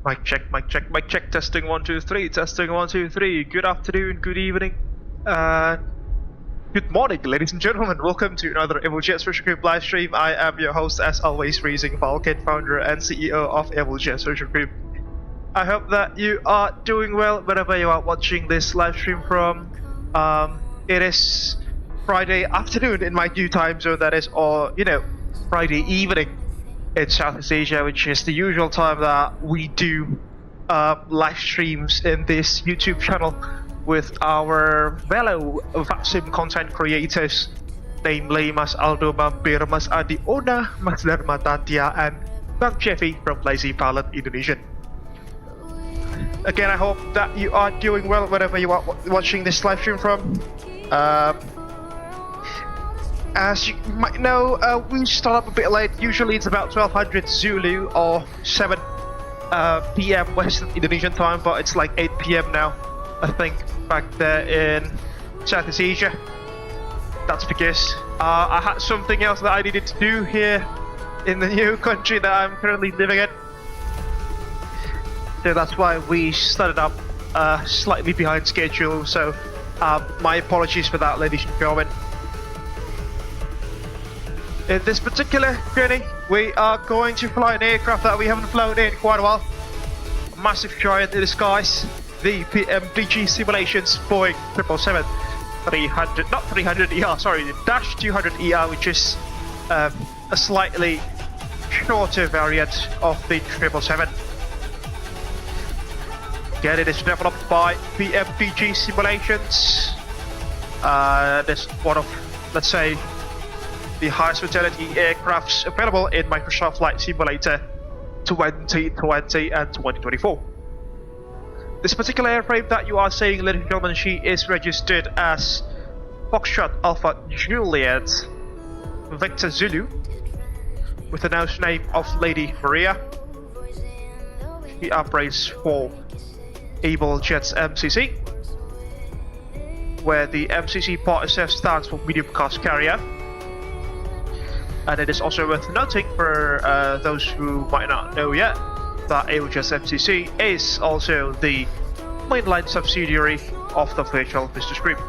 Mic check, mic check, mic check. Testing 1 2 3. Testing 1 2 3. Good afternoon, good evening, good morning, ladies and gentlemen. Welcome to another Abel Jets Virtual Group live stream. I am your host, as always, Raising Falcon, founder and CEO of Abel Jets Virtual Group. I hope that you are doing well wherever you are watching this live stream from. It is Friday afternoon in my new time zone, that is, or Friday evening in Southeast Asia, which is the usual time that we do live streams in this YouTube channel with our fellow VATSIM content creators, namely Mas Aldo Mampir, Mas Adi Ona, Mas Dharma Tatia, and Bang Chevy from Lazy Pilot Indonesia. Again, I hope that you are doing well wherever you are watching this live stream from. As you might know, we start up a bit late. Usually it's about 1200 Zulu or 7 PM Western Indonesian time, but it's like 8 PM now, I think, back there in Southeast Asia. That's because I had something else that I needed to do here in the new country that I'm currently living in. So that's why we started up slightly behind schedule. So my apologies for that, ladies and gentlemen. In this particular journey, we are going to fly an aircraft that we haven't flown in quite a while. A massive giant in the skies, the PMDG Simulations Boeing 777-300, not 300ER, sorry, the Dash 200ER, which is a slightly shorter variant of the 777. Again, it is developed by PMDG Simulations. This one of, let's say, the highest fidelity aircrafts available in Microsoft Flight Simulator 2020 and 2024. This particular airframe that you are seeing, ladies and gentlemen, she is registered as Foxtrot Alpha Juliet Victor Zulu with the nose name of Lady Mariah. She operates for Abel Jets MCC, where the MCC part itself stands for medium cost carrier. And it is also worth noting for those who might not know yet that Abel Jets MCC is also the mainline subsidiary of the Virtual Business Group.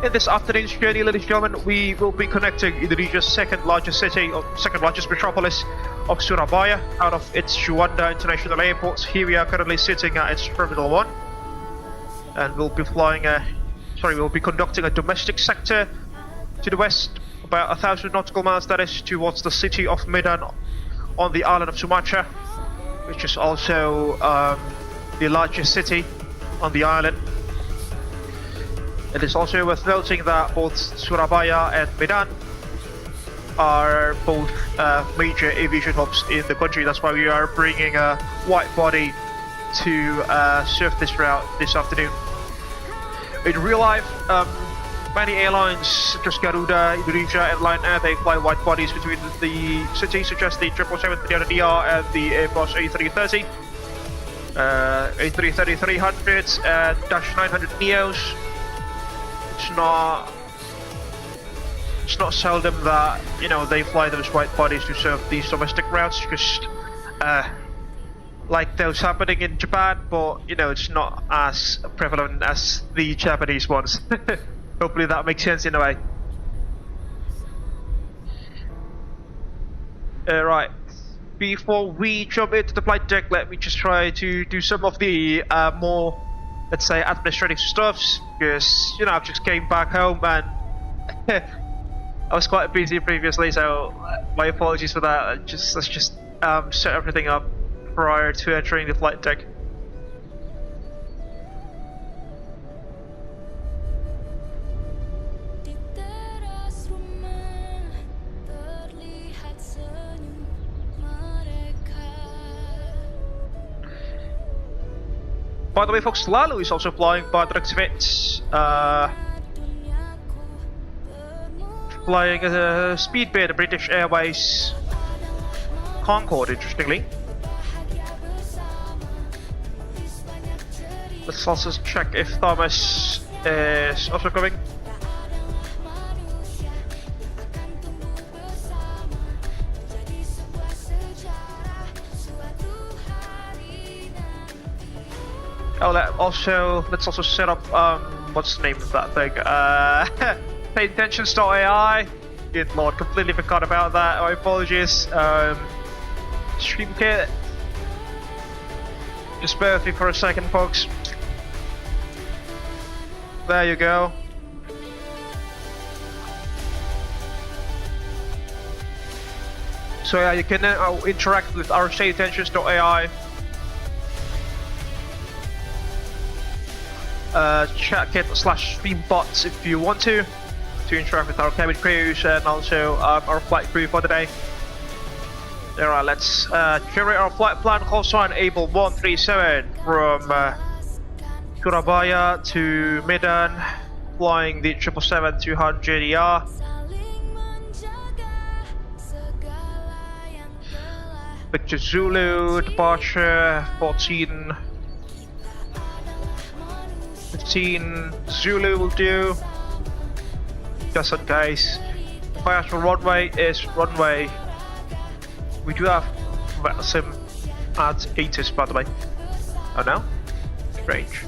In this afternoon's journey, ladies and gentlemen, we will be connecting Indonesia's second largest city, or second largest metropolis of Surabaya, out of its Juanda International Airport. Here we are currently sitting at its Terminal 1, and we'll be conducting a domestic sector to the west, about 1,000 nautical miles, that is, towards the city of Medan on the island of Sumatra, which is also the largest city on the island. It is also worth noting that both Surabaya and Medan are both major aviation hubs in the country. That's why we are bringing a wide body to surf this route this afternoon. In real life, many airlines such as Garuda, Indonesia, airliner, they fly wide bodies between the cities, such as the 777-300ER and the Airbus A330, A330-300s, and Dash 900 Neos. It's not seldom that they fly those wide bodies to serve these domestic routes, just like those happening in Japan, but it's not as prevalent as the Japanese ones. Hopefully that makes sense in a way. Right, before we jump into the flight deck, let me just try to do some of the more, let's say, administrative stuffs, because I've just came back home and I was quite busy previously, so my apologies for that. Let's just set everything up prior to entering the flight deck. By the way, folks, Lalu is also flying Patrick's Vets, flying a speedbird, the British Airways Concorde, interestingly. Let's also check if Thomas is also coming. Let's also set up what's the name of that thing? Pay intentions.ai. Good lord, completely forgot about that. My apologies. Stream kit. Just bear with me for a second, folks. There you go. So yeah, you can now interact with our say intentions.ai. Chat kit / stream bots if you want to interact with our cabin crews and also our flight crew for the day. Alright, let's generate our flight plan. Call sign Abel 137 from Surabaya to Medan, flying the 777-200ER. Victor Zulu, departure 14. 15 Zulu will do. Just in case. My actual runway is runway. We do have VATSIM at 80s, by the way. Oh no? Strange.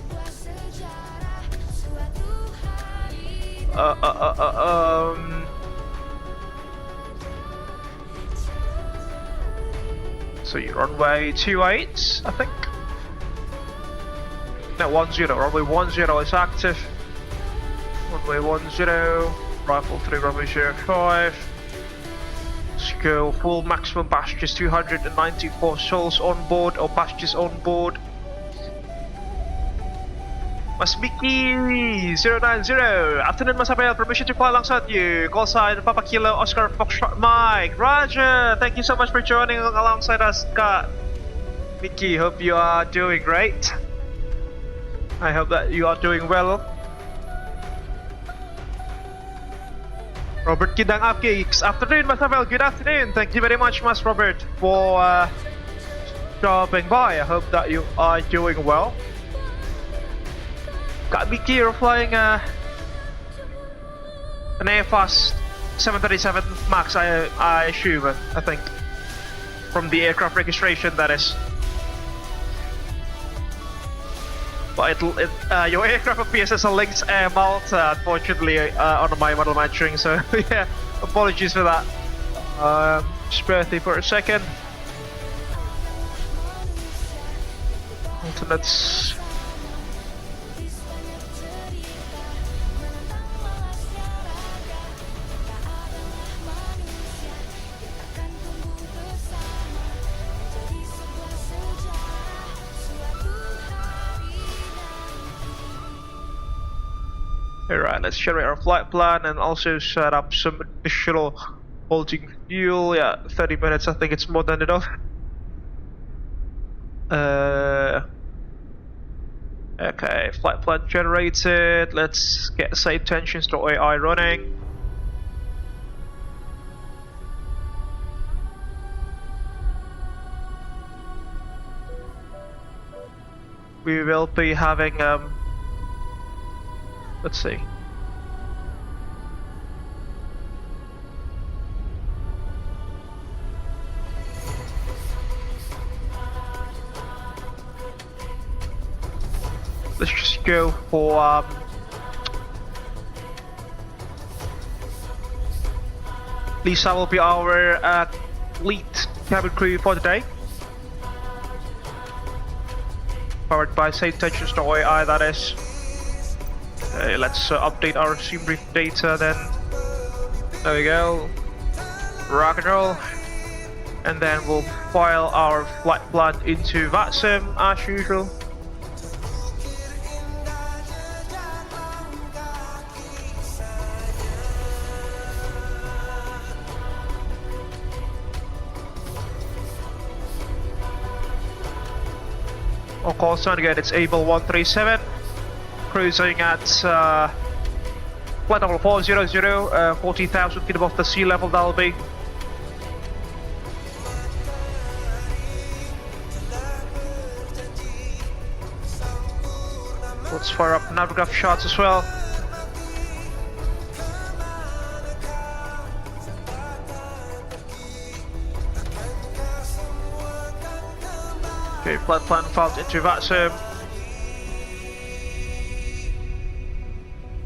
So your runway 28, I think. No, 10. Runway 10 is active. Runway 10. Rifle 3, runway 05. Let's go. Full maximum passengers 294 souls on board or passengers on board. Mas Mickey 090. Afternoon, Mas Abel. Permission to fly alongside you. Call sign Papa Kilo Oscar Foxtrot Mike. Roger. Thank you so much for joining alongside us, Scott. Mickey, hope you are doing great. I hope that you are doing well. Robert Kidang Avgeeks. Afternoon, Mas Abel. Good afternoon. Thank you very much, Mas Robert, for stopping by. I hope that you are doing well. Got Mickey, you're flying an Airbus 737 Max, I assume, I think. From the aircraft registration, that is. But your aircraft appears as a Lynx Air Malta, unfortunately, on my model matching, so yeah, apologies for that. Just bear with me for a second. Alternates. Alright, let's generate our flight plan and also set up some additional holding fuel. Yeah, 30 minutes, I think it's more than enough. Okay, flight plan generated. Let's get say intentions to AI running. We will be having let's see. Let's just go for Lisa will be our lead cabin crew for the day. Powered by Safe Intentions.ai, that is. Let's update our stream brief data then. There we go. Rock and roll. And then we'll file our flight plan into VATSIM as usual. Our call sign again, it's Abel 137. Cruising at flight level 400, 14,000 feet above the sea level, that'll be. Let's fire up navgraph shots as well. Okay, flight plan filed into VATSIM.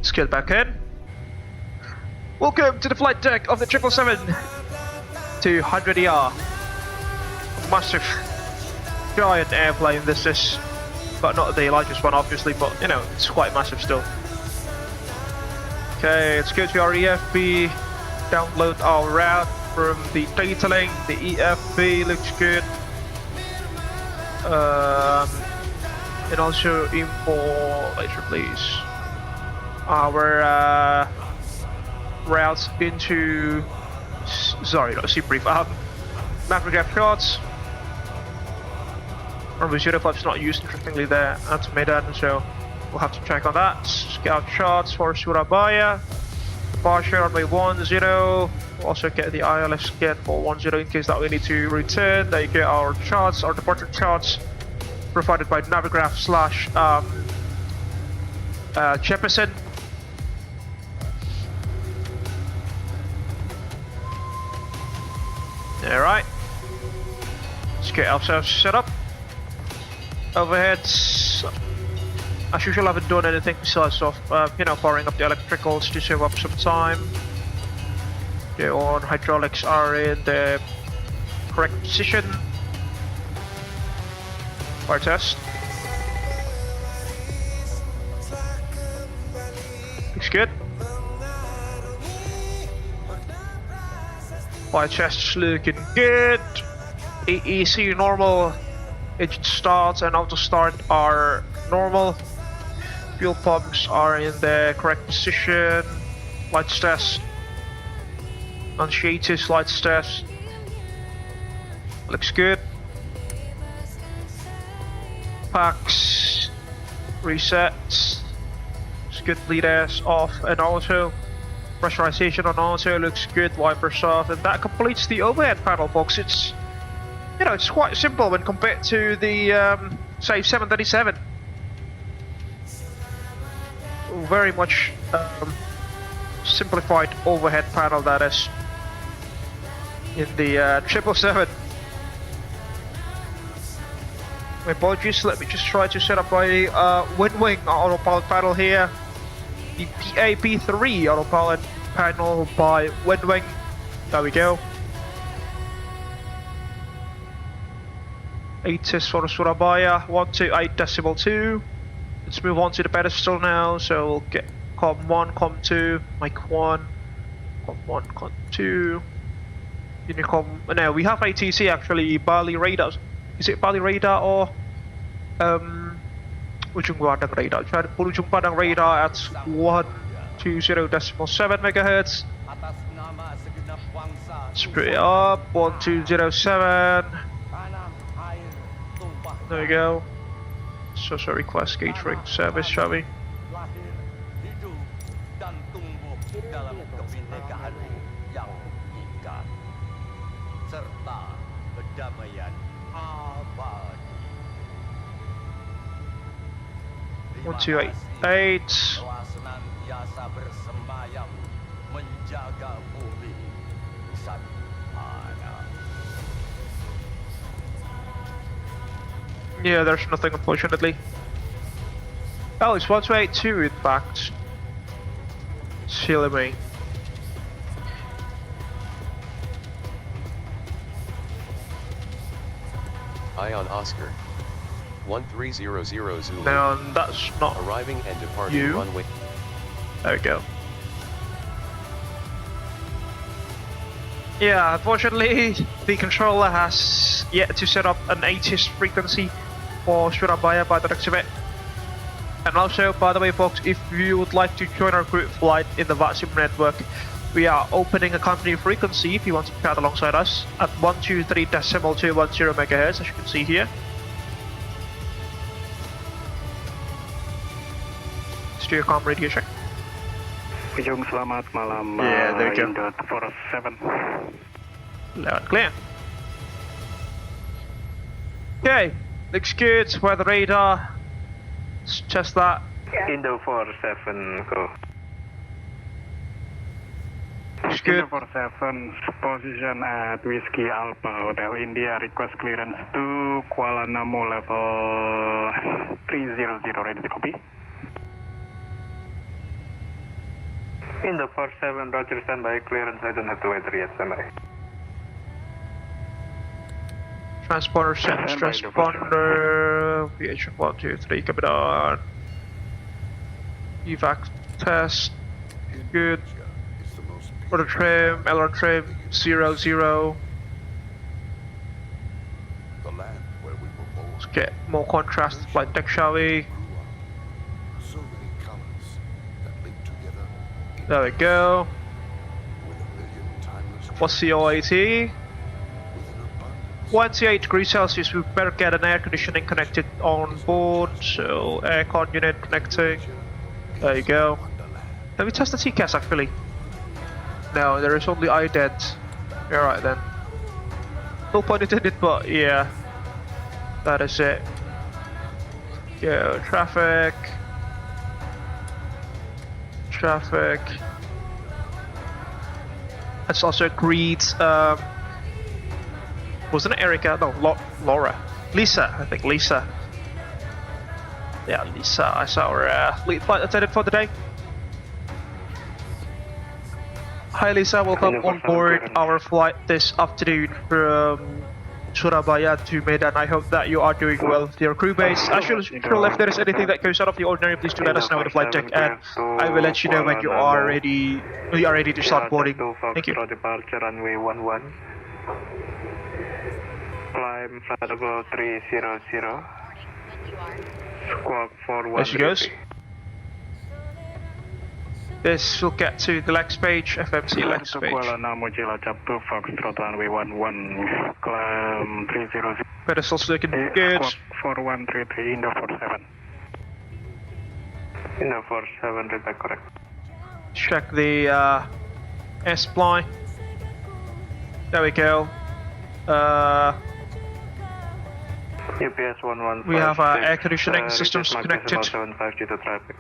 Let's get back in. Welcome to the flight deck of the 777 to 100ER. Massive, giant airplane this is. But not the largest one obviously, but you know, it's quite massive still. Okay, let's go to our EFB, download our route from the data link. The EFB looks good. And also import later please our routes into, sorry, not C-brief, macrograph shots. Remember 05 is not used interestingly there at Medan, so we'll have to check on that. Scout shots for Surabaya. Departure runway 10. We'll also get the ILS scan for 10 in case that we need to return. There you get our charts, our departure charts, provided by Navigraph slash Jefferson. Alright. Let's get ourselves set up. Overheads, as usual, I haven't done anything besides of, you know, powering up the electricals to save up some time. The on hydraulics are in the correct position. Fire test. Looks good. Fire test's looking good. AEC normal. Engine start and auto start are normal. Fuel pumps are in the correct position. Lights test. Unshaded lights test. Looks good. Packs. Resets. Looks good. Bleed airs off and auto. Pressurization on auto looks good. Wipers off, and that completes the overhead panel, folks. It's, you know, it's quite simple when compared to the, say, 737. Very much simplified overhead panel that is in the 777. My apologies, let me just try to set up my WIMM autopilot panel here. The PAP3 autopilot panel by WIMM. There we go. 8 is for Surabaya, 128.2. Let's move on to the pedestal now, so we'll get COM1, COM2, mic 1, COM1, COM2, Unicom. No, we have ATC actually, Bali radar. Is it Bali radar or ujung padang radar? Try to pull ujung padang radar at 120.7 megahertz. Split it up, 1207. There we go. So request catering service, shall we? One, 2, 8, 8. Yeah, there's nothing unfortunately. Oh, it's 1282 in fact. Silly me. Ion Oscar 1300 Zulu. No, that's not arriving and departing you. Runway. There we go. Yeah, unfortunately, the controller has yet to set up an 80s frequency for Surabaya by the looks of it. And also, by the way, folks, if you would like to join our group flight in the VATSIM network, we are opening a company frequency if you want to chat alongside us at 123.210 MHz, as you can see here. Let's do a comm radio check. Ujung Selamat malam. Yeah, there you go. 47. Loud and clear. Okay, looks good. Weather radar. Let's test that. Indo 47, go. Looks good. Indo 47, position at Whiskey Alpha Hotel India. Request clearance to Kualanamu level 300. Ready to copy? Indo 47, Roger, standby, clearance, I don't have to wait yet, standby. Transponder sends, transponder, VH 1, 2, 3, copy down. Evac test, good. Order trim, aileron trim, 0, 0. Let's get more contrast flight deck, shall we? There we go. What's the OAT? 28 degrees Celsius, we better get an air conditioning connected on board, so aircon unit connecting. There you go. Have we tested TCAS actually? No, there is only IDET. Alright then. No pun intended, but yeah. That is it. Go, traffic. Traffic. Let's also greet, wasn't it Erica? No, Laura. Lisa, I think Lisa. Yeah, Lisa is our lead flight attendant for the day. Hi Lisa, welcome on board our flight this afternoon from Surabaya to Medan. I hope that you are doing well with your crew base. Actually, if there is anything that goes out of the ordinary, please do let us know in the flight deck, and I will let you know when you are ready. We are ready to start boarding. Thank you. Departure runway 11. Climb flight level 300. Squawk 41. There she goes. This will get to the Lex page, FMC Lex page. Kualanamu Cilacap 2 Foxtrot runway 11, climb 300. Pedestals looking good. Squawk 4133, Indo 47. Indo 47, read that correct. Check the S-ply. There we go. UPS 115. We have air conditioning systems connected. 752 to traffic.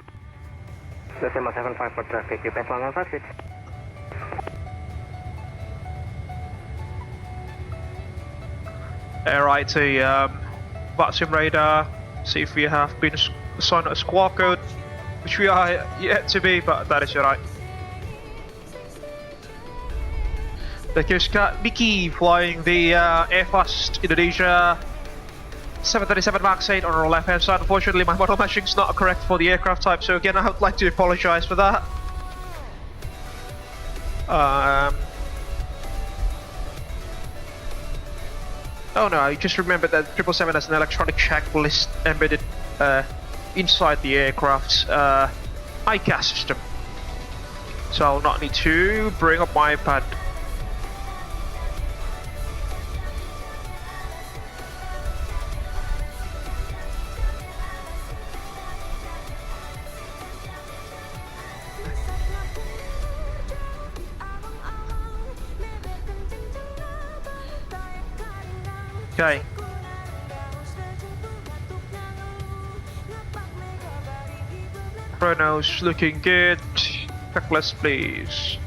Decimal 75 for traffic, UPS 115. Alright, to VATSIM radar, see if we have been assigned a squawk code, which we are yet to be, but that is alright. The Kioska Mickey flying the Airfast Indonesia 737 MAX 8 on our left hand side. Unfortunately, my model matching is not correct for the aircraft type, so again, I would like to apologize for that. Oh no, I just remembered that 777 has an electronic checklist embedded inside the aircraft's ICAS system. So I'll not need to bring up my iPad. Okay. Chronos looking good. Checklist, please.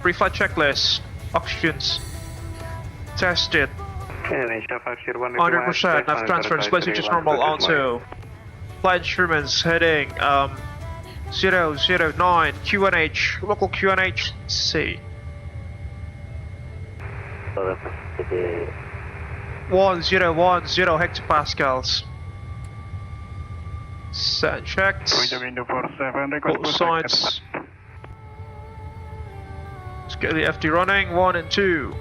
Pre-flight checklist. Oxygens. Tested. Indonesia 501. 100%. Nav transference. Place just normal onto. Flight instruments heading 009 QNH. Local QNH C. 1010 hectopascals. Set checked. All sides. Let's get the FD running. 1 and 2.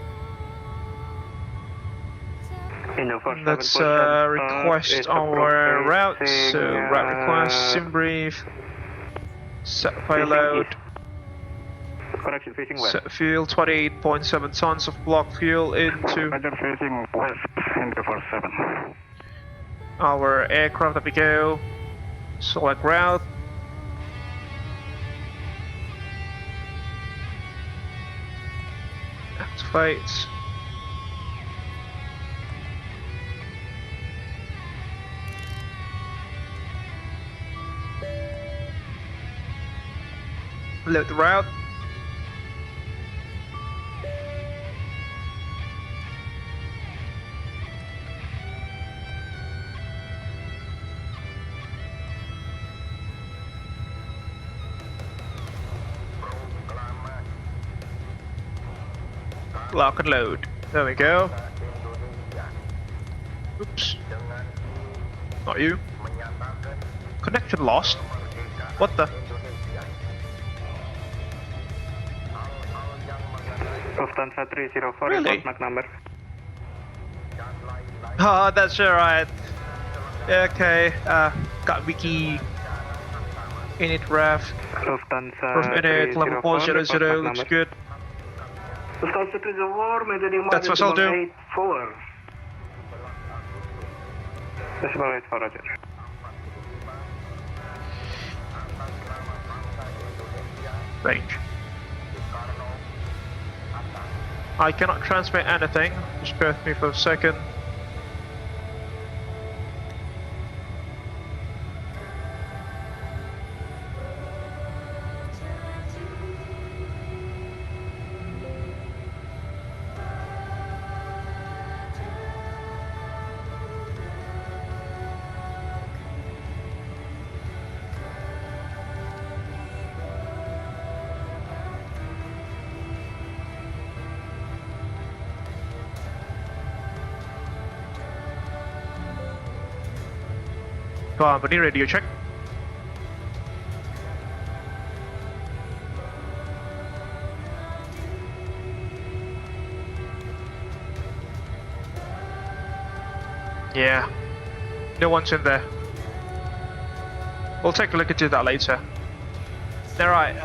Let's request our route. So route request, sim brief. Set payload. Correction, facing west. Set fuel, 28.7 tons of block fuel into Roger, facing west, Indo 47. our aircraft that we go. Select route. Activate. Load the route. Lock and load. There we go. Oops. Not you. Connection lost. What the? Lufthansa 304, Really? report MAC number. Oh, that's alright. Okay, got wiki. Init ref. Lufthansa Ref init, level 400, looks good. Lufthansa 304, maintaining That's what I'll do. 84. Decimal 84, roger. Range. I cannot transmit anything. Just bear with me for a second. Company radio check. Yeah, no one's in there. We'll take a look into that later. Alright,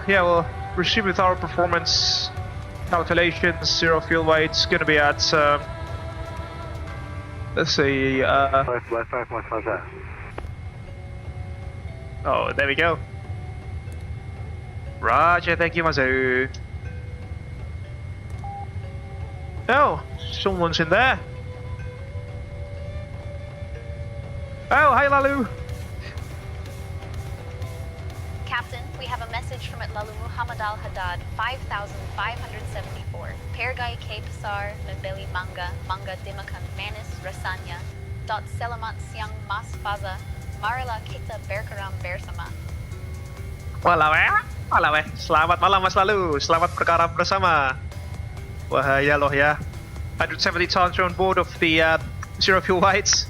yeah, we'll proceed with our performance calculations. Zero fuel weight's gonna be at, let's see, 555 Moskva. oh, there we go. Roger, thank you, Mazu. Oh, someone's in there. Oh, hi, Lalu. Captain, we have a message from Lalu Muhammad Al Haddad, 5,574. Pergay Cape Sar, Membeli Manga, Manga Dimakan Manis Rasanya, dot Selamat Siang Mas Faza, Marilah kita berkeram bersama. Walau selamat malam Mas Lalu, selamat berkaram bersama. Wahaya loh ya. 170 tons on board of the zero fuel weights.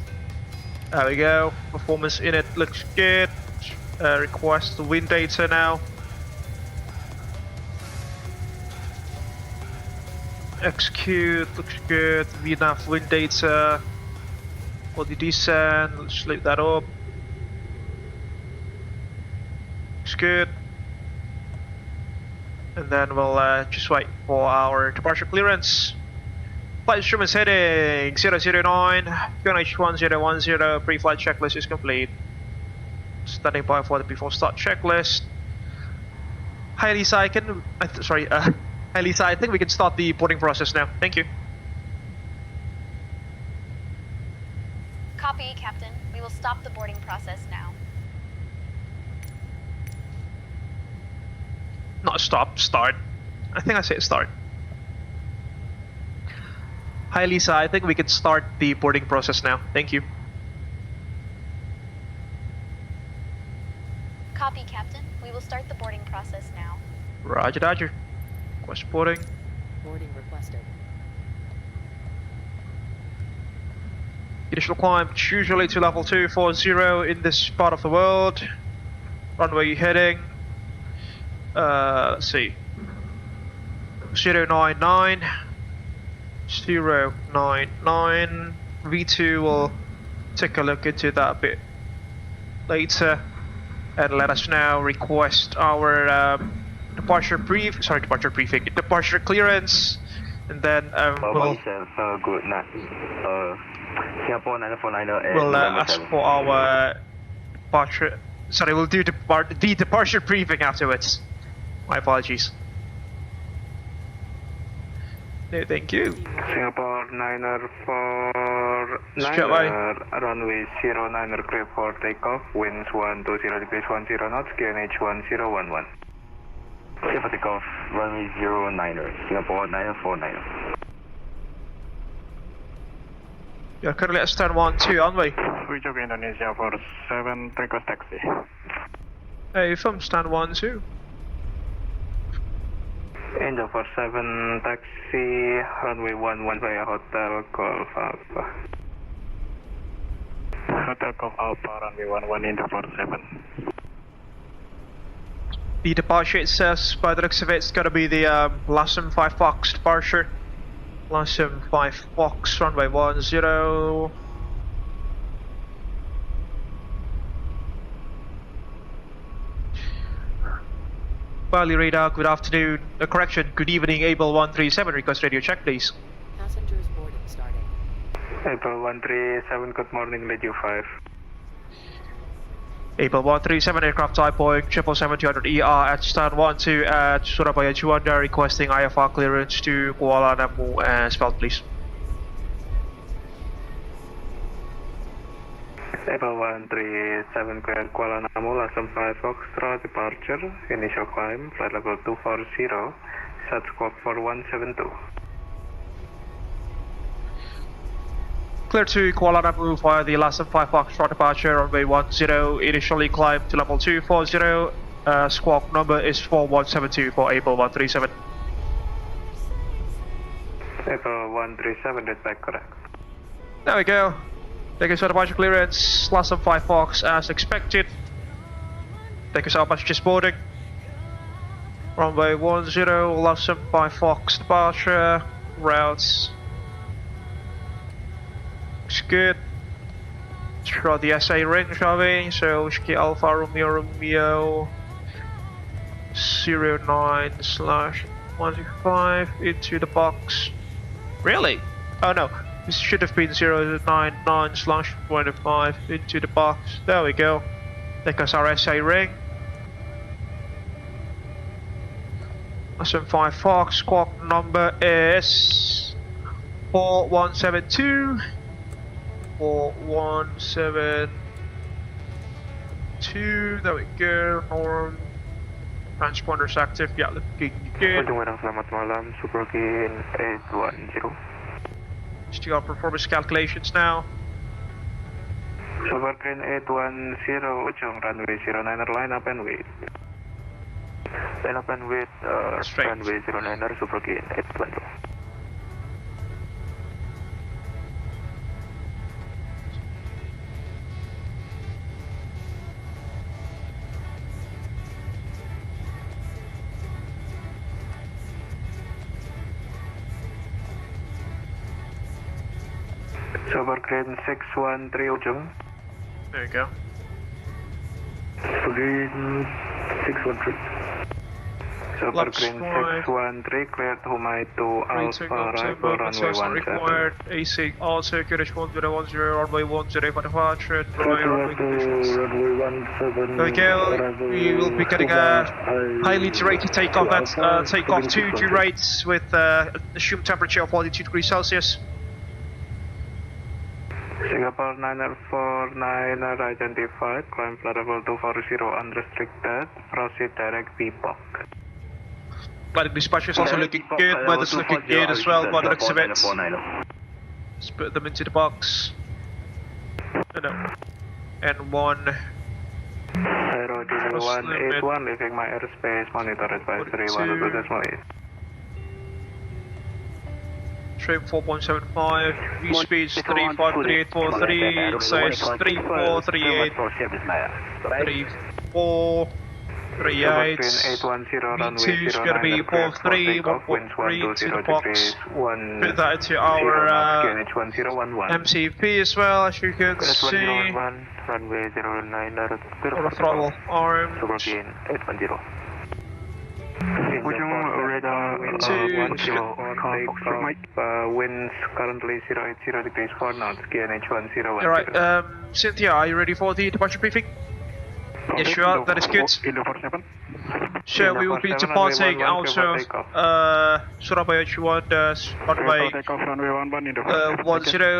There we go. Performance in it looks good. Request the wind data now. Execute, looks good. VNAV wind data. For the descent, let's look that up. Looks good. And then we'll just wait for our departure clearance. Flight instruments heading 009, QNH1010, pre-flight checklist is complete. Standing by for the before start checklist. Hi Lisa, I think we can start the boarding process now. Thank you. Copy, Captain. We will stop the boarding process now. Not stop, start. I think I said start. Hi Lisa, I think we can start the boarding process now. Thank you. Copy, Captain. We will start the boarding process now. Roger, Dodger. Request boarding. Boarding requested. Initial climb usually to level 240 in this part of the world. Runway heading. Let's see. 099. 099. V2 will take a look into that a bit later and let us now request our departure clearance, and then we'll good night. Singapore 949 we'll ask for our departure. Sorry, we'll do the departure briefing afterwards. My apologies. No, thank you. Singapore 949, runway 09 clear for takeoff, winds 120 degrees 10 knots, QNH 1011. Clear for takeoff, runway 09, Singapore 949. You're currently at stand 12 on way. Switch over Indonesia for 7, request taxi. Hey, from stand 12. Angel 47, taxi, runway 11 via Hotel Golf Alpha. Hotel Golf Alpha, runway 11, Angel 47. The departure it says by the looks of it, it's gonna be the LASM 5 Fox departure. LASM 5 Fox, runway 10. Bali radar, good afternoon. Correction, good evening, Abel 137, request radio check please. Passengers boarding starting. April 137, good morning, radio 5. Abel 137, aircraft type Boeing 777-200ER at stand 12 at Surabaya, Juanda, requesting IFR clearance to Kualanamu and spelled please. April 137, clear Kualanamu, LASM 5 Foxtrot, departure, initial climb, flight level 240, set squawk 4172. Clear to Kualanamu via the LASM 5 Foxtrot departure, runway 10, initially climb to level 240, squawk number is 4172 for Abel 137. April 137, that's back correct. There we go. Thank you for departure clearance, LASM 5 Fox as expected. Thank you so much, just boarding. Runway 10, LASM 5 Fox departure, routes. Looks good. Let's try the SA ring, shall we? So, Whiskey Alpha Romeo 09/165 into the box. Really? Oh no, this should have been 099/25 into the box. There we go. Take us our SA ring. SM5 Fox, squawk number is 4172. 4172. There we go. Norm. Transponders active. Yeah, looking good. Selamat malam, Supergain 810. Just do our performance calculations now. Supergain 810, Ujung, runway 09er, line up and wait. Line up and wait, runway 09er, Supergain 810. Supergain 613, Ujung. There you go. Supergain 613. Supergain 613, cleared Humai to Alpha, arrival, runway 17. Required AC, all circuit 1010, runway 10 for departure, runway 17. There we go. We will be getting a highly derated takeoff at takeoff 2 due rates with assumed temperature of 42 degrees Celsius. Singapore 949er identified, climb flight level 240 unrestricted, proceed direct VPOC. But dispatch is also looking good, weather's looking good as well by the looks of it. Let's put them into the box. And one. Aero 181, leaving my airspace, monitor advisory 102.8. Trim 4.75, V speeds 353843, it says 3438, 3438, V2 is going to be 43, 1.3 to the box, put that into our MCP as well, as you can see, runway 09er, or throttle arms. Ujung radar 1 kilo, winds currently 080 degrees 4 knots, QNH 1010. Alright, Cynthia, are you ready for the departure briefing? Yes, you are, that is good. So we will be departing out of Surabaya, Juanda, runway 10.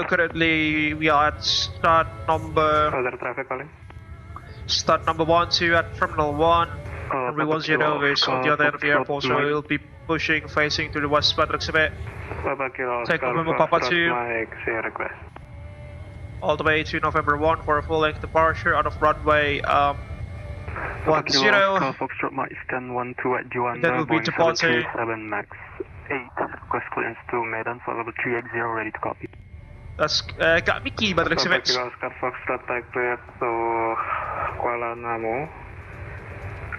Currently we are at start number 12 at Terminal 1. Runway 10 is on the other end of the airport, so we will be pushing, facing to the west by the looks of it. Take November Papa 2 all the way to November 1 for a full length departure out of runway 10. Foxtrot Mike stand 12 at Juanda. That will be departing. 7 max 8. Request clearance to Medan for level 380, ready to copy. That's got Mickey by the looks of it. Oscar Foxtrot type clear to Kualanamu.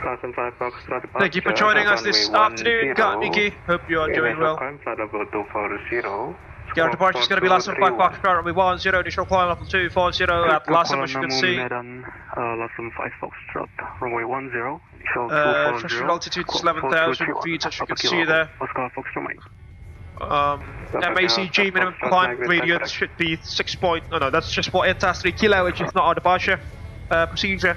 Class 5 Foxtrot departure. Thank you for joining us this afternoon, got Mickey. Hope you are doing well. Flight level 240. Our departure is going to be last on 5 Foxtrot, runway 10, initial climb level 240 at last time, as you can see. Medan, last on 5 Foxtrot, runway 10, initial 240. Threshold altitude is 11,000 feet, as you can see there. Oscar Foxtrot Mike. MACG minimum climb radius should be 6 point, no, that's just for ATAS 3 kilo, which is not our departure procedure.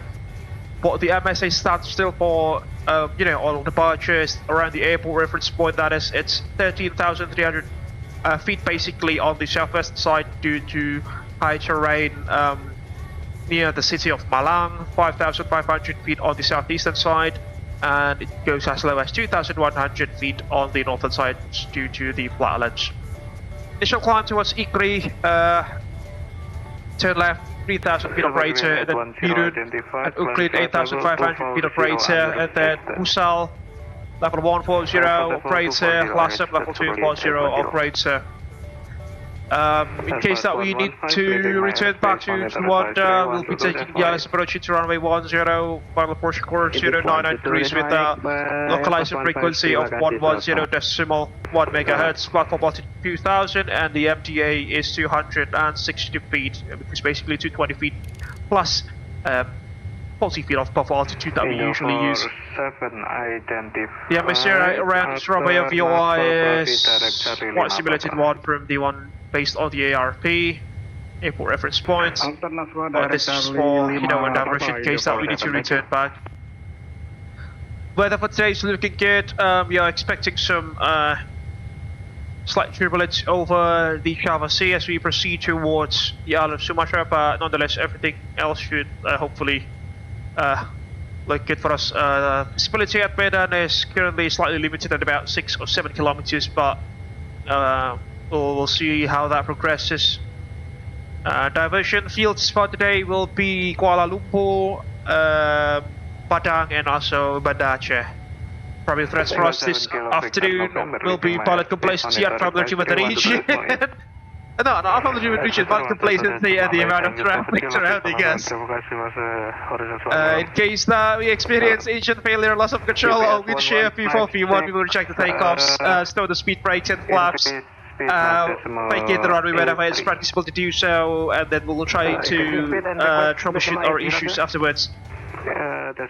But the MSA stands still for, all departures around the airport reference point, that is, it's 13,300 feet basically on the southwest side due to high terrain near the city of Malang, 5,500 feet on the southeastern side, and it goes as low as 2,100 feet on the northern side due to the flatlands. Initial climb towards Ikri, turn left 3,000 feet operator, and then Medan and Ukrin 8,500 feet operator, and then Usal level 140 operator, last up level 240 operator. In case that we need to return back to Juanda, we'll be taking the ILS approach to runway 10, final approach course 099 degrees with a localizer frequency of 110.1 MHz, platform altitude 2000, and the MDA is 260 feet, which is basically 220 feet plus 40 feet of buffer altitude that we usually use. The atmosphere around Surabaya VOI is quite simulated one from the one based on the ARP, airport reference points. This is for, an average in case that we need to return back. Weather for today is looking good. We are expecting some slight turbulence over the Java Sea as we proceed towards the island of Sumatra, but nonetheless everything else should hopefully look good for us. Visibility at Medan is currently slightly limited at about 6 or 7 kilometers, but we'll see how that progresses. Diversion fields for today will be Kuala Lumpur, Padang, and also Banda Aceh. Probably threats for us this afternoon will be pilot complacency and from the human region. No, not from the human region, but complacency and the amount of traffic surrounding us. In case that we experience engine failure, loss of control, or wind shear P4, P1, we will reject the takeoffs, stow the speed brakes and flaps, vacate the runway whenever it's practicable to do so, and then we'll try to troubleshoot our issues afterwards.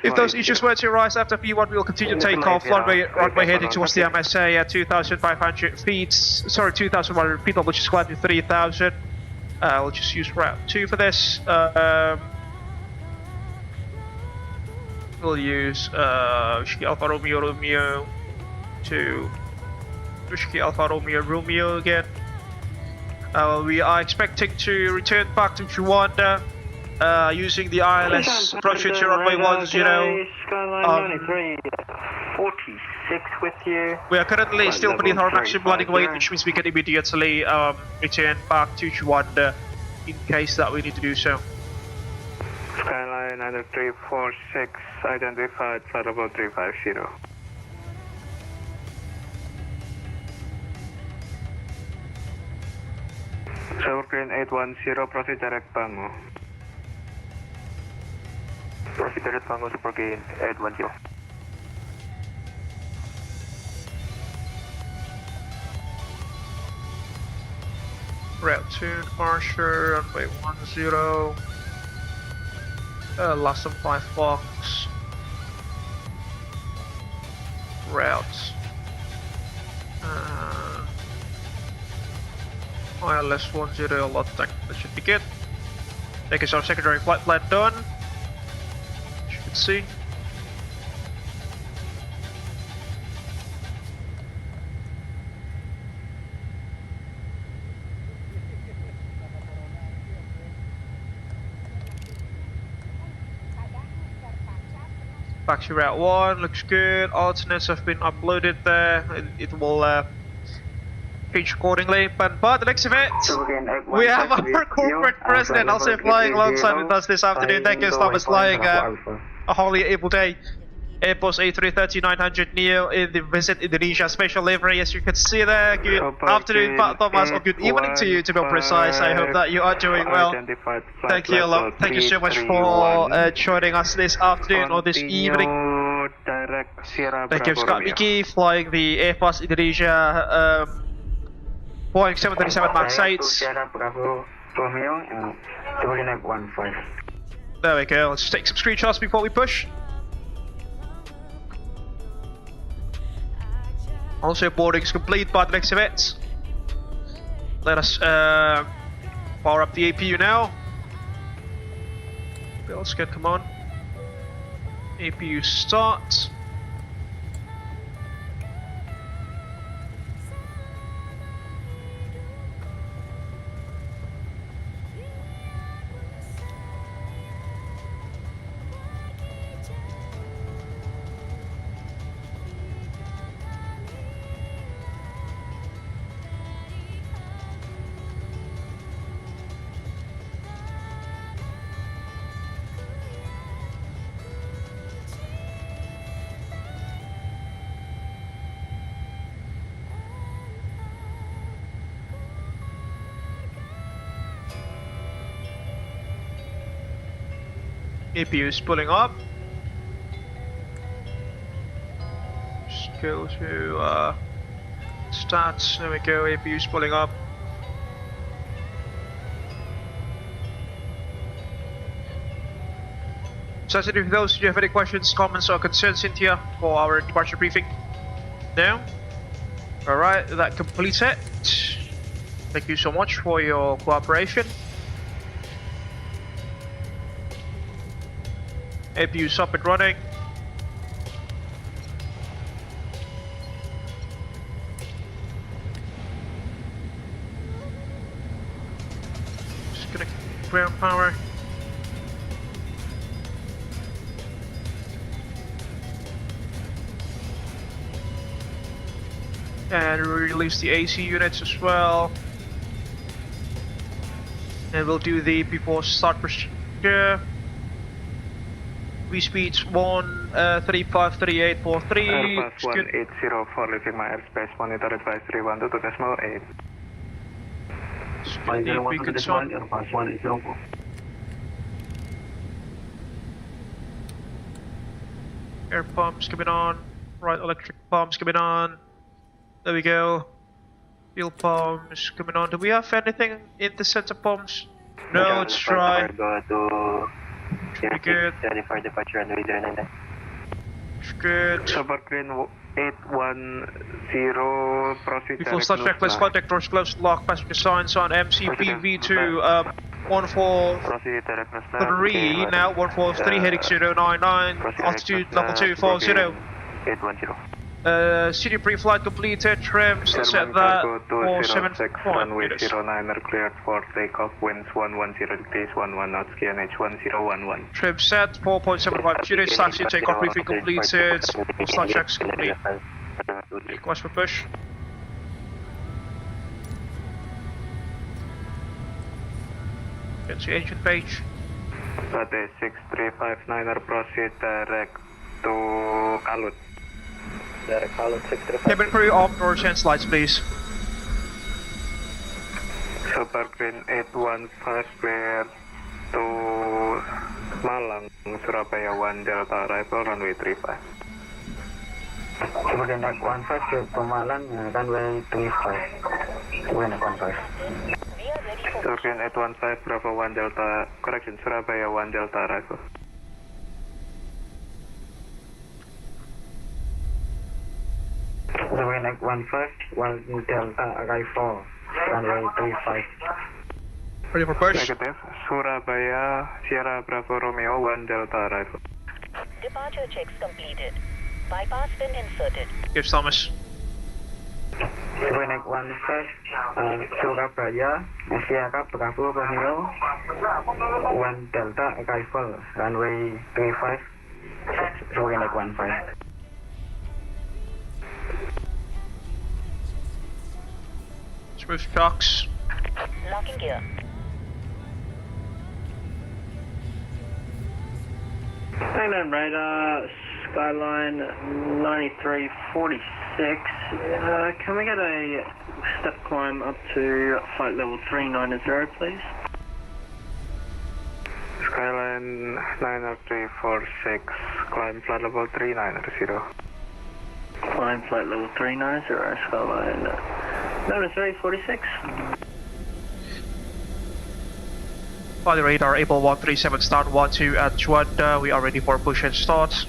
If those issues were to arise after P1, we will continue to take off runway heading towards the MSA at 2,500 feet, 2,100 feet, which is climb to 3,000. We'll just use route 2 for this. We'll use Whiskey Alpha Romeo Romeo to Whiskey Alpha Romeo Romeo again. We are expecting to return back to Juanda. Using the ILS approach to runway 10. 46 with you. We are currently still beneath our maximum landing weight, which means we can immediately return back to Juanda in case that we need to do so. Skyline 9346, identified flight level 350. Tower Green 810, proceed direct Bango. Proceed direct Bango, Super Gain 810. Route 2 departure, runway 10. Last of 5 Fox. Route. ILS 10, lot tech, that should be good. Take us our secondary flight plan done. As you can see. Back to Route 1, looks good. Alternates have been uploaded there. It will change accordingly, but by the looks of it, we have our corporate president also flying alongside with us this afternoon. Thank you, Thomas, flying A Holy Able Day. Airbus A330-900 Neo in the Visit Indonesia special livery. As you can see there, good afternoon, Pak Thomas, or good evening to you, to be precise. I hope that you are doing well. Thank you a lot. Thank you so much for joining us this afternoon or this evening. Thank you, Scott Mickey, flying the Airbus Indonesia Boeing 737 MAX 8. There we go. Let's take some screenshots before we push. Also, boarding is complete by the next event. Let us power up the APU now. Let's get, come on. APU start. APU is pulling up. Just go to stats. There we go. APU is pulling up. Sensitive to those, if you have any questions, comments, or concerns, Cynthia, for our departure briefing. Now, alright, that completes it. Thank you so much for your cooperation. APU's up and running. Just gonna ground power. And release the AC units as well. And we'll do the before start procedure. V-speeds 1353843. Airbus 180 for leaving my airspace, monitor advisory 12.8. Airbus 180. Air pumps coming on. Right, electric pumps coming on. There we go. Fuel pumps coming on. Do we have anything in the center pumps? No, it's dry. Should be good. Ready for departure runway 09. It's good. Super Green 810, proceed. Before start checklist, contact doors closed, lock, passenger signs on MCPV2 143, now 143 heading 099, altitude level 240. 810. City pre-flight completed, trims, let's set that 474 runway 09 cleared for takeoff, winds 110 degrees, 11 knots, QNH 1011. Trim set, 4.75 units, taxi takeoff briefing completed, start checks complete. Request for push. Get to engine page. That is 6359er, proceed direct to Kalut. Direct Kalut 635. Cabin crew off doors and slides please. Super Green 815 clear to Malang, Surabaya 1 Delta arrival runway 35. Super Green 815 to Malang, runway 35. Wind 15. Super Green 815 Bravo 1 Delta, correction, Surabaya 1 Delta arrival. Super Green 815, 1 Delta arrival, runway 35. Ready for push? Negative, Surabaya Sierra Bravo Romeo 1 Delta arrival. Departure checks completed. Bypass pin inserted. Give Thomas. Super Green 815, Surabaya Sierra Bravo Romeo 1 Delta arrival, runway 35. Super Green 815. Smooth shocks. Locking gear. Mainline radar, skyline 9346. Can we get a step climb up to flight level 390, please? Skyline 90346, climb flight level 390. Climb flight level 390, skyline 9346. Body radar Abel 137 start 12 at Juanda. We are ready for push and start.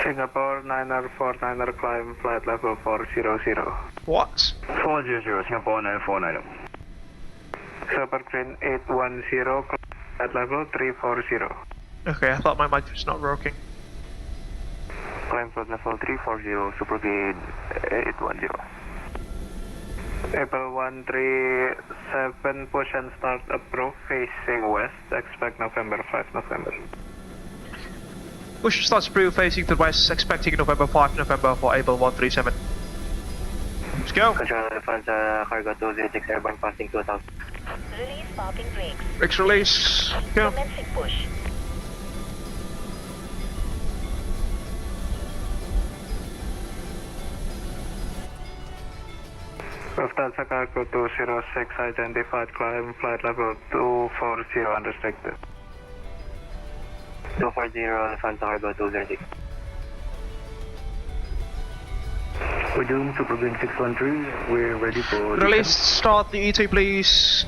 Singapore 9049, climb flight level 400. What? 400, Singapore 949. Super Green 810, flight level 340. Okay, I thought my mic was not working. Climb flight level 340, Super Green 810. Abel 137, push and start approve, facing west, expect November 5 November. Push starts approved facing to the west, expecting November 5 November for Abel 137. Let's go. Control Lufthansa cargo 206 airborne passing 2000. Release parking brakes. Brakes release. Go. Commencing push. Lufthansa cargo 206 identified, climb flight level 240 unrestricted. 240 Lufthansa cargo 206. We're doing Super Green 613. We're ready for Release, start the ET please.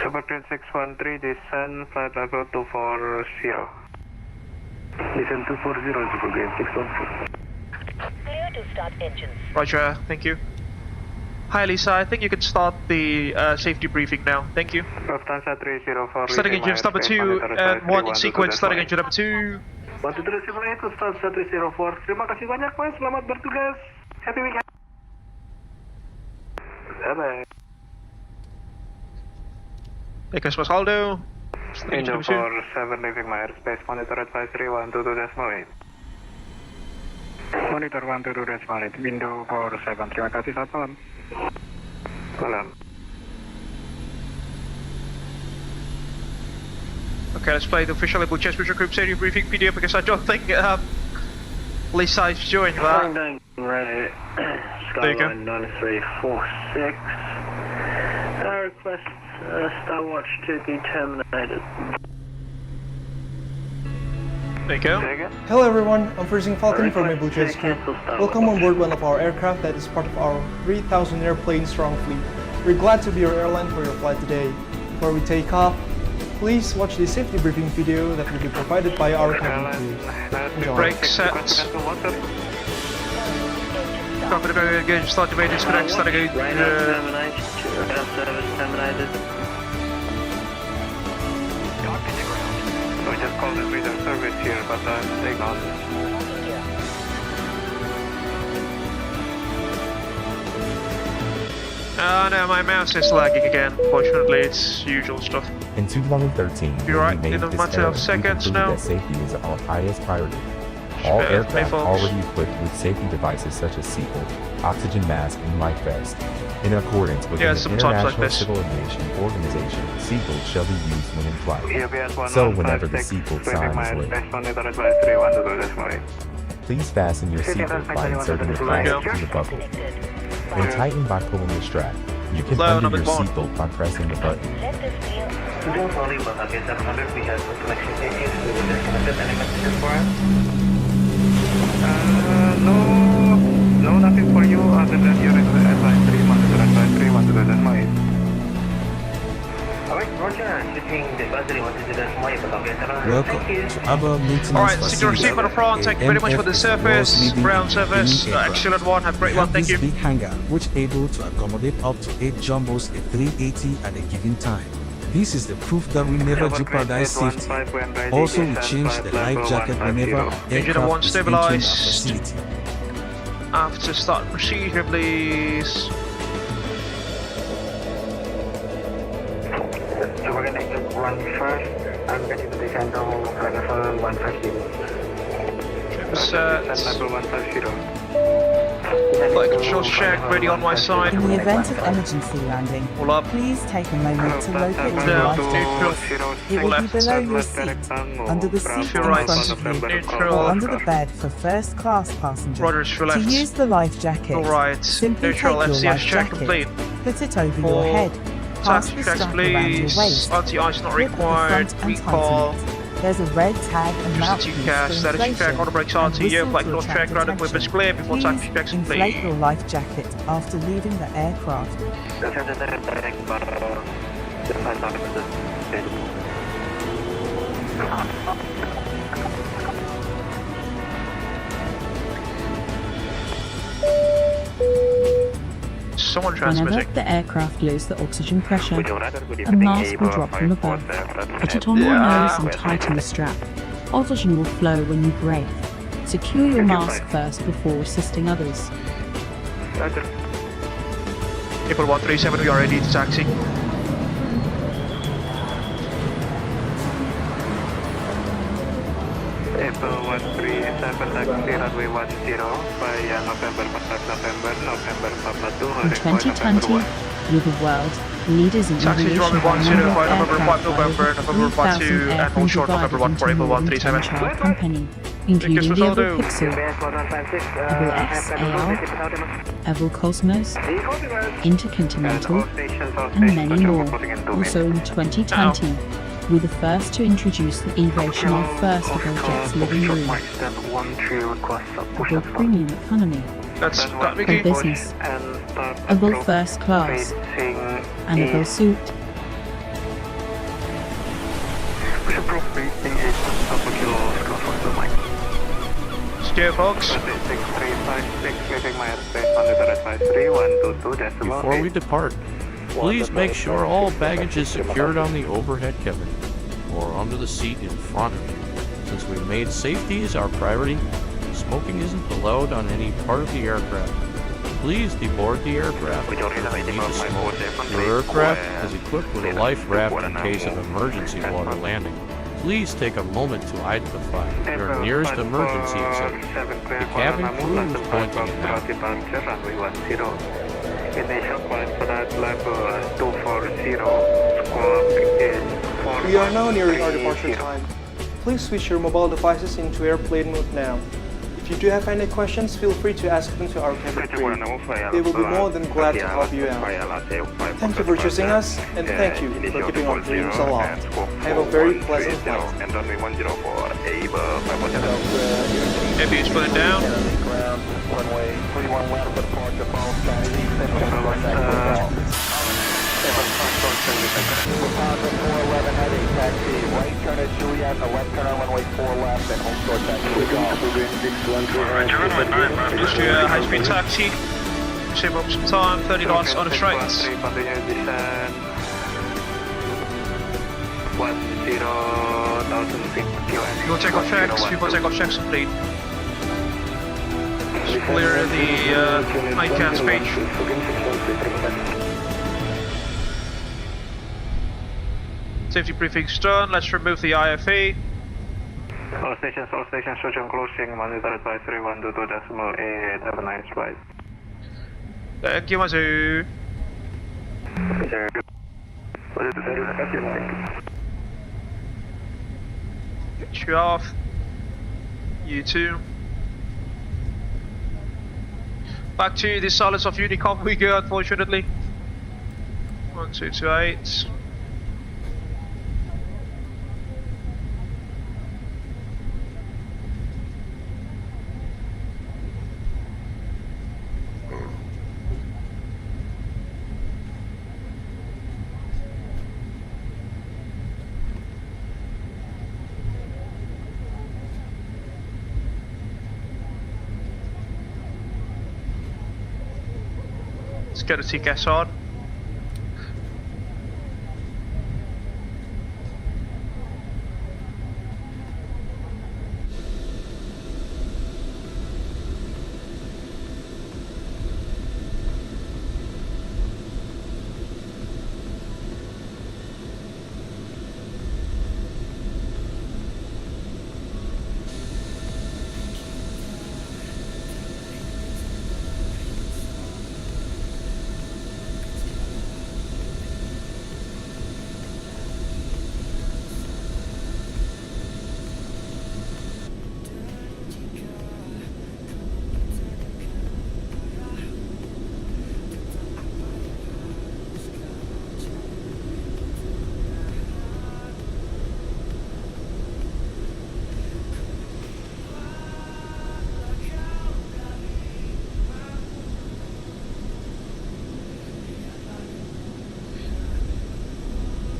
Super Green 613, descend flight level 240. Descend 240, Super Green 613. Clear to start engines. Roger, thank you. Hi Lisa, I think you can start the safety briefing now. Thank you. Lufthansa 304. Starting engines number 2 and 1 in sequence, starting engine number 2. 123 Lufthansa 304. Terima kasih banyak Mas, selamat bertugas. Happy weekend. Bye-bye. Hey Christmas Aldo. Starting engine Angel number 2. 47 leaving my airspace, monitor advisory 122.8. Monitor 122.8, window 47, terima kasih, selamat malam. Malam. Okay, let's play the official Abel Jets Virtual Group safety briefing video because I don't think Lisa is joining that. Ready. There you go. Skyline 9346. I request Star Watch to be terminated. There you go. Hello everyone, I'm Freezing Falcon from Abel Jets Group. Welcome on board one of our aircraft that is part of our 3,000 airplane strong fleet. We're glad to be your airline for your flight today. Before we take off, please watch the safety briefing video that will be provided by our cabin crew. Enjoy. Brake set. Copy the very good. Start the main disconnect. Start again. We just called the reader service here, but stay gone. No, my mouse is lagging again. Fortunately, it's usual stuff. In 2013, You're right, we made in a this matter error, of seconds we now. concluded that safety is our highest priority. All Bear with me, aircraft folks. already equipped with safety devices such as seatbelt, oxygen mask, and life vest. In accordance with Yeah, the sometimes like International this. Civil Aviation Organization, seatbelts shall be used when in flight. EBS So whenever the 156, seatbelt leaving sign my is lit, airspace, monitor advisory 122.8. please fasten your seatbelt by inserting the plastic through the buckle. When tightened by pulling the strap, you can Hello, undo number your one. seatbelt by pressing the button. Let this clear. Sorry, but again, 700, we have no connection issues. We will disconnect any messages for us. No, nothing for you other than your advisory, monitor advisory 122.8. Alright, Roger, switching the advisory 122.8, but okay, Welcome to Abel Maintenance Alright, secure seat for the front. Thank you very much for the service. Ground service. Excellent one. Have a great one. Thank you. This big hangar, which able to accommodate up to 8 jumbos at 380 at a given time. This is the proof that we never jeopardize safety. Also, we change the life jacket whenever Engine one aircraft is entering our stabilized. facility. After start procedure, please. So we're gonna get one first. I'm ready to descend to level 150. Set. Level 150. Flight control check, ready on my side. In the event of emergency landing, Pull up. please take a moment to locate your Down, life jacket. neutral. It will be Left. below your seat, under the seat in right. front of you, Neutral. or under the bed for first class passengers. Rudder's for To left. use the life jacket, All right. simply Neutral, take your FCS life check jacket, complete. put it over Full your head, pass Taxi the checks, strap around your please. waist, Anti-ice not grip at the required. front and Recall. tighten it. There's a red tag and mouthpiece Emergency for cash, status check, inflation, auto brakes and RTO, whistle flight to control attract check, ground equipment's attention. clear before Please taxi checks inflate complete. your life jacket after leaving the aircraft. Someone Whenever transmitting. the aircraft loses the oxygen pressure, a mask will drop from above. Put it on your Yeah. nose and tighten the strap. Oxygen will flow when you breathe. Secure your mask first before assisting others. April 137, we are ready to taxi. April 137 taxi runway 10 via November 14 November 42 In 2020, we're the world leaders in Taxi aviation runway by 10 number of via November 5 aircraft by November, over November 3,000 42, and airplanes all short November 1 for divided April into more than 10 137. child company, including the Mr. Abel Soldo. Pixel, Abel XAR, Abel Cosmos, Intercontinental, and many more. Also in 2020, we're the first to introduce the aviation of first Abel Jets living room, Abel Premium Economy, That's that, for Vicky. business, Abel First Class, and Abel Suite. Steer, folks. Before we depart, please make sure all baggage is secured on the overhead cabin or under the seat in front of you. Since we've made safety as our priority, smoking isn't allowed on any part of the aircraft. Please deboard the aircraft if you need to smoke. Your aircraft is equipped with a life raft in case of emergency water landing. Please take a moment to identify your nearest emergency exit. The cabin crew is pointing it out. Initial flight for that level 240, squawk is 4. We are now nearing our departure time. Please switch your mobile devices into airplane mode now. If you do have any questions, feel free to ask them to our cabin crew. They will be more than glad to help you out. Thank you for choosing us, and thank you for keeping our dreams alive. Have a very pleasant flight. And runway 104, Abel, Maybe it's put it down. runway 31 left for departure, Paul, Deposit 411 heading taxi, right turn at Juliet, a left turn on runway 4 left, and home short taxi. Just your high-speed taxi. Save up some time, 30 knots on the straights. 10,000 feet. We'll take off checks, people take off checks complete. Just clear the ICANS page. Safety briefing's done, let's remove the IFE. All stations, social closing, monitor advisory 122.8, have a nice ride. Thank you, Mazu. Get you off. You too. Back to the silence of Unicom we go, unfortunately. 1228. Let's get a TCAS on.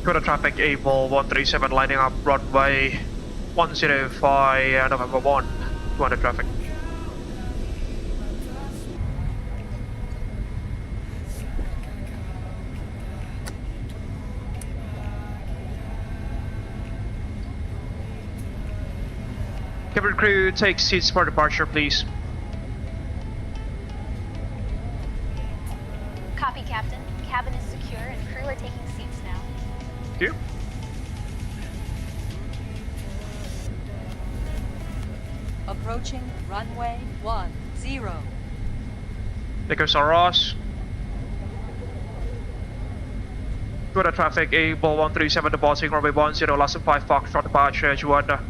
Juanda traffic Abel 137 lining up runway 105 November 1. Juanda traffic. Cabin crew, take seats for departure, please. Copy, Captain. Cabin is secure and crew are taking seats now. Thank you. Approaching runway 10. There goes our Ross. Juanda traffic Abel 137 departing runway 10, less than 5 Foxtrot departure, Juanda.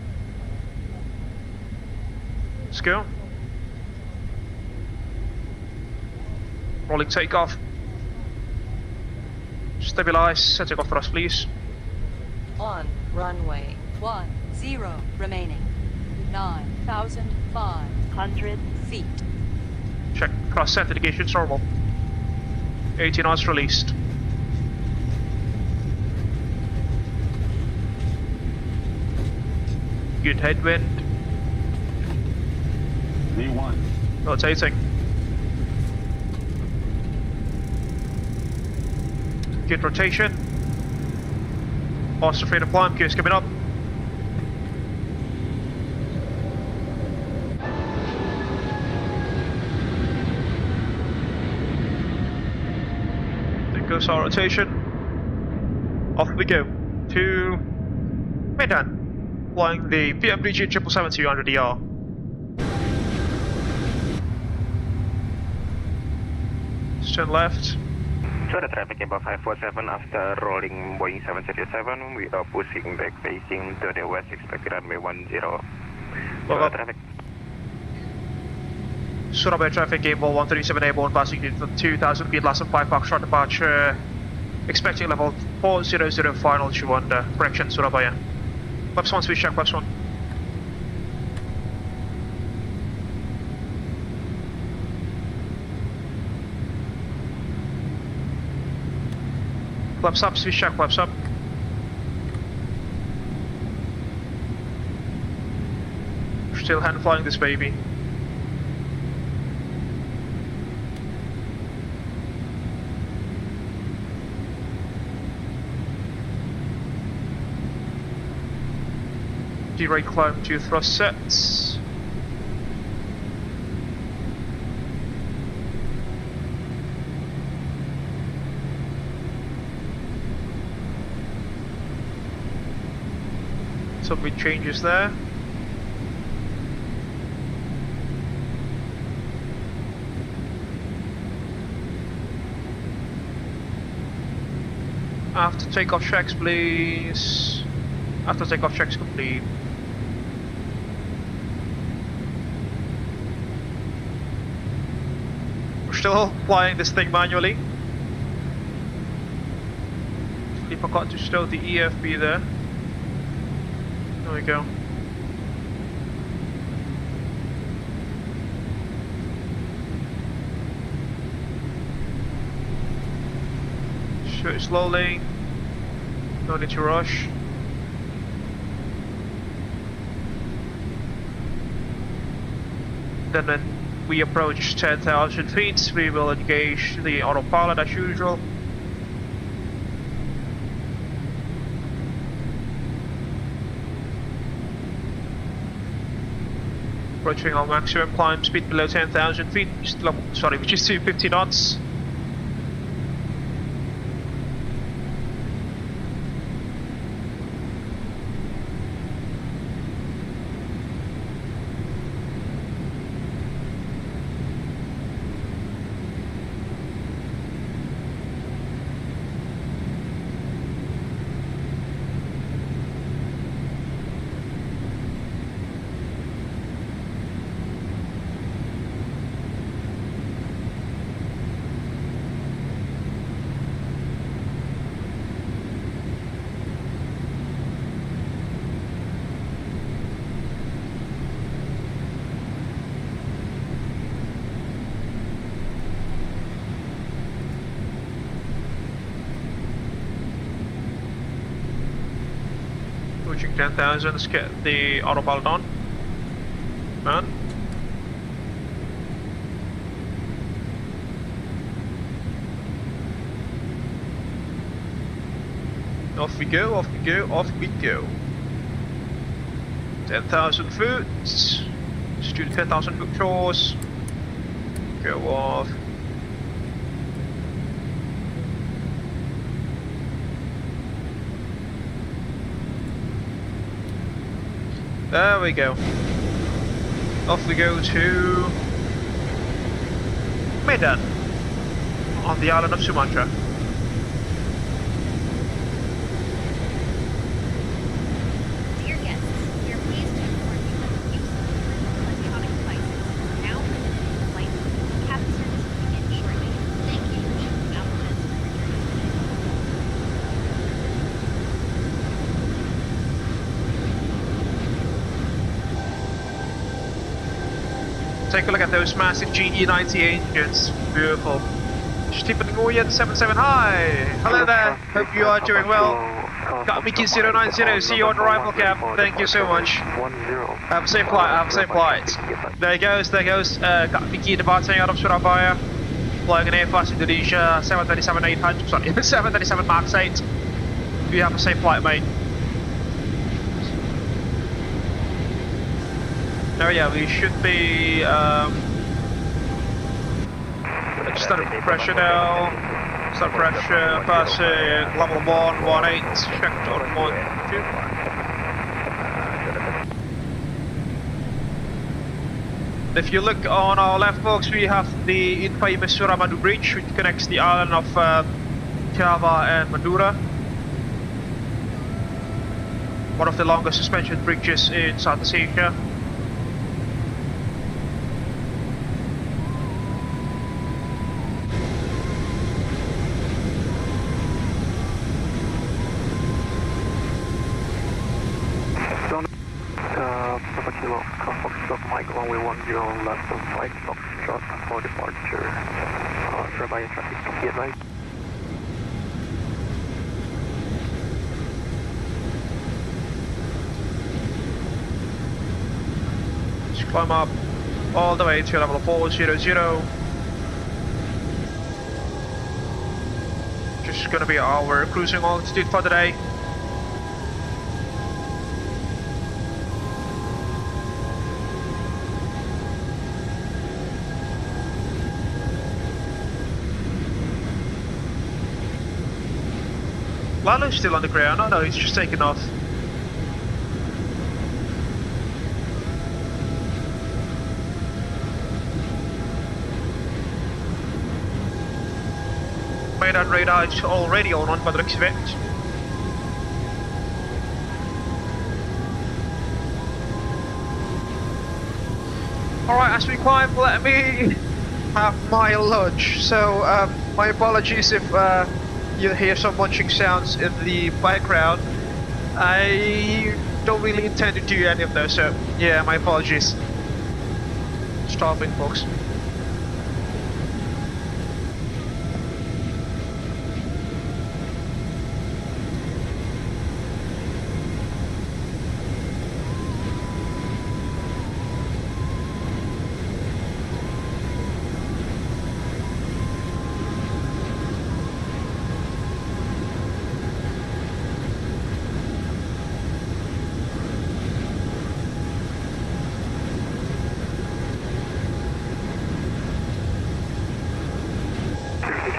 Let's go. Rolling takeoff. Stabilize, setting off thrust, please. On runway 10 remaining. 9,500 feet. Check cross set indications normal. 80 knots released. Good headwind. V1. Rotating. Good rotation. Faster freedom climb, gears coming up. There goes our rotation. Off we go to Medan. Flying the PMDG 777 under DR. Turn left. Juanda traffic Abel 547 after rolling Boeing 737. We are pushing back facing to the west, expected runway 10. Juanda traffic. Surabaya traffic Abel 137 airborne passing to 2,000 feet, less than 5 Foxtrot departure. Expecting level 400 final Juanda. Correction Surabaya. Flaps 1 switch check, flaps 1. Flaps up, switch check, flaps up. Still hand flying this baby. D-rate climb to thrust sets. Some big changes there. After takeoff checks, please. After takeoff checks complete. We're still flying this thing manually. We forgot to stow the EFB there. There we go. Shoot it slowly. No need to rush. Then when we approach 10,000 feet, we will engage the autopilot as usual. Approaching our maximum climb speed below 10,000 feet, which is 250 knots. Approaching 10,000, let's get the autopilot on. Man. Off we go, off we go, off we go. 10,000 foot. Let's do the 10,000 foot course. Go off. There we go. Off we go to Medan on the island of Sumatra. Dear guests, we are pleased to inform you that the use of electronic devices is now permitted in flight. Cabin service will begin shortly. Thank you for choosing Abel Jets for your journey. Take a look at those massive GE90 engines. Beautiful. Stephen Nguyen 77, hi! Hello there, hope you are doing well. Got Mickey 090, see you on arrival cab. Thank you so much. Have a safe flight, have a safe flight. There goes. Got Mickey departing out of Surabaya. Flying an Airbus Indonesia 737-800, sorry, 737 Max 8. You have a safe flight, mate. Oh yeah, we should be just under pressure now. Start pressure, passing level 118, checked on 1, 2. If you look on our left, folks, we have the infamous Suramadu Bridge, which connects the island of Java and Madura. One of the longest suspension bridges in Southeast Asia. Left of 5 Foxtrot for departure. Surabaya traffic to be advised. Just climb up all the way to level 400. Just gonna be our cruising altitude for the day. Lalo's still on the ground. Oh no, he's just taken off. Medan radar is already on but expect. Alright, as we climb, let me have my lunch. So, my apologies if you hear some munching sounds in the background. I don't really intend to do any of those, so yeah, my apologies. Starving, folks.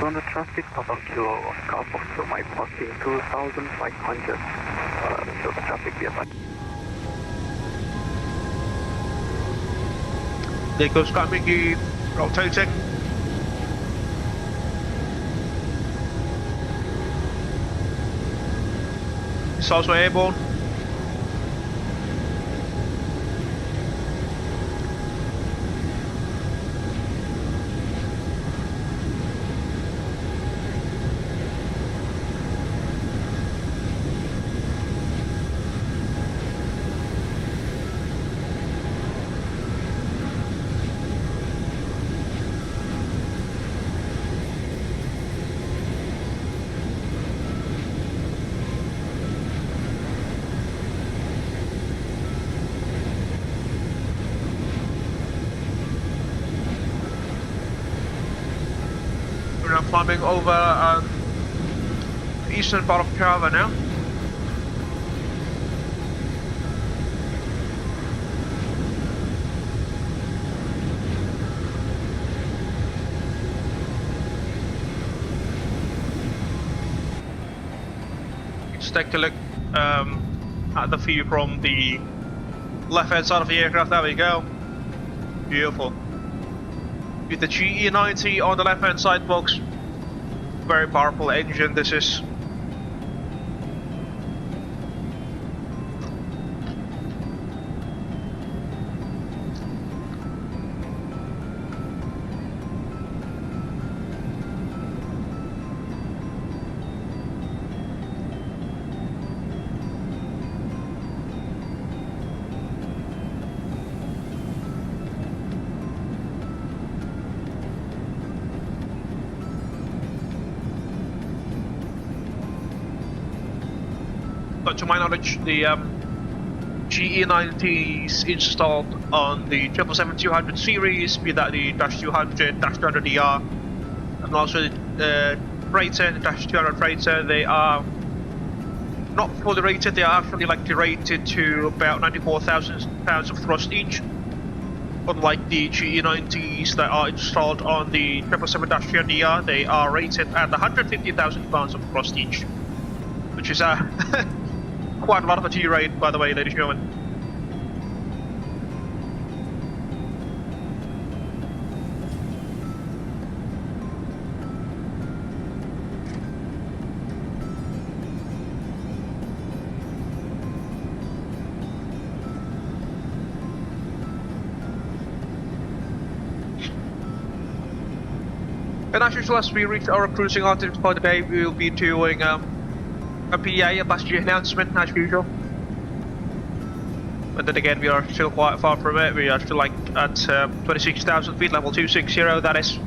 On the traffic, Papa Kilo Oscar Foxtrot, my passing 2,500. So the traffic be about. There goes Kamiki rotating. It's also airborne. climbing over the eastern part of Java now. Let's take a look at the view from the left hand side of the aircraft. There we go. Beautiful. With the GE90 on the left hand side, folks. Very powerful engine this is. But to my knowledge, the GE90 is installed on the 777-200 series, be that the -200, -200ER, and also the freighter, the -200 freighter. They are not fully rated, they are actually like rated to about 94,000 pounds of thrust each. Unlike the GE90s that are installed on the 777-300ER, they are rated at 150,000 pounds of thrust each, which is quite a lot of a T-rate, by the way, ladies and gentlemen. And as usual, as we reach our cruising altitude for the day, we will be doing a PA, a passenger announcement, as usual. But then again, we are still quite far from it. We are still like at 26,000 feet, level 260, that is.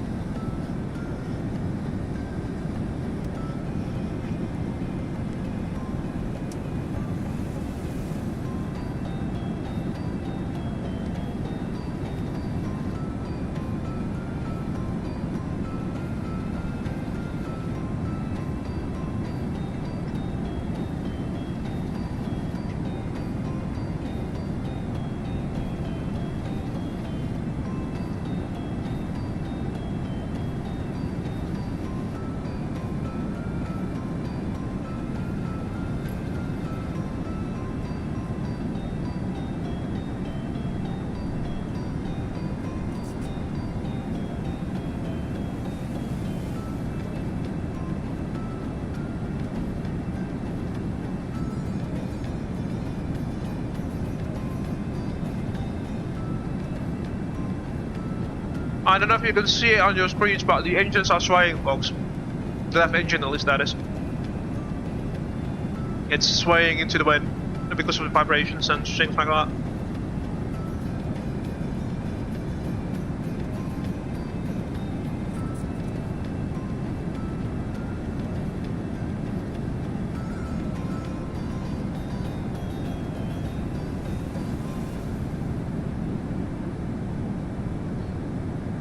I don't know if you can see it on your screens, but the engines are swaying, folks. The left engine, at least, that is. It's swaying into the wind because of the vibrations and things like that.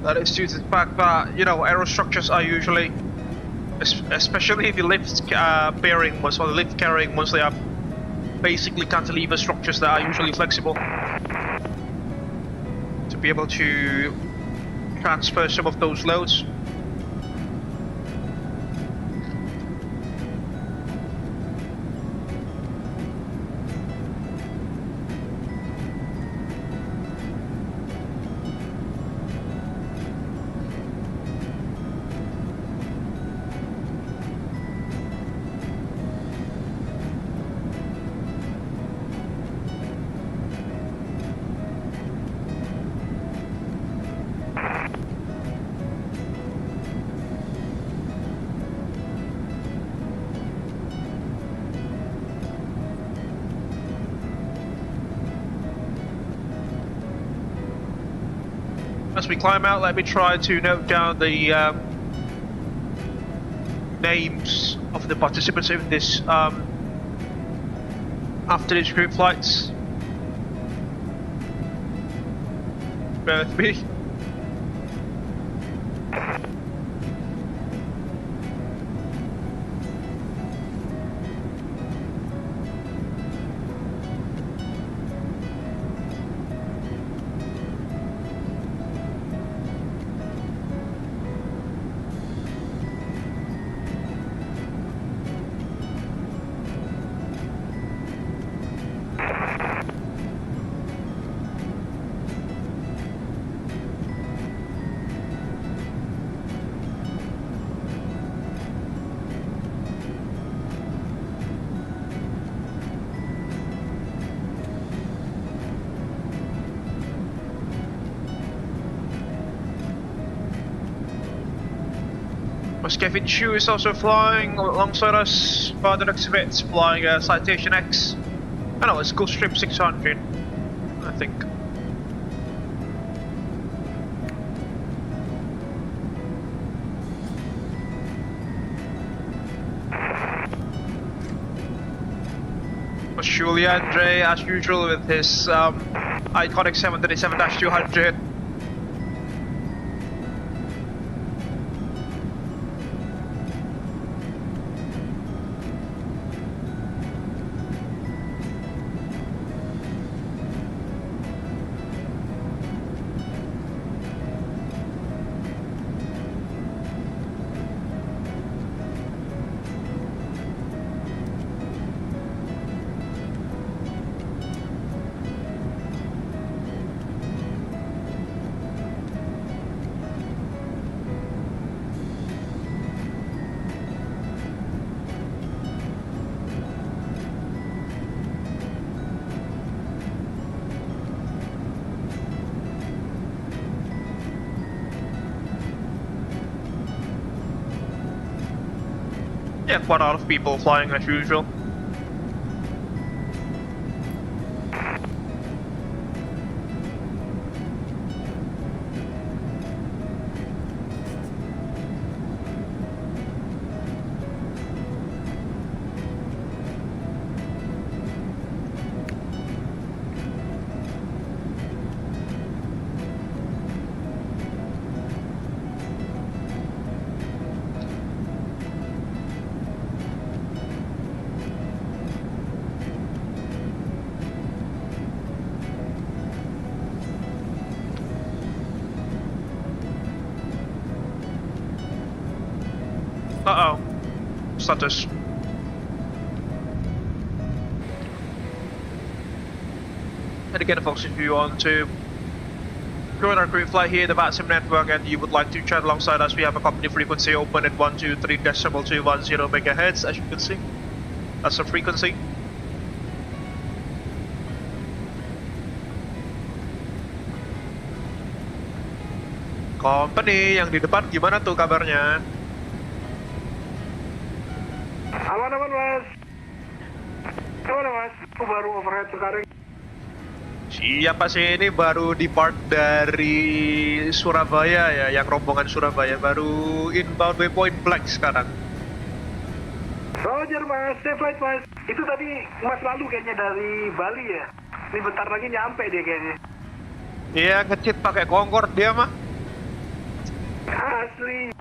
That is due to the fact that, you know, aerostructures are usually, especially the lift bearing ones or the lift carrying ones, they are basically cantilever structures that are usually flexible to be able to transfer some of those loads. As we climb out, let me try to note down the names of the participants in this after these group flights. Bear with me. Kevin Chu is also flying alongside us. Father Exhibits flying a Citation X. I know, it's Gulfstream 600, I think. Julia Andre, as usual, with his iconic 737-200. Yeah, quite a lot of people flying as usual. Uh-oh. Status. And again, folks, if you want to join our group flight here, the VATSIM network, and you would like to chat alongside us, we have a company frequency open at 123.210 MHz, as you can see. That's a frequency. Company yang di depan gimana tuh kabarnya? Aman mas. Gimana mas? Aku baru overhead sekarang. Siapa sih ini baru depart dari Surabaya ya, yang rombongan Surabaya baru inbound waypoint black sekarang. Roger mas, safe flight mas. Itu tadi mas lalu kayaknya dari Bali ya. Ini bentar lagi nyampe dia kayaknya. Iya, ngecit pakai Concorde dia mah. Asli.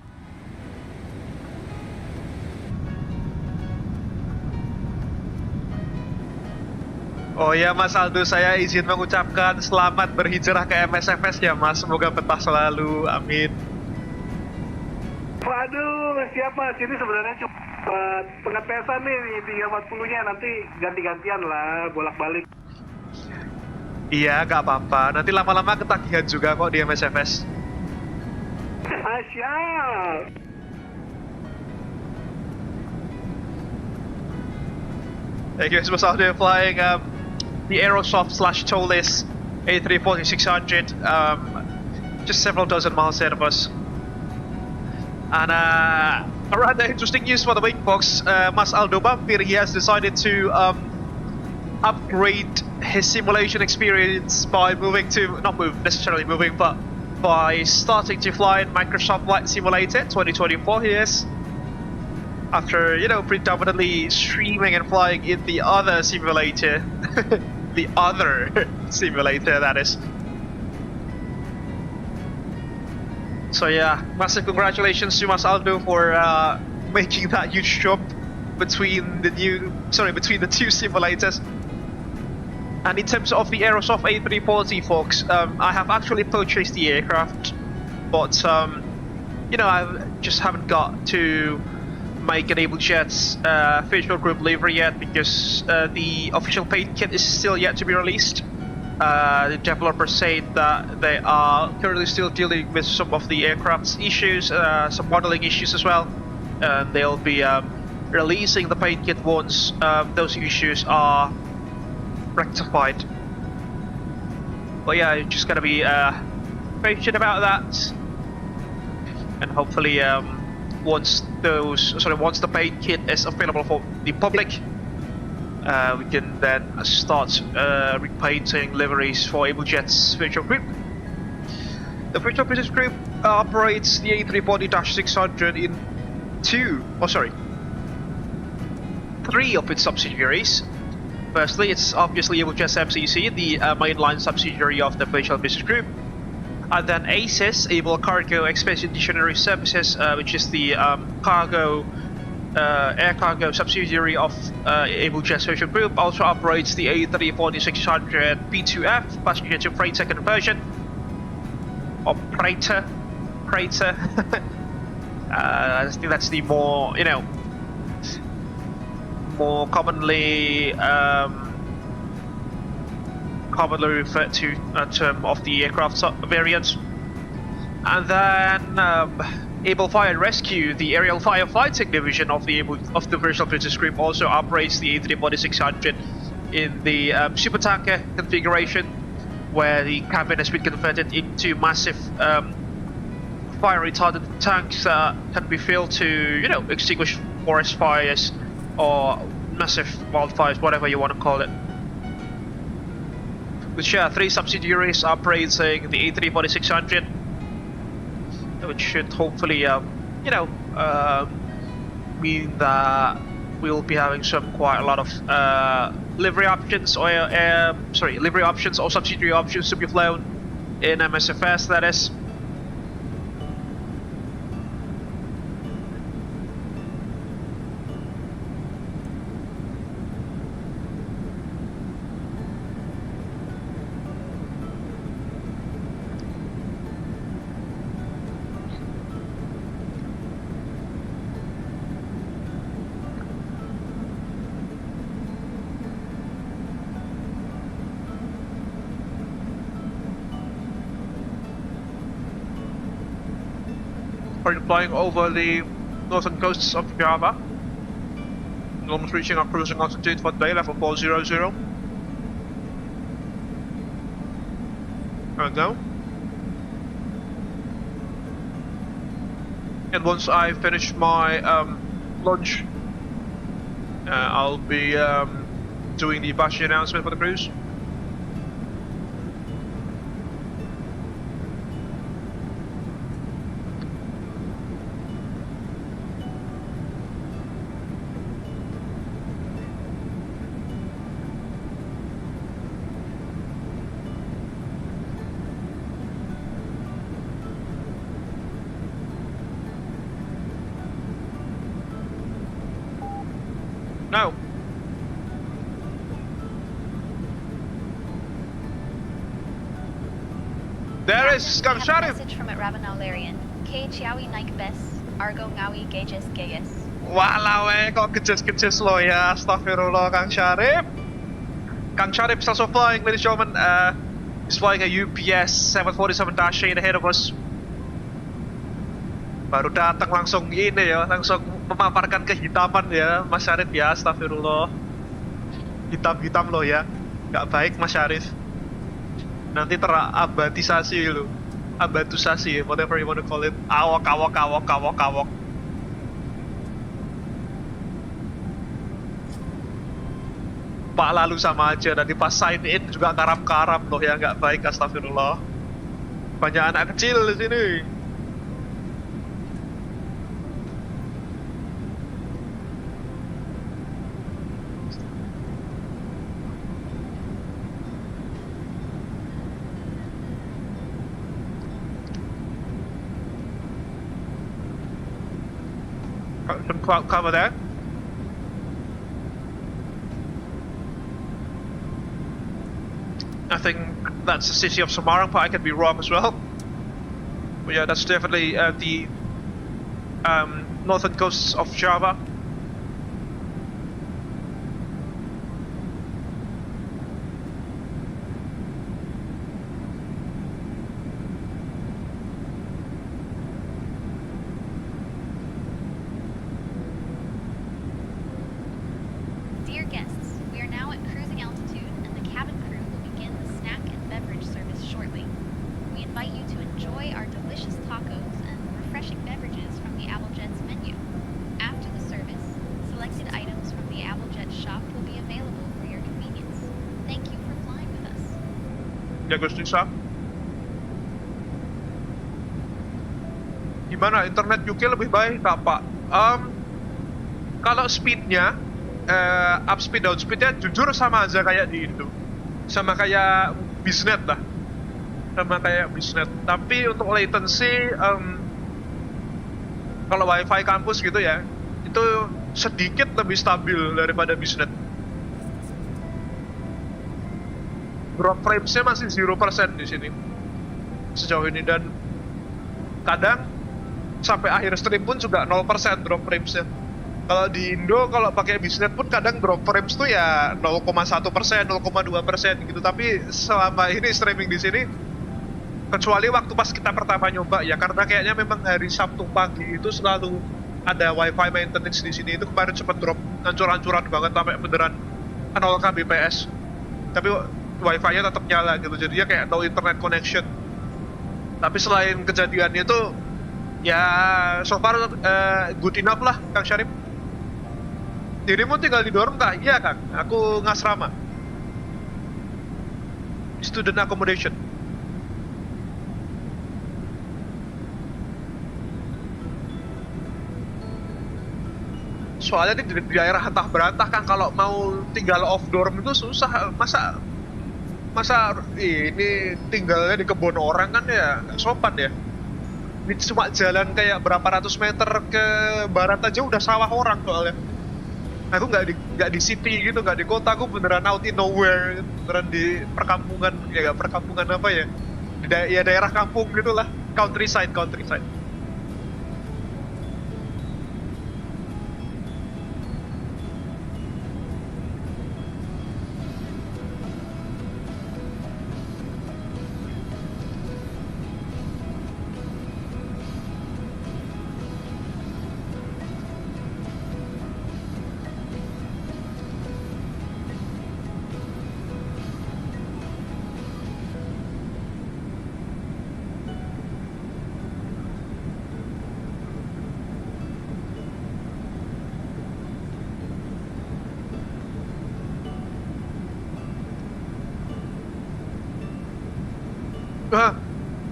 Oh ya Mas Aldo, saya izin mengucapkan selamat berhijrah ke MSFS ya Mas. Semoga betah selalu, amin. Waduh, siap mas. Ini sebenarnya cuma pengetesan nih 340-nya. Nanti ganti-gantian lah, bolak-balik. Iya, gak apa-apa. Nanti lama-lama ketagihan juga kok di MSFS. Siap. Thank you, Mas Aldo, flying the Aerosoft/Tolis A340-600, just several dozen miles ahead of us. And a rather interesting news for the week, folks. Mas Aldo Bampir, he has decided to upgrade his simulation experience by by starting to fly in Microsoft Flight Simulator 2024. He is, after predominantly streaming and flying in the other simulator. The other simulator, that is. So yeah, massive congratulations to Mas Aldo for making that huge jump between the two simulators. And in terms of the Aerosoft A340, folks, I have actually purchased the aircraft, but I just haven't got to make an Abel Jets Virtual Group livery yet, because the official paint kit is still yet to be released. The developers say that they are currently still dealing with some of the aircraft's issues, some modeling issues as well. They'll be releasing the paint kit once those issues are rectified. But yeah, just gotta be patient about that, and hopefully once the paint kit is available for the public, we can then start repainting liveries for Abel Jets Virtual Group. The Virtual Business Group operates the A340-600 in three of its subsidiaries. Firstly, it's obviously Abel Jets MCC, the mainline subsidiary of the Virtual Business Group. And then ACES, Abel Cargo Expeditionary Services, which is the air cargo subsidiary of Abel Jets Virtual Group, also operates the A340-600 P2F, passenger to freighter conversion. Or freighter. I think that's the more, more commonly referred to term of the aircraft variant. And then Abel Fire and Rescue, the aerial firefighting division of the Virtual Business Group, also operates the A340-600 in the supertanker configuration, where the cabin has been converted into massive fire retardant tanks that can be filled to, extinguish forest fires or massive wildfires, whatever you want to call it. Which are three subsidiaries operating the A340-600, which should hopefully, mean that we'll be having quite a lot of livery options or subsidiary options to be flown in MSFS, that is. We're flying over the northern coasts of Java, almost reaching our cruising altitude for today, level 400. And now. And once I finish my lunch, I'll be doing the passenger announcement for the cruise. No. There is Kang Sharif. Message from Ravenau Larian. K Chiawi naik bes, Argo ngawi gages gayes. Walau kok kejes-kejes lo ya, astagfirullah Kang Sharif. Kang Sharif is also flying, ladies and gentlemen. He's flying a UPS 747-8 ahead of us. Baru datang langsung ini ya, langsung memaparkan kehitaman ya, Mas Syarif ya, astagfirullah. Hitam-hitam loh ya, nggak baik Mas Syarif. Nanti terabatisasi lo, abatusasi, whatever you want to call it. Awok. Pak lalu sama aja, nanti pas sign in juga karam-karam loh ya, nggak baik, astagfirullah. Banyak anak kecil di sini. Some cloud cover there. I think that's the city of Sumatra, but I could be wrong as well. But yeah, that's definitely the northern coasts of Java. Dear guests, we are now at cruising altitude and the cabin crew will begin the snack and beverage service shortly. We invite you to enjoy our delicious tacos and refreshing beverages from the Abel Jets menu. Ya Gus Nisa. Gimana internet UK lebih baik nggak Pak? Kalau speednya, up speed down speednya jujur sama aja kayak di Indo, sama kayak Biznet lah, sama kayak Biznet. Tapi untuk latency, kalau wifi kampus gitu ya, itu sedikit lebih stabil daripada Biznet. Drop frames-nya masih 0% di sini sejauh ini, dan kadang sampai akhir stream pun juga 0% drop frames-nya. Kalau di Indo, kalau pakai Biznet pun kadang drop frames tuh ya 0,1%, 0,2% gitu. Tapi selama ini streaming di sini, kecuali waktu pas kita pertama nyoba ya, karena kayaknya memang hari Sabtu pagi itu selalu ada wifi maintenance di sini. Itu kemarin sempat drop hancur-hancuran banget sampai beneran 0 kbps. Tapi wifi-nya tetap nyala gitu, jadinya kayak no internet connection. Tapi selain kejadiannya itu, ya so far good enough lah, Kang Syarif. Dirimu tinggal di dorm kah? Iya Kang, aku ngasrama, student accommodation. Soalnya di daerah hantah berantah kan, kalau mau tinggal off dorm itu susah. Masa ini tinggalnya di kebun orang kan ya nggak sopan ya. Ini cuma jalan kayak berapa ratus meter ke barat aja udah sawah orang soalnya. Aku nggak di city gitu, nggak di kota, aku beneran out in nowhere, beneran di perkampungan, ya nggak perkampungan apa ya, ya daerah kampung gitulah, countryside.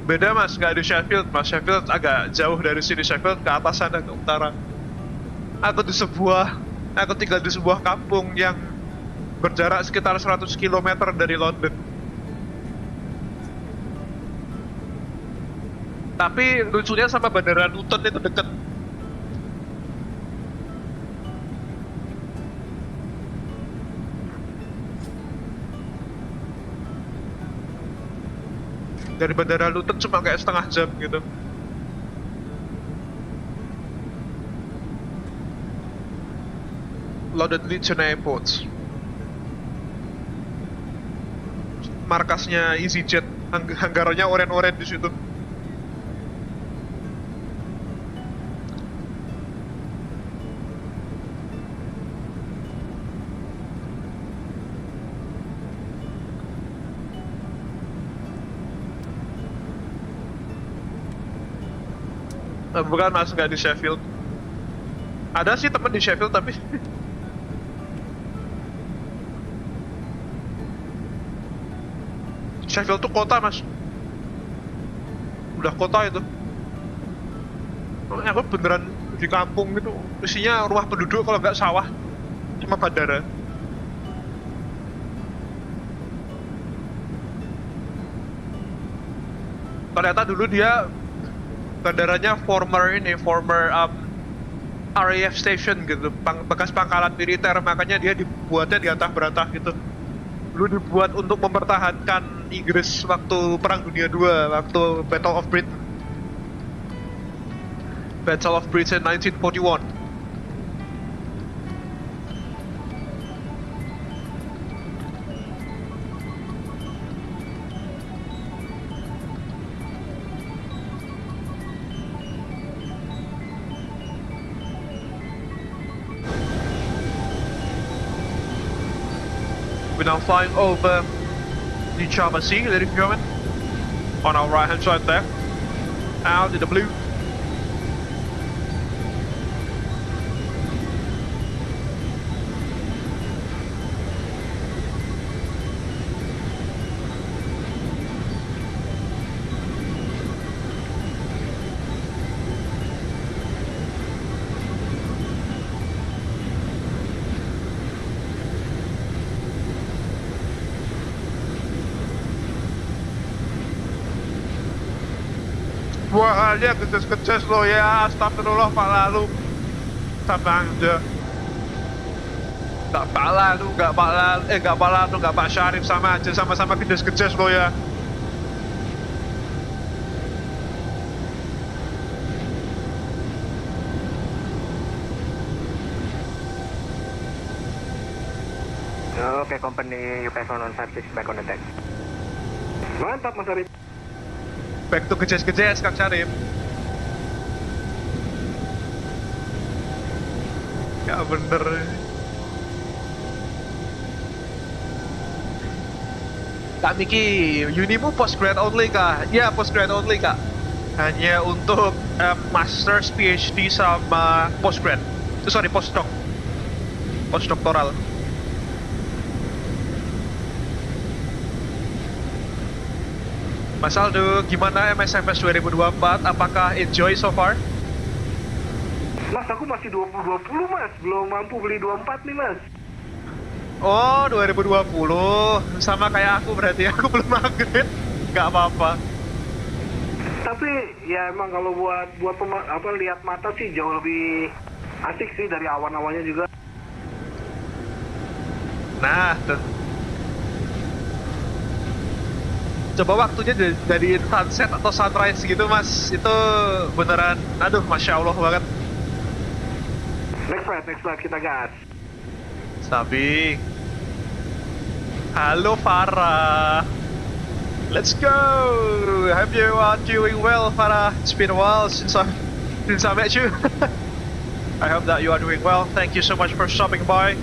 Beda mas, nggak di Sheffield mas. Sheffield agak jauh dari sini, Sheffield ke atas sana, ke utara. Aku tinggal di sebuah kampung yang berjarak sekitar 100 km dari London. Tapi lucunya sama Bandara Luton itu deket. Dari Bandara Luton cuma kayak setengah jam gitu. London International Airport, markasnya EasyJet, hanggarannya oren-oren di situ. Bukan mas, nggak di Sheffield. Ada sih temen di Sheffield tapi Sheffield tuh kota mas, udah kota itu. Aku beneran di kampung gitu, isinya rumah penduduk kalau nggak sawah, cuma bandara. Ternyata dulu dia bandaranya former RAF station gitu, bekas pangkalan militer, makanya dia dibuatnya di antah berantah gitu. Dulu dibuat untuk mempertahankan Inggris waktu Perang Dunia II, waktu Battle of Britain 1941. We're now flying over the Java Sea, ladies and gentlemen. On our right hand side there, out in the blue. Wah aja keces-keces lo ya, astagfirullah Pak Lalu. Sama aja. Gak Pak Lalu, gak Pak Lalu, gak Pak Syarif, sama aja, sama-sama keces-keces lo ya. Okay, company UPS 156 back on the deck. Mantap Mas Arif. Back to keces-keces Kang Syarif. Ya bener. Kak Miki, Unimu postgrad only kah? Ya postgrad only kak. Hanya untuk masters, PhD sama postgrad. Sorry postdoc, postdoktoral. Mas Aldo, gimana MSFS 2024? Apakah enjoy so far? Mas, aku masih 2020 Mas, belum mampu beli 24 nih Mas. Oh, 2020. Sama kayak aku berarti, aku belum upgrade. Gak apa-apa. Tapi ya emang kalau buat lihat mata sih jauh lebih asik sih dari awan-awannya juga. Nah, coba waktunya jadiin sunset atau sunrise gitu mas, itu beneran, aduh masya Allah banget. Next flight kita gas. Sabi. Halo Farah. Let's go. Hope you are doing well, Farah. It's been a while since I met you. I hope that you are doing well. Thank you so much for stopping by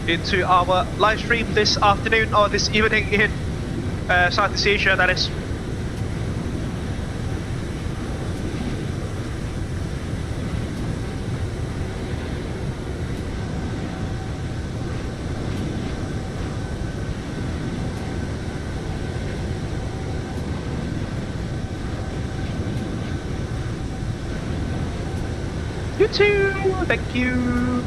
into our live stream this afternoon or this evening in Southeast Asia, that is. You too, thank you.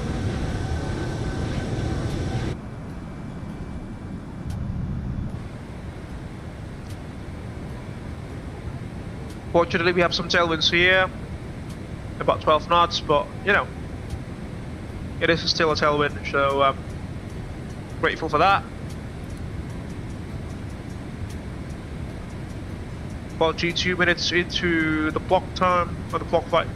Fortunately, we have some tailwinds here, about 12 knots, but you know, it is still a tailwind, so I'm grateful for that. About 2 minutes into the block time, or the block flight.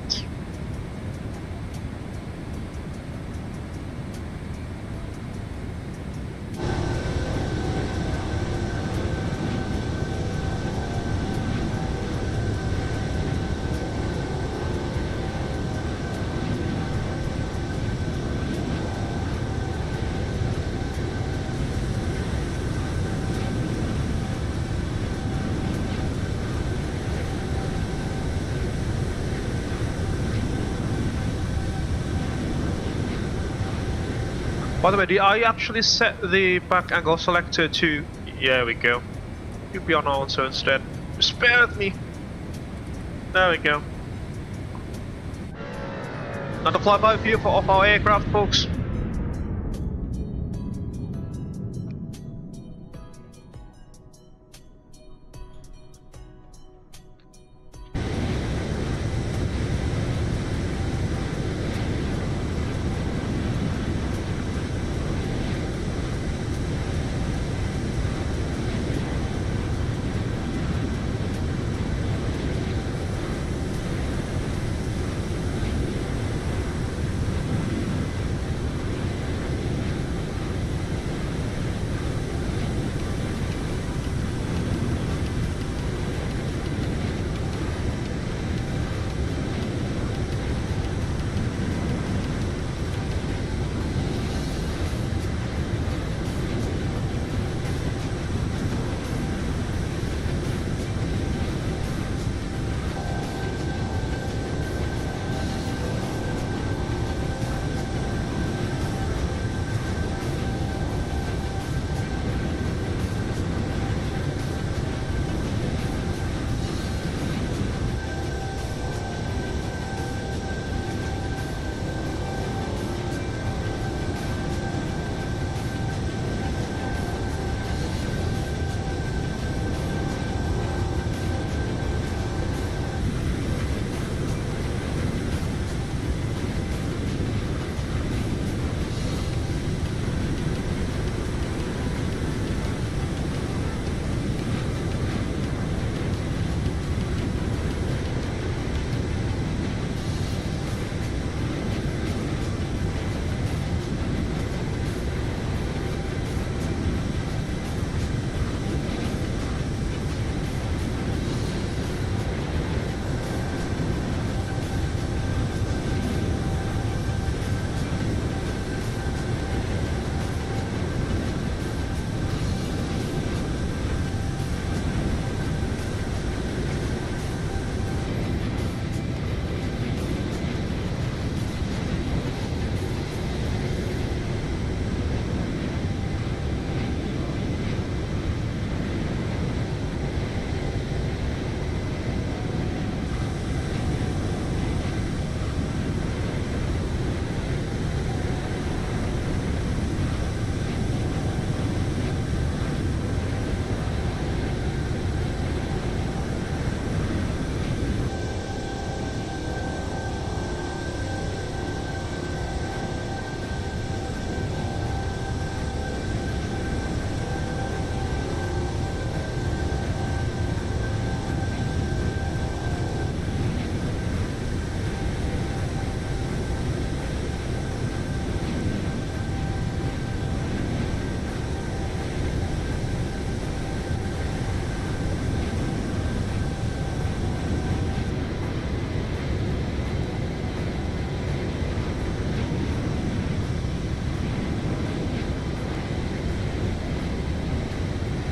By the way, did I actually set the back angle selector to... There we go. You be on auto instead. Spare with me. There we go. Another flyby view of our aircraft, folks.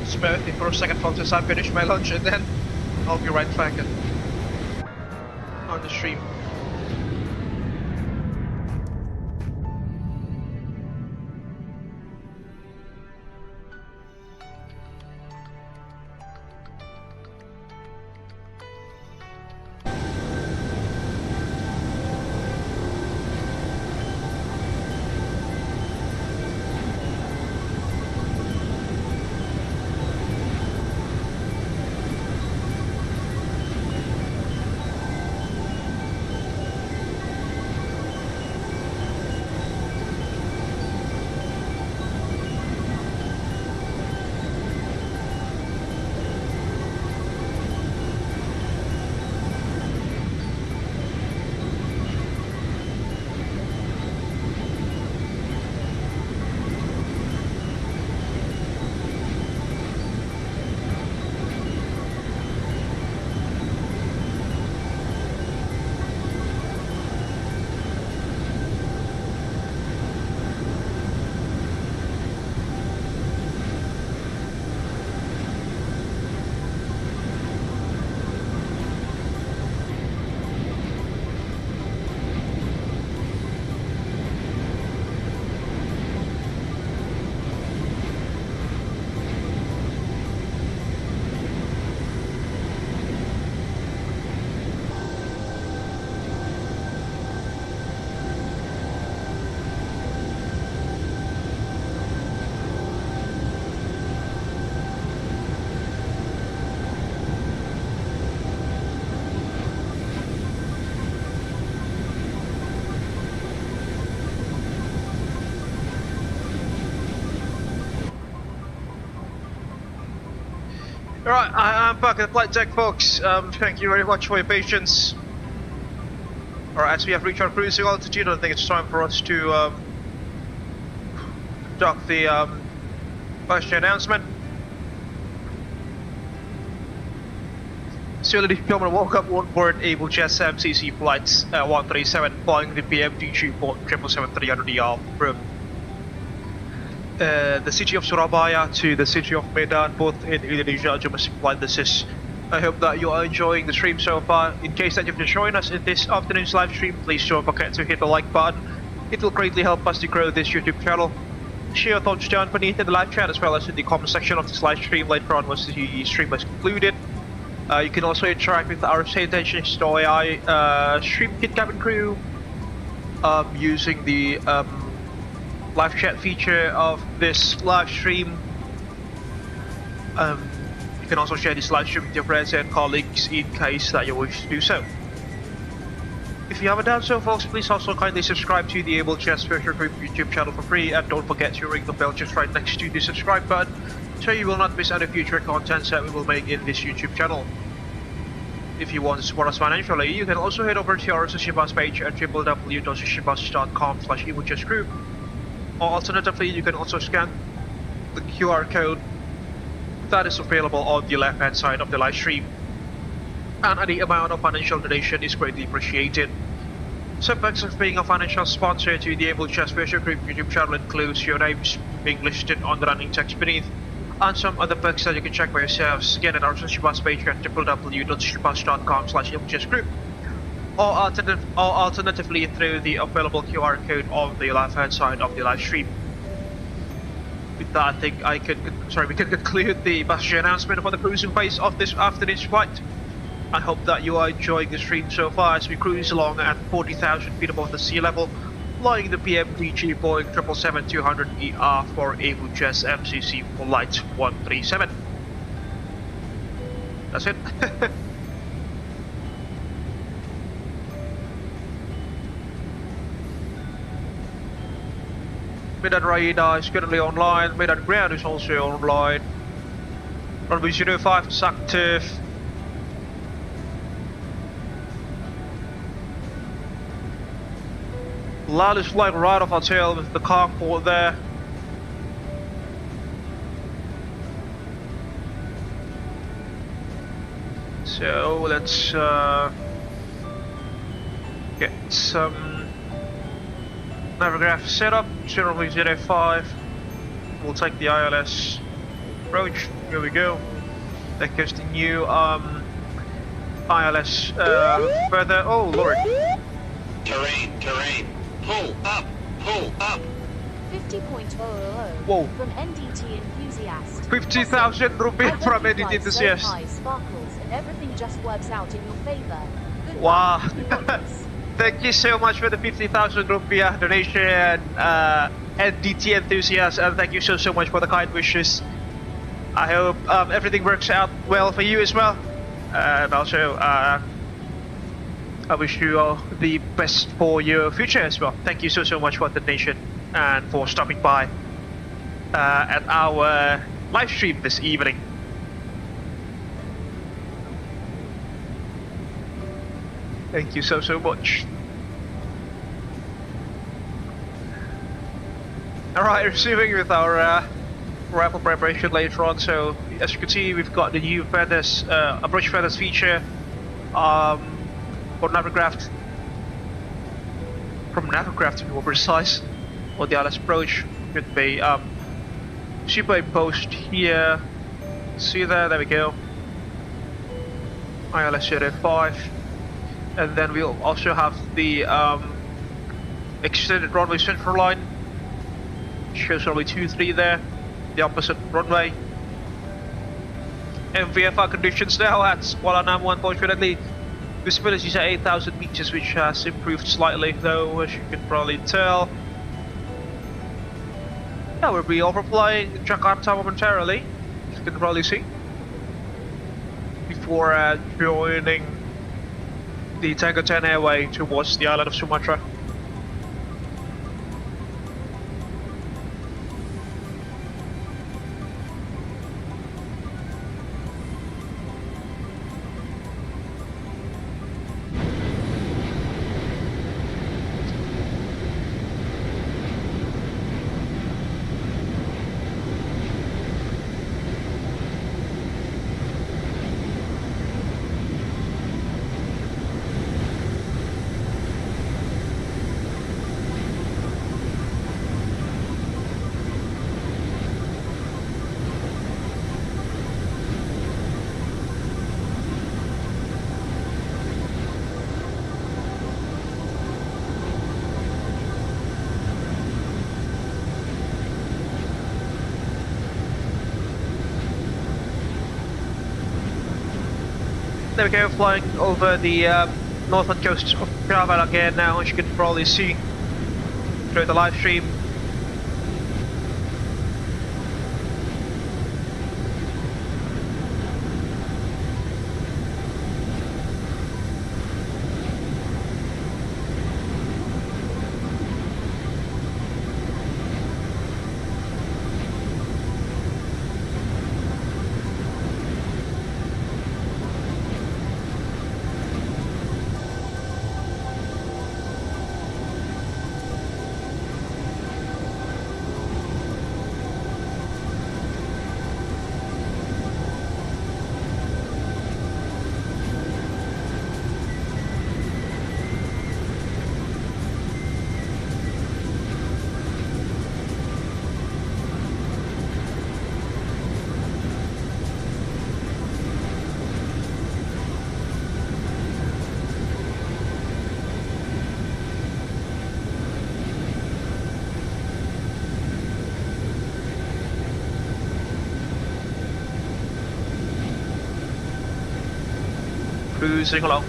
smoothly for a second, folks, as I finish my lunch, and then I'll be right back on the stream. Alright, I'm back at the flight deck, folks. Thank you very much for your patience. Alright, as we have reached our cruising altitude, I think it's time for us to conduct the passenger announcement. So, ladies and gentlemen, welcome on board Abel Jets MCC Flight 137, flying the PMDG Boeing 777-3 under the from the city of Surabaya to the city of Medan, both in Indonesia. Domestic flight. This is. I hope that you are enjoying the stream so far. In case that you've just joined us in this afternoon's live stream, please don't forget to hit the like button. It will greatly help us to grow this YouTube channel. Share your thoughts down beneath in the live chat as well as in the comment section of this live stream later on once the stream is concluded. You can also interact with our State Attention AI stream kit cabin crew using the live chat feature of this live stream. You can also share this live stream with your friends and colleagues in case that you wish to do so. If you haven't done so, folks, please also kindly subscribe to the Abel Jets Virtual Group YouTube channel for free, and don't forget to ring the bell just right next to the subscribe button so you will not miss any future contents that we will make in this YouTube channel. If you want to support us financially, you can also head over to our Sushibus page at www.sushibus.com/abeljetgroup. Or alternatively, you can also scan the QR code that is available on the left hand side of the live stream. And any amount of financial donation is greatly appreciated. Some perks of being a financial sponsor to the Abel Jets Virtual Group YouTube channel includes your names being listed on the running text beneath, and some other perks that you can check for yourselves again at our Sushibus page at www.sushibus.com/abeljetgroup. Or alternatively through the available QR code on the left hand side of the live stream. With that, I think we can conclude the passenger announcement for the cruising phase of this afternoon's flight. I hope that you are enjoying the stream so far as we cruise along at 40,000 feet above the sea level, flying the PMDG Boeing 777-200ER for Abel Jets MCC Flight 137. That's it. Medan radar is currently online, Medan ground is also online. Runway 05 is active. Lal is flying right off our tail with the carport there. So let's get some Navigraph set up. Runway 05. We'll take the ILS approach. Here we go. There goes the new ILS further. Oh lord. Terrain. Pull up. 50.000. Whoa. From NDT enthusiast. 50,000 rupiah from NDT enthusiast. Sparkles and everything just works out in your favor. Good Wow. luck. Thank you so much for the 50,000 rupiah donation, NDT enthusiast, and thank you so much for the kind wishes. I hope everything works out well for you as well. And also, I wish you all the best for your future as well. Thank you so much for the donation and for stopping by at our live stream this evening. Thank you so much. Alright, resuming with our rifle preparation later on. So as you can see, we've got the new feathers, approach feathers feature for Navigraph. From Navigraph to be more precise, or the ILS approach could be superimposed here. See there we go. ILS 05. And then we'll also have the extended runway central line. Shows runway 23 there, the opposite runway. And VFR conditions now at Kualanamu, unfortunately. Visibility is at 8,000 meters, which has improved slightly, though, as you can probably tell. Yeah, we'll be overflying Jakarta momentarily, as you can probably see, before joining the Tango 10 airway towards the island of Sumatra. There we go, flying over the northern coast of Java again now, as you can probably see through the live stream. Cruising along.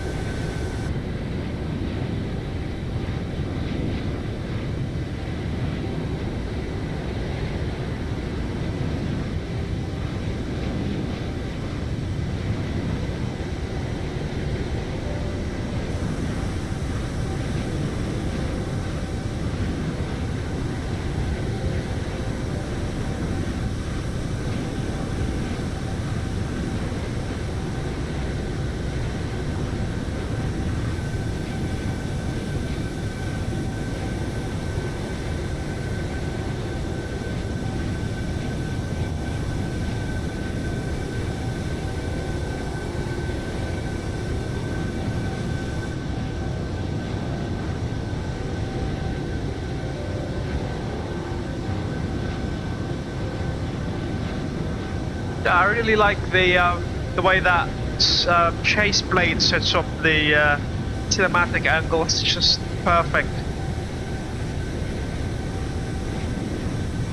I really like the way that chase blade sets up the cinematic angle. It's just perfect.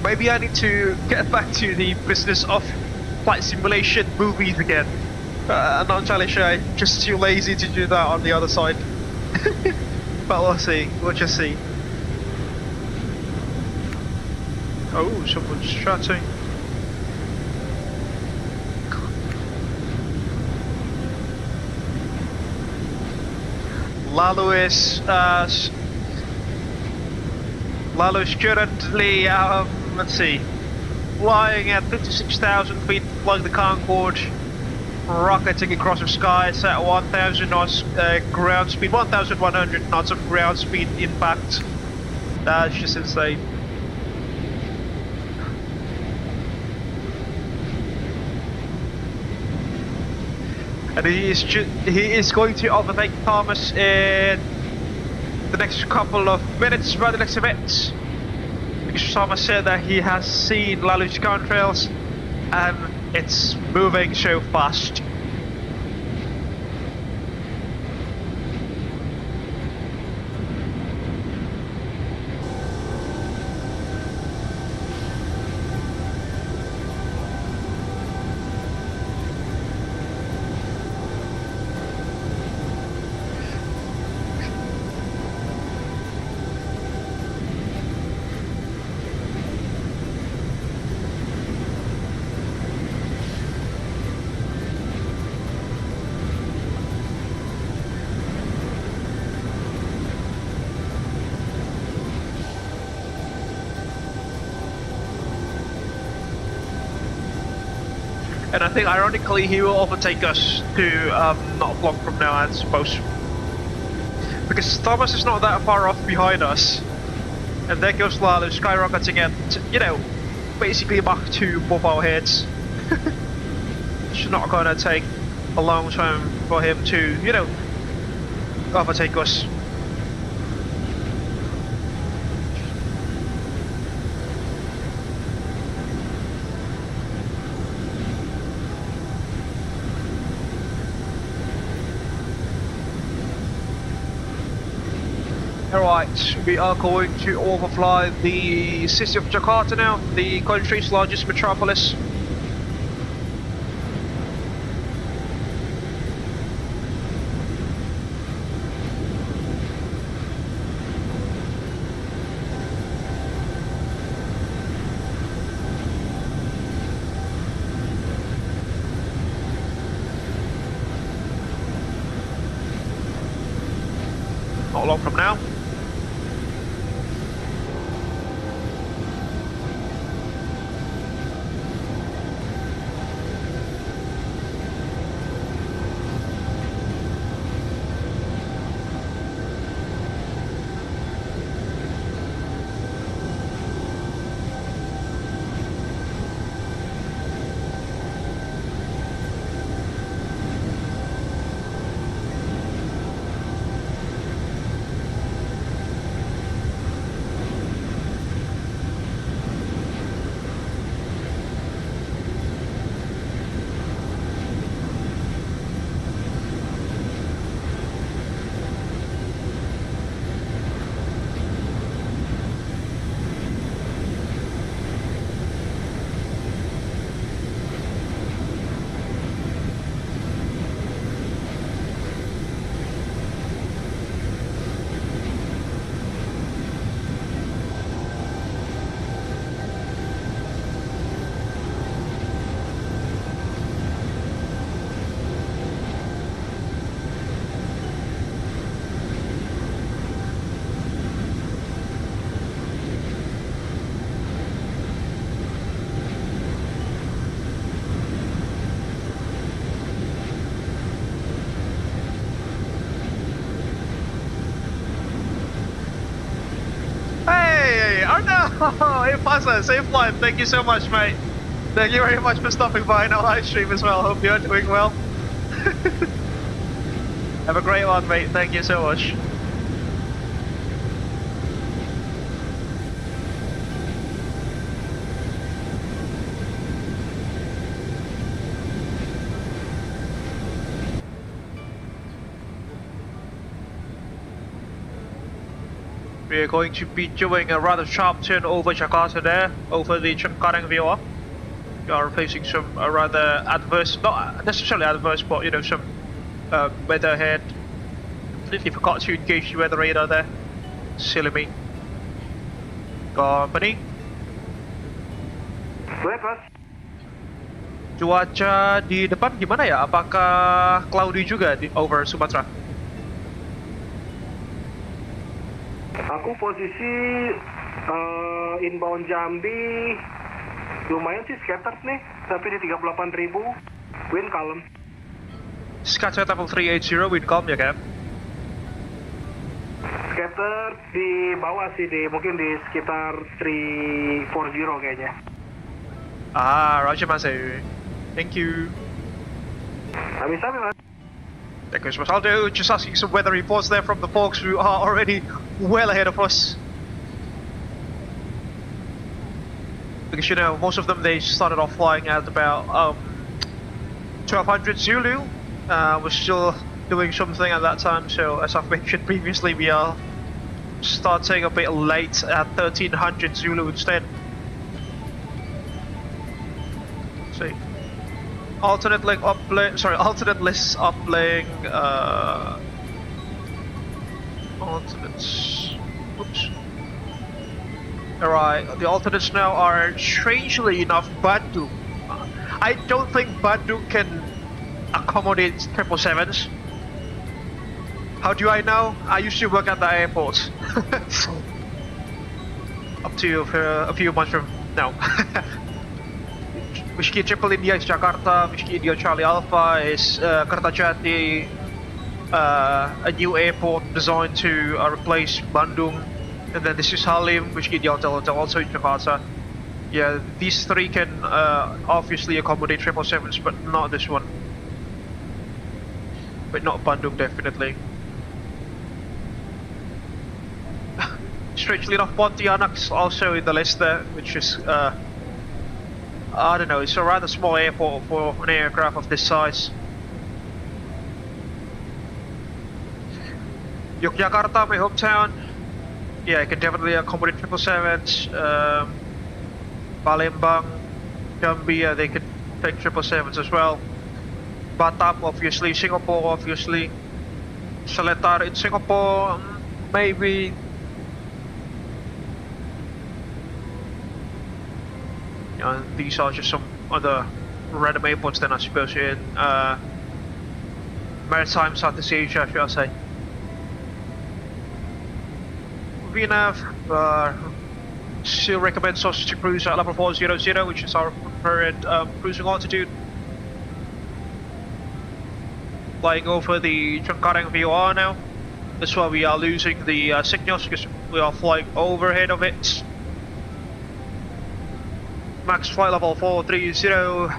Maybe I need to get back to the business of flight simulation movies again. I'm not entirely sure, I'm just too lazy to do that on the other side. But we'll see, we'll just see. Oh, someone's chatting. Lalo is currently, let's see, flying at 56,000 feet, flying the Concorde, rocketing across the skies at 1,000 knots ground speed, 1,100 knots of ground speed impact. That's just insane. And he is going to overtake Thomas in the next couple of minutes by the next event. Because Thomas said that he has seen Lalu's contrails and it's moving so fast. And I think ironically he will overtake us to not long from now, I suppose. Because Thomas is not that far off behind us. And there goes Lalu skyrocketing at, you know, basically Mach 2 above our heads. It's not gonna take a long time for him to, you know, overtake us. Alright, we are going to overfly the city of Jakarta now, the country's largest metropolis. Not long from now. Oh, Impasa, safe flight. Thank you so much, mate. Thank you very much for stopping by in our live stream as well. Hope you're doing well. Have a great one, mate. Thank you so much. We're going to be doing a rather sharp turn over Jakarta there, over the Cengkareng VOR. We are facing some rather adverse, not necessarily adverse, but you know, some weather ahead. Completely forgot to engage the weather radar there. Silly me. Company. Cuaca di depan gimana ya? Apakah cloudy juga di over Sumatra? Aku posisi inbound Jambi lumayan sih scattered nih, tapi di 38.000, wind calm. Scatter level 380, wind calm ya Cap? Scattered di bawah sih, mungkin di sekitar 340 kayaknya. Roger Mas. Thank you. Sabi-sabi Mas. Thank you so much. I'll do just asking some weather reports there from the folks who are already well ahead of us. Because you know, most of them, they started off flying at about 1200 Zulu. We're still doing something at that time, so as I've mentioned previously, we are starting a bit late at 1300 Zulu instead. See. Alternate link uplink, alternate list uplink, alternates, oops. Alright, the alternates now are, strangely enough, Bandung. I don't think Bandung can accommodate 777s. How do I know? I used to work at the airport. Up to a few months from now. Whiskey Triple India is Jakarta, Whiskey India Charlie Alpha is Kertajati, a new airport designed to replace Bandung, and then this is Halim, Whiskey India Hotel also in Jakarta. Yeah, these three can obviously accommodate 777s, but not this one. But not Bandung, definitely. Strangely enough, Pontianak's also in the list there, which is I don't know, it's a rather small airport for an aircraft of this size. Yogyakarta, my hometown. Yeah, I can definitely accommodate 777s. Palembang, Gambia, they can take 777s as well. Batam, obviously. Singapore, obviously. Seletar in Singapore, maybe. These are just some other random airports then, I suppose, in maritime Southeast Asia, should I say. VNAV still recommends us to cruise at level 400, which is our current cruising altitude. Flying over the Cengkareng VOR now. That's why we are losing the signals, because we are flying overhead of it. Max flight level 430,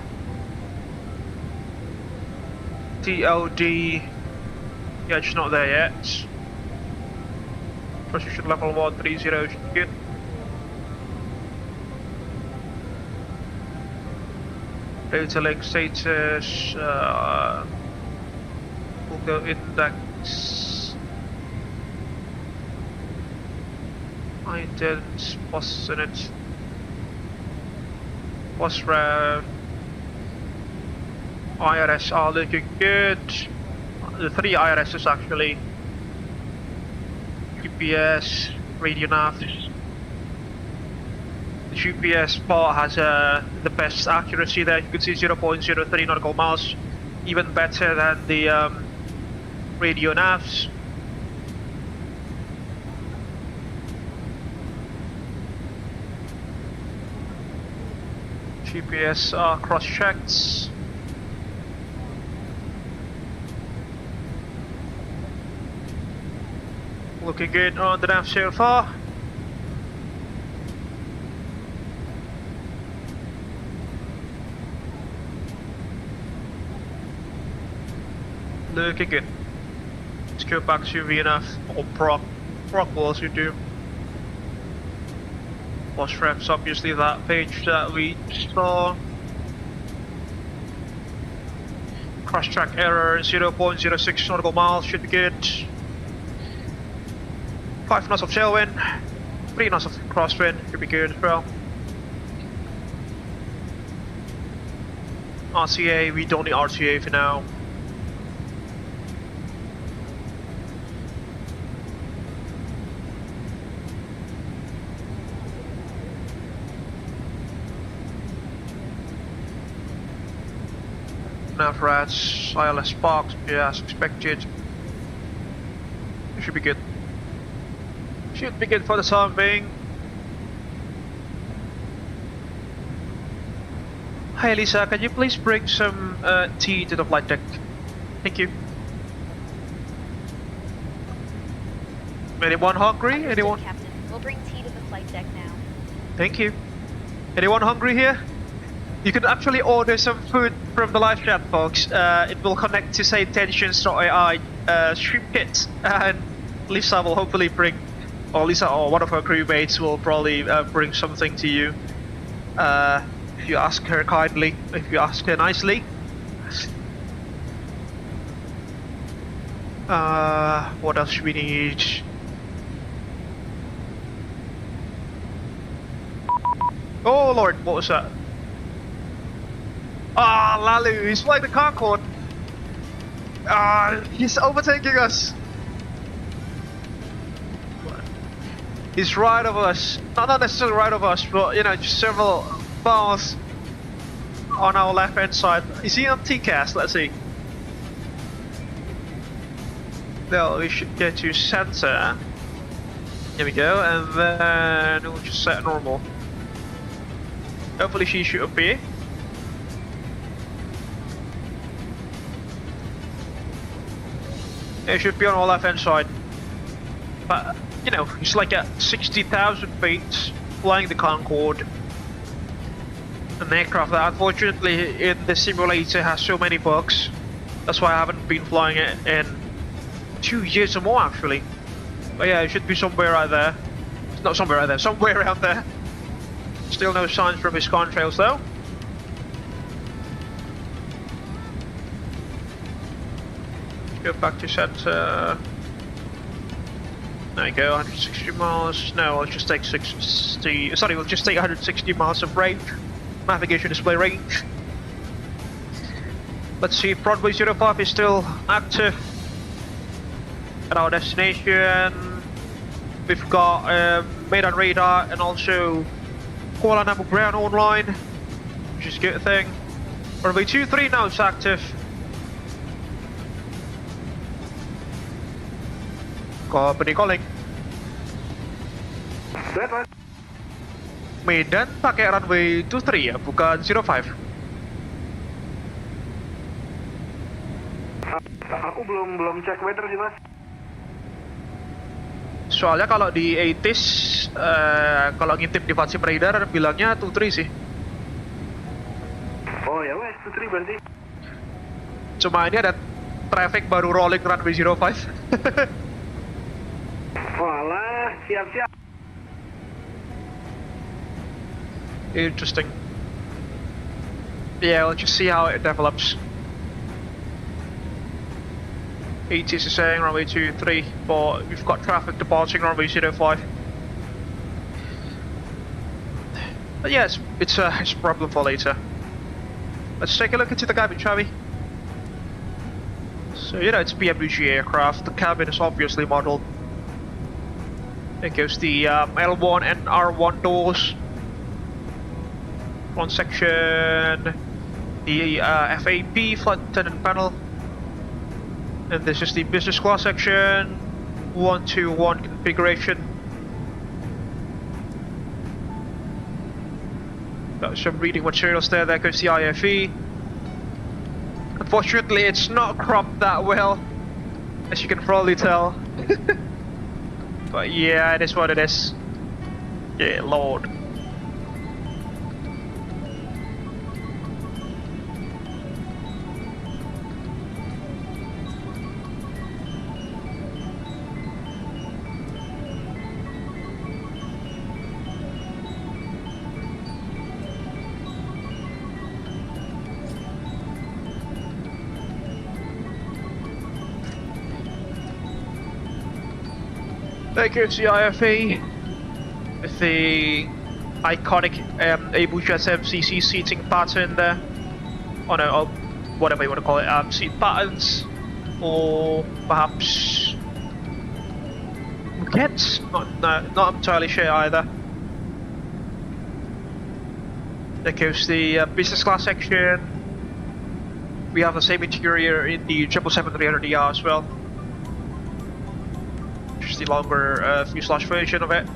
TLD, yeah, it's not there yet. Precision level 130 should be good. Data link status, we'll go index, ident, post in it. Post rev, IRS are looking good. The three IRSs actually. GPS, radio nav. The GPS part has the best accuracy there. You can see 0.03 nautical miles, even better than the radio navs. GPS are cross-checked. Looking good on the nav so far. Looking good. Let's go back to VNAV or proc will also do. Post refs, obviously that page that we saw. Cross track error 0.06 nautical miles should be good. 5 knots of tailwind, 3 knots of crosswind, should be good as well. RTA, we don't need RTA for now. Nav rats, ILS sparks, yeah, as expected. It should be good. Should be good for the time being. Hi Lisa, can you please bring some tea to the flight deck? Thank you. Anyone hungry? Anyone? Captain, we'll bring tea to the flight deck now. Thank you. Anyone hungry here? You can actually order some food from the live chat, folks. It will connect to say tensions.ai stream kit, and Lisa will hopefully bring, or Lisa or one of her crewmates will probably bring something to you. If you ask her kindly, if you ask her nicely. What else we need? Oh lord, what was that? Ah, Lalu, he's flying the Concorde. He's overtaking us. He's right of us. Not necessarily right of us, but you know, just several miles on our left hand side. Is he on TCAS? Let's see. Well, we should get to center. Here we go, and then we'll just set normal. Hopefully she should appear. It should be on our left hand side. But, you know, it's like at 60,000 feet flying the Concorde. An aircraft that unfortunately in the simulator has so many bugs. That's why I haven't been flying it in 2 years or more actually. But yeah, it should be somewhere right there. Not somewhere right there, somewhere around there. Still no signs from his contrails though. Go back to center. There you go, 160 miles. No, we'll just take 60. Sorry, we'll just take 160 miles of range. Navigation display range. Let's see if runway 05 is still active. At our destination, we've got Medan radar and also Kualanamu ground online, which is a good thing. Runway 23 now is active. Company calling. Medan pakai runway 23 ya, bukan 05. Aku belum cek weather sih mas. Soalnya kalau di 80s, kalau ngintip di VATSIM radar bilangnya 23 sih. Oh ya wes, 23 berarti. Cuma ini ada traffic baru rolling runway 05. Walah, siap-siap. Interesting. Yeah, let's just see how it develops. 80s is saying runway 23, but we've got traffic departing runway 05. But yes, it's a problem for later. Let's take a look into the cabin, shall we? So, you know, it's PMDG aircraft. The cabin is obviously modeled. There goes the L1 and R1 doors. One section, the FAP flight attendant panel. And this is the business class section, 121 configuration. Got some reading materials there, there goes the IFE. Unfortunately it's not cropped that well, as you can probably tell. But yeah, it is what it is. Yeah, Lord. There goes the IFA with the iconic Abel Jets MCC seating pattern there. Oh no, or whatever you want to call it, seat patterns, or perhaps bouquets? Not entirely sure either. There goes the business class section. We have the same interior in the 777-300ER as well. Just the longer fuselage version of it.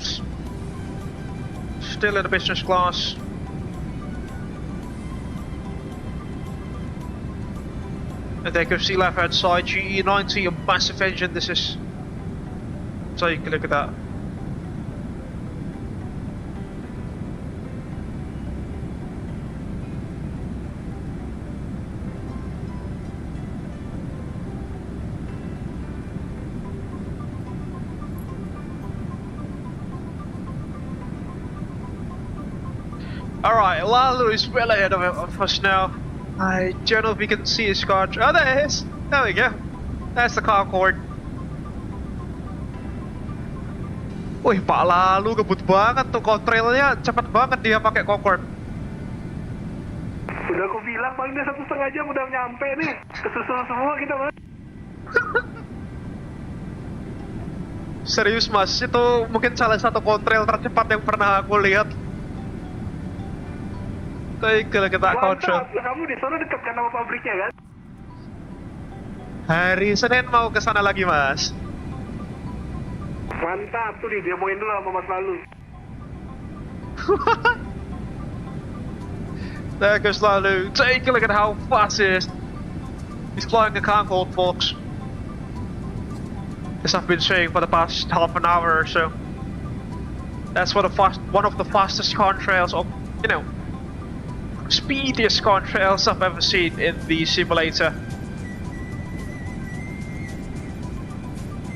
Still in the business class. And there goes the left hand side, GE90, a massive engine this is. So you can look at that. Alright, Lalu is well ahead of us now. I don't know if we can see his car. Oh, there it is! There we go. That's the Concorde. Wih, Pak Lalu ngebut banget tuh, contrailnya cepet banget dia pakai Concorde. Udah aku bilang paling dia 1,5 jam udah nyampe nih. Kesusul semua kita, Mas. Serius Mas, itu mungkin salah satu contrail tercepat yang pernah aku lihat. Kalau kita kontrol. Kamu di sana dekat kan sama pabriknya kan? Hari Senin mau ke sana lagi Mas. Mantap tuh nih, dia main dulu sama Mas Lalu. There goes Lalu. Take a look at how fast he is. He's flying a Concorde, folks. As I've been saying for the past half an hour or so. That's one of the fastest contrails of, you know, speediest contrails I've ever seen in the simulator.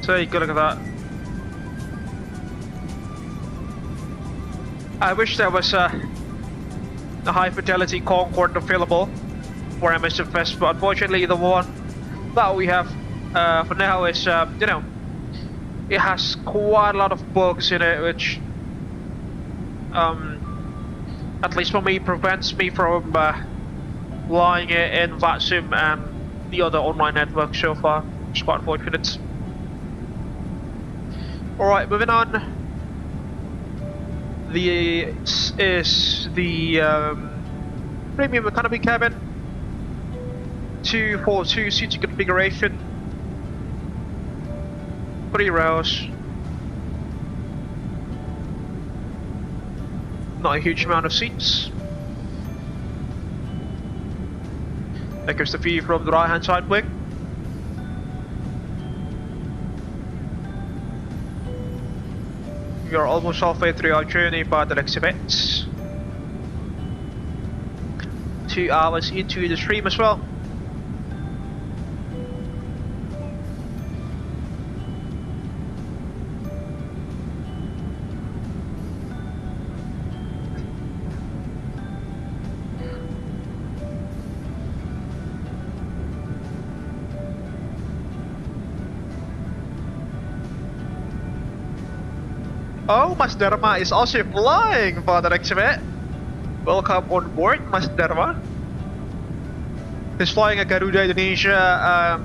Take a look at that. I wish there was a high fidelity Concorde available for MSFS, but unfortunately the one that we have for now is, you know, it has quite a lot of bugs in it, which at least for me prevents me from flying it in VATSIM and the other online networks so far. It's quite unfortunate. Alright, moving on. This is the premium economy cabin. 242 seating configuration. 3 rows. Not a huge amount of seats. There goes the view from the right hand side wing. We are almost halfway through our journey by the looks of it. 2 hours into the stream as well. Oh, Mas Dharma is also flying for the next event. Welcome on board, Mas Dharma. He's flying a Garuda Indonesia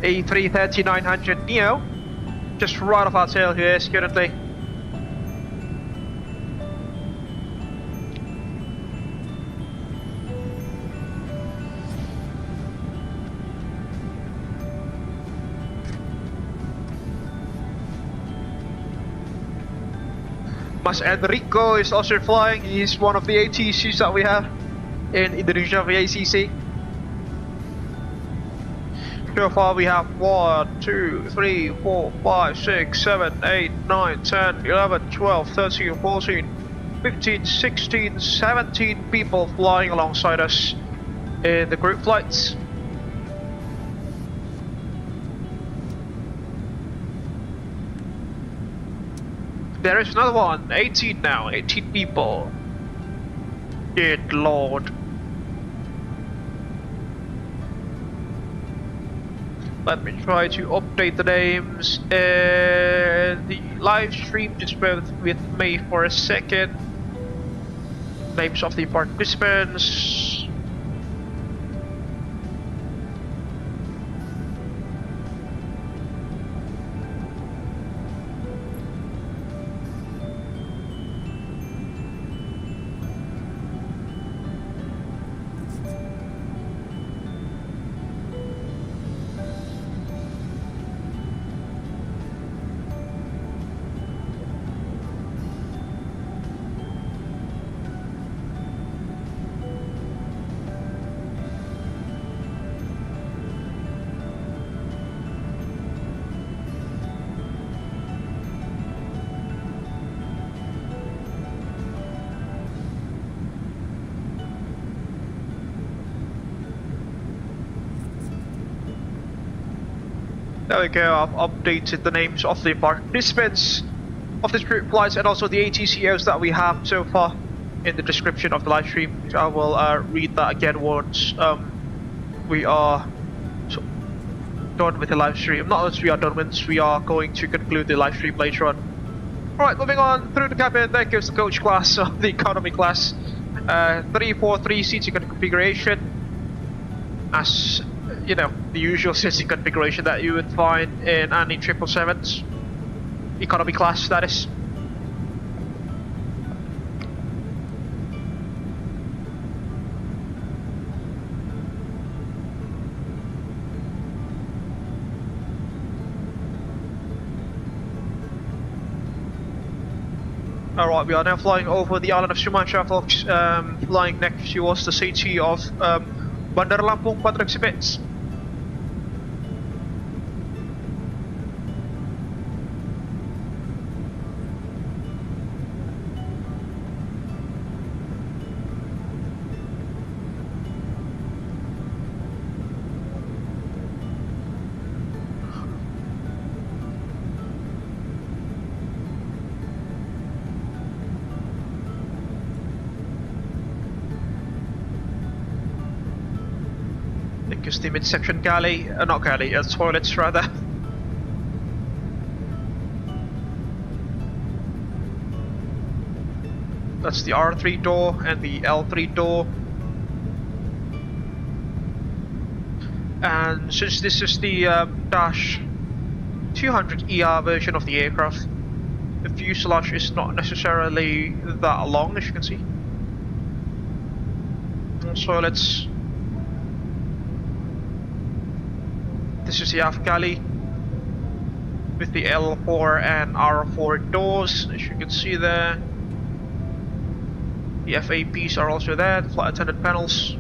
A330-900 Neo. Just right off our tail here currently. Mas Enrico is also flying. He's one of the ATCs that we have in Indonesia VACC. So far we have 1, 2, 3, 4, 5, 6, 7, 8, 9, 10, 11, 12, 13, 14, 15, 16, 17 people flying alongside us in the group flights. There is another one, 18 now, 18 people. Good lord. Let me try to update the names in the live stream. Just bear with me for a second. Names of the participants. There we go, I've updated the names of the participants of this group flights and also the ATCOs that we have so far in the description of the live stream. I will read that again once we are done with the live stream. Not once we are done, once we are going to conclude the live stream later on. Alright, moving on through the cabin, there goes the coach class of the economy class. 343 seating configuration. As you know, the usual seating configuration that you would find in any 777s, economy class that is. Alright, we are now flying over the island of Sumatra, folks, flying next towards the city of Bandar Lampung, Patrick Sipits. Because the midsection galley, not galley, toilets rather. That's the R3 door and the L3 door. And since this is the Dash 200ER version of the aircraft, the fuselage is not necessarily that long, as you can see. So let's... This is the aft galley with the L4 and R4 doors, as you can see there. The FAPs are also there, the flight attendant panels.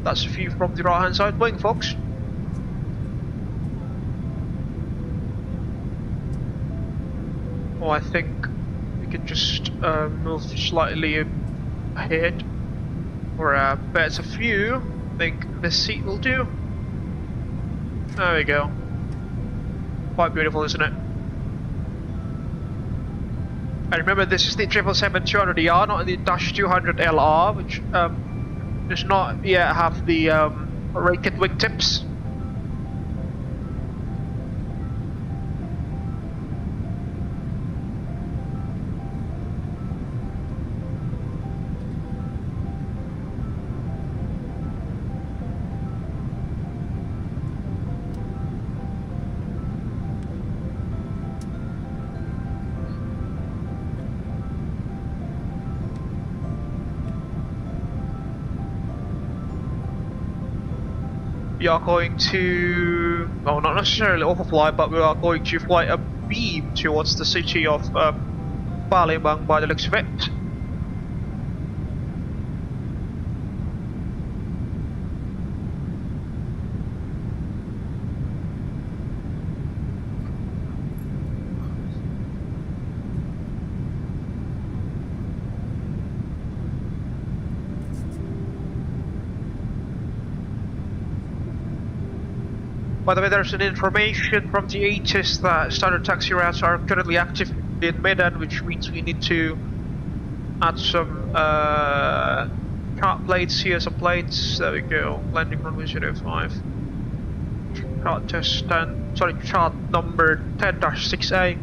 That's a view from the right hand side wing, folks. Oh, I think we can just move slightly ahead for a better view. I think this seat will do. There we go. Quite beautiful, isn't it? And remember, this is the 777-200ER, not the Dash 200LR, which does not yet have the rated wingtips. We are going to, well, not necessarily overfly, but we are going to fly a beam towards the city of Palembang by the looks of it. By the way, there's an information from the ATIS that standard taxi routes are currently active in Medan, which means we need to add some Chart plates, here's some plates, there we go. Landing runway 05. Chart test 10, sorry, chart number 10-6A.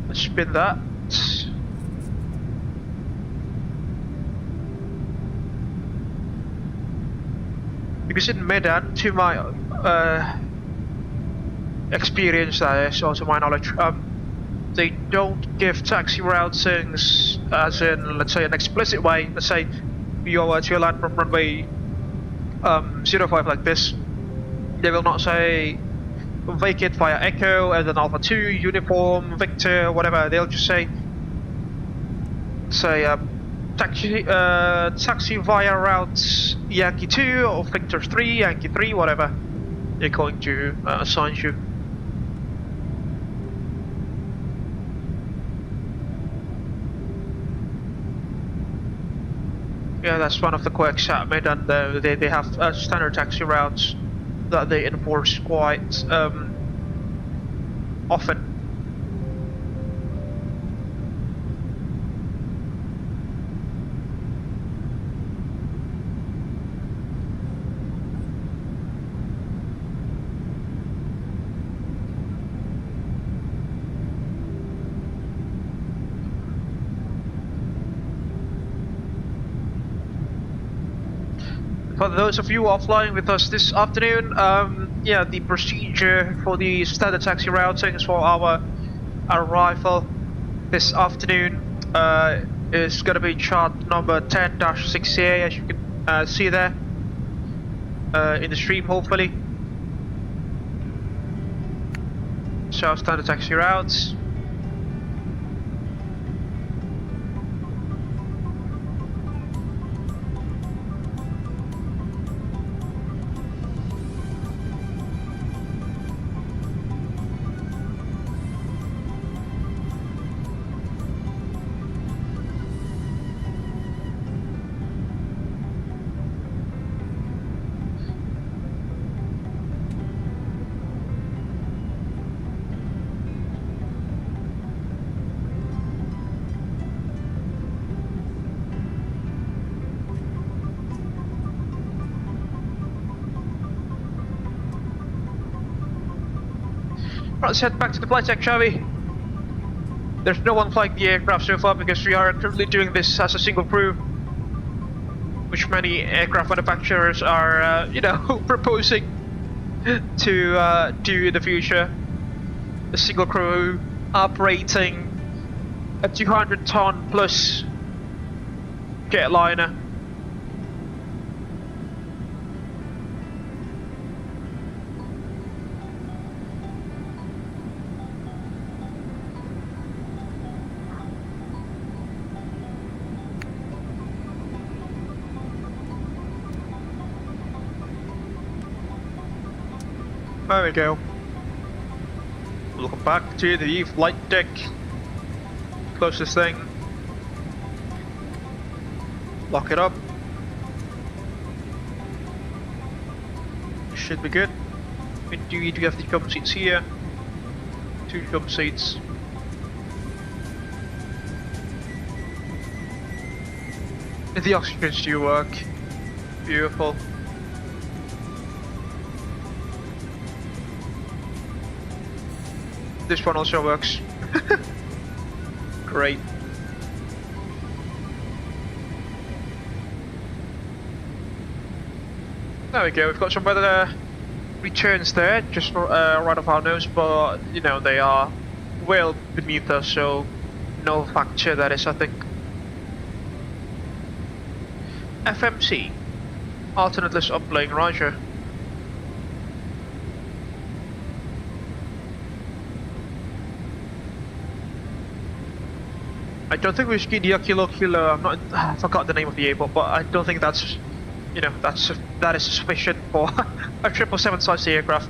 Let's spin that. Because in Medan, to my experience, that is, also my knowledge, they don't give taxi routings as in, let's say, an explicit way. Let's say you are to land from runway 05 like this. They will not say vacate via Echo and then Alpha 2, Uniform, Victor, whatever. They'll just say taxi via routes Yankee 2 or Victor 3, Yankee 3, whatever they're going to assign you. Yeah, that's one of the quirks at Medan. They have standard taxi routes that they enforce quite often. For those of you who are flying with us this afternoon, yeah, the procedure for the standard taxi routings for our arrival this afternoon is going to be chart number 10-6A, as you can see there in the stream, hopefully. So, standard taxi routes. Right, let's head back to the flight deck, shall we? There's no one flying the aircraft so far because we are currently doing this as a single crew, which many aircraft manufacturers are, you know, proposing to do in the future. A single crew operating a 200-ton plus jetliner. There we go. Welcome back to the flight deck. Close this thing. Lock it up. Should be good. We do have the cum seats here. 2 cum seats. The oxygens do work. Beautiful. This one also works. Great. There we go, we've got some weather returns there, just right off our nose, but you know, they are well beneath us, so no factor that is, I think. FMC, alternate list uplink, roger. I don't think we skied Kilo. I forgot the name of the airport, but I don't think that's, you know, that is sufficient for a 777 sized aircraft.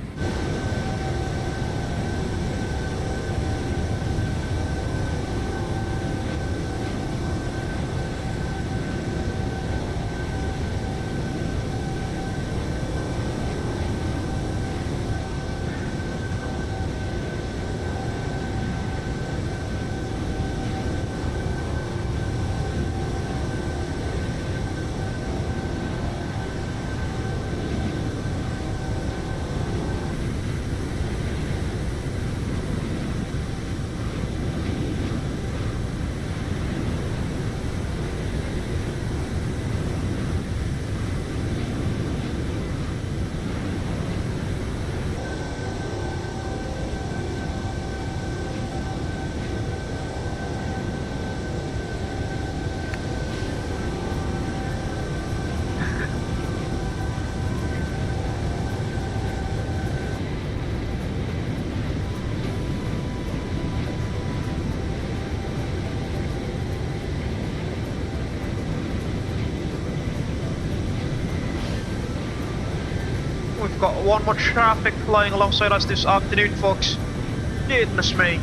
got one more traffic flying alongside us this afternoon, folks. Goodness me.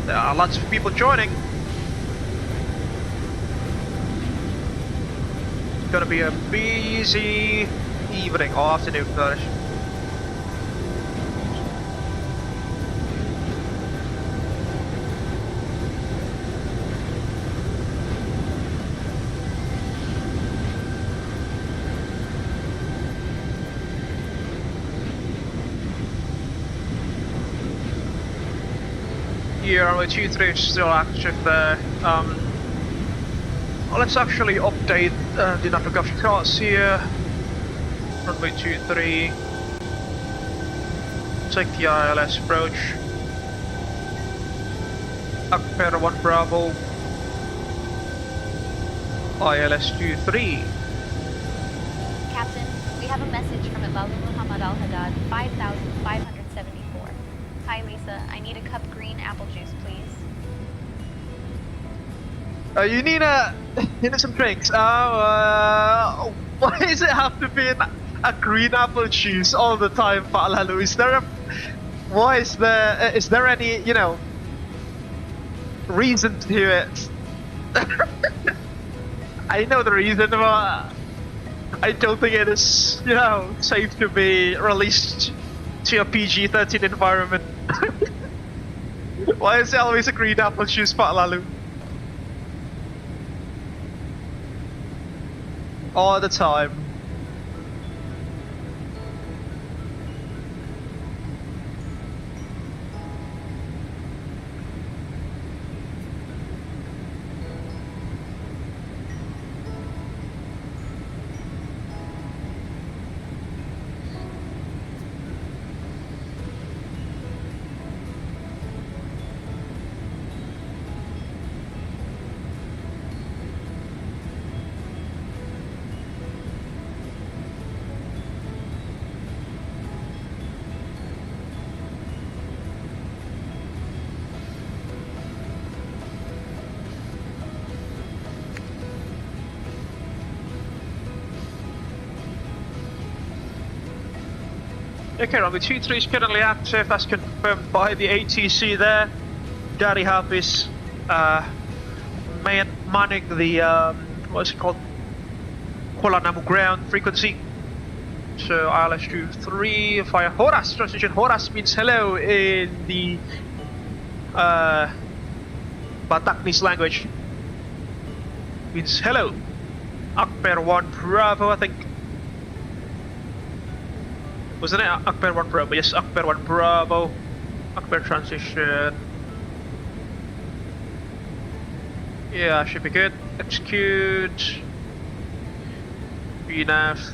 There are lots of people joining. It's gonna be a busy evening or afternoon, guys. Here, runway 23 is still active there. Well, let's actually update the navigation charts here. Runway 23. Take the ILS approach. Akper 1 Bravo. ILS 23. Captain, we have a message from Abel Muhammad Al Haddad, 5,574. Hi Lisa, I need a cup green apple juice, please. You need some drinks. Why does it have to be a green apple juice all the time, Pak Lalu? Is there any, you know, reason to it? I know the reason, but I don't think it is, you know, safe to be released to a PG-13 environment. Why is it always a green apple juice, Pak Lalu? All the time. Okay, runway 23 is currently active, that's confirmed by the ATC there. Daddy Hafiz manning the, what's it called? Kualanamu ground frequency. So ILS 23 via Horas, transition Horas means hello in the Bataknis language. Means hello. Akper 1 Bravo, I think. Wasn't it Akper 1 Bravo? Yes, Akper 1 Bravo. Akper transition. Yeah, should be good. Execute. VNAV.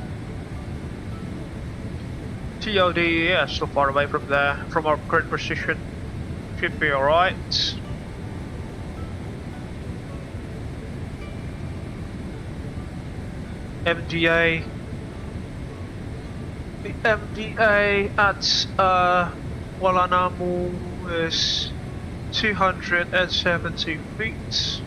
TOD, yeah, still far away from there, from our current position. Should be alright. MDA. The MDA at Kualanamu is 270 feet.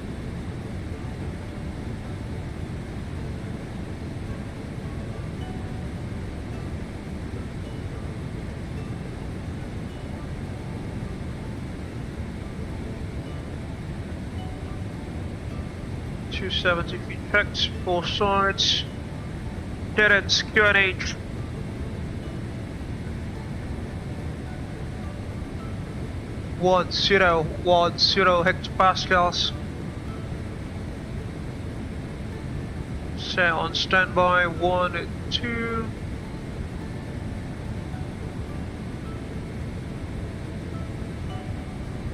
.270 feet checked, 4 sides. Dead ends, QNH. One zero hectopascals. Set on standby. 1, 2.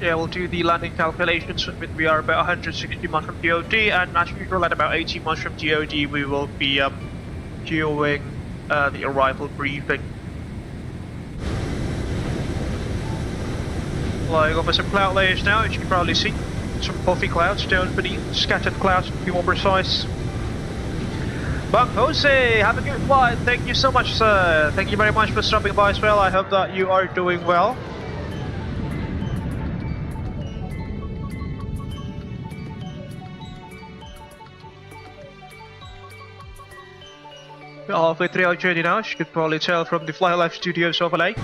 Yeah, we'll do the landing calculations when we are about 160 miles from DOD, and as usual, at about 80 miles from DOD, we will be doing the arrival briefing. Flying over some cloud layers now, as you can probably see. Some puffy clouds down beneath, scattered clouds to be more precise. Bang Jose, have a good flight. Thank you so much, sir. Thank you very much for stopping by as well. I hope that you are doing well. We're halfway through our journey now, as you could probably tell from the Fly Life Studios overlay.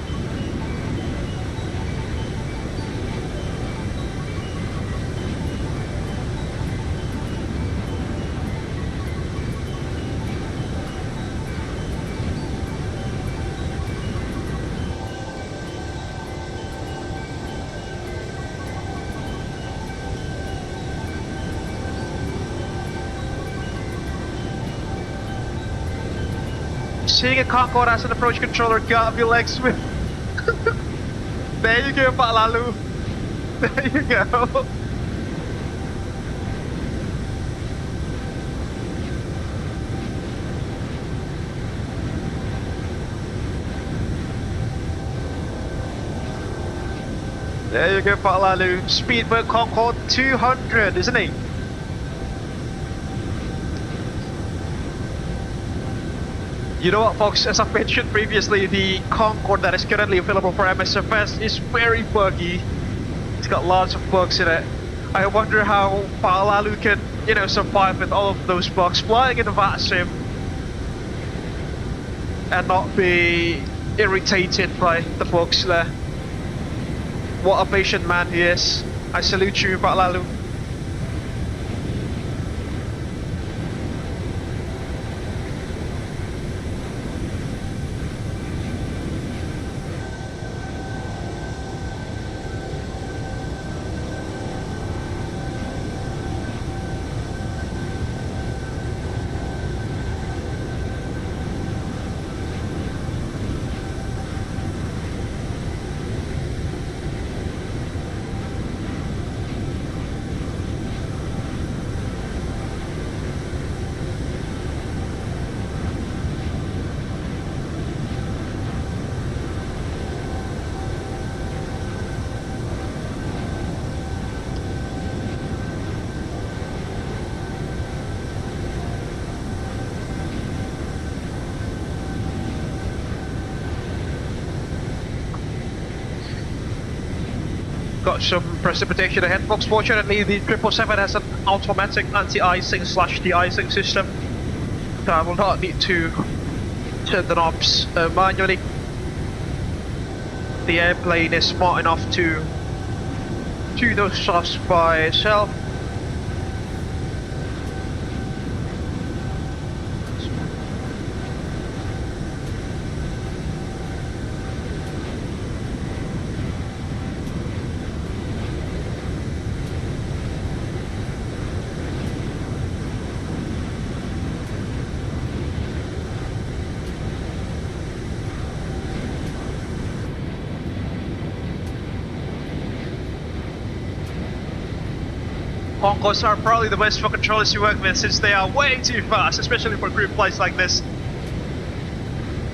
Seeing a Concorde as an approach controller, gotta be like Smith. There you go, Pak Lalu. There you go. There you go, Pak Lalu. Speedbird Concorde 200, isn't he? You know what, folks, as I've mentioned previously, the Concorde that is currently available for MSFS is very buggy. It's got lots of bugs in it. I wonder how Pak Lalu can, you know, survive with all of those bugs flying in the VATSIM and not be irritated by the bugs there. What a patient man he is. I salute you, Pak Lalu. Got some precipitation ahead, folks. Fortunately, the 777 has an automatic anti-icing / de-icing system, so I will not need to turn the knobs manually. The airplane is smart enough to do those stuffs by itself. Concords are probably the best for controllers to work with since they are way too fast, especially for group flights like this.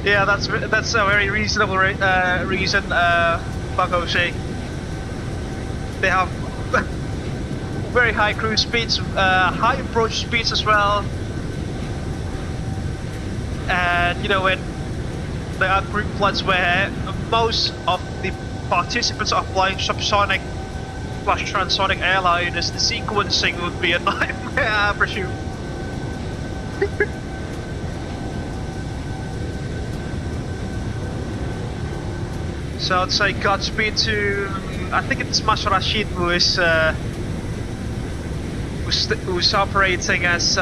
Yeah, that's a very reasonable reason, Bakoshi. They have very high cruise speeds, high approach speeds as well. And you know, when there are group flights where most of the participants are flying subsonic / transonic airliners, the sequencing would be a nightmare, I presume. So I'd say Godspeed to, I think it's Mas Rashid who's operating as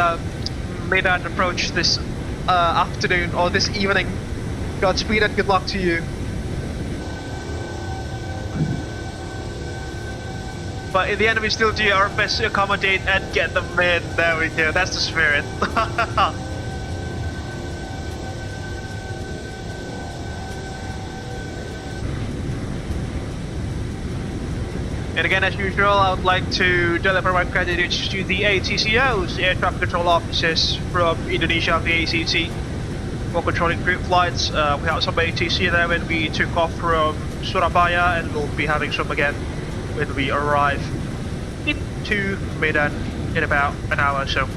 Medan approach this afternoon or this evening. Godspeed and good luck to you. But in the end, we still do our best to accommodate and get them in. There we go, that's the spirit. And again, as usual, I would like to deliver my gratitude to the ATCOs, the Air Traffic Control Officers from Indonesia and the ACT, for controlling group flights. We had some ATC there when we took off from Surabaya, and we'll be having some again when we arrive into Medan in about an hour or so.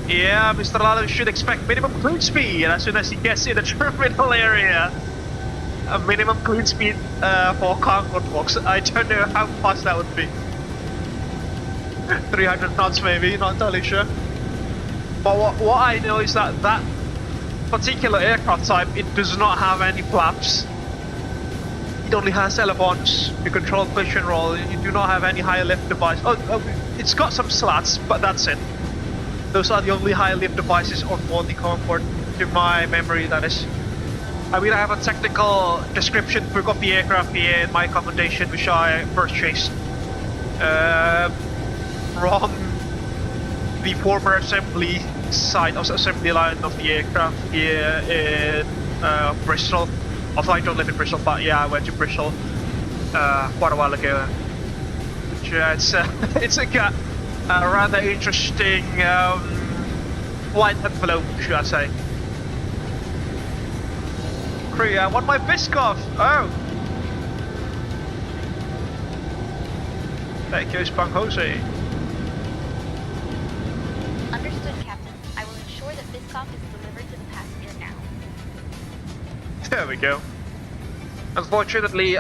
Yeah, Mr. Lalu should expect minimum cruise speed as soon as he gets in the terminal area. A minimum cruise speed for Concorde, folks. I don't know how fast that would be. 300 knots maybe, not entirely sure. But what I know is that that particular aircraft type, it does not have any flaps. It only has ailerons to control pitch and roll. You do not have any high lift device. Oh, it's got some slats, but that's it. Those are the only high lift devices on board the Concorde, to my memory, that is. I mean, I have a technical description book of the aircraft here in my accommodation, which I purchased from the former assembly site, or assembly line of the aircraft here in Bristol. Although I don't live in Bristol, but yeah, I went to Bristol quite a while ago. It's a rather interesting flight envelope, should I say. Crew, I want my Biscoff! Oh! Thank you, Spunk Jose. Understood, Captain. I will ensure that Biscoff is delivered to the passenger now. There we go. Unfortunately,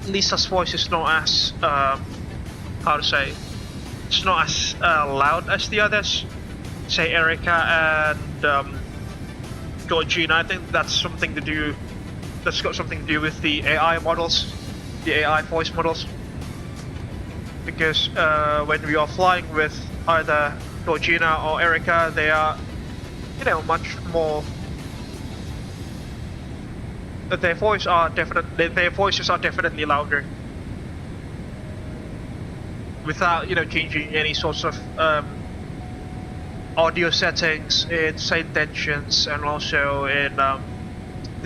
Lisa's voice is not as, how to say, it's not as loud as the others. Say Erica and Georgina. I think that's something to do, that's got something to do with the AI models, the AI voice models. Because when we are flying with either Georgina or Erica, they are, you know, much more. Their voices are definitely louder, without, you know, changing any sorts of audio settings in say tensions, and also in the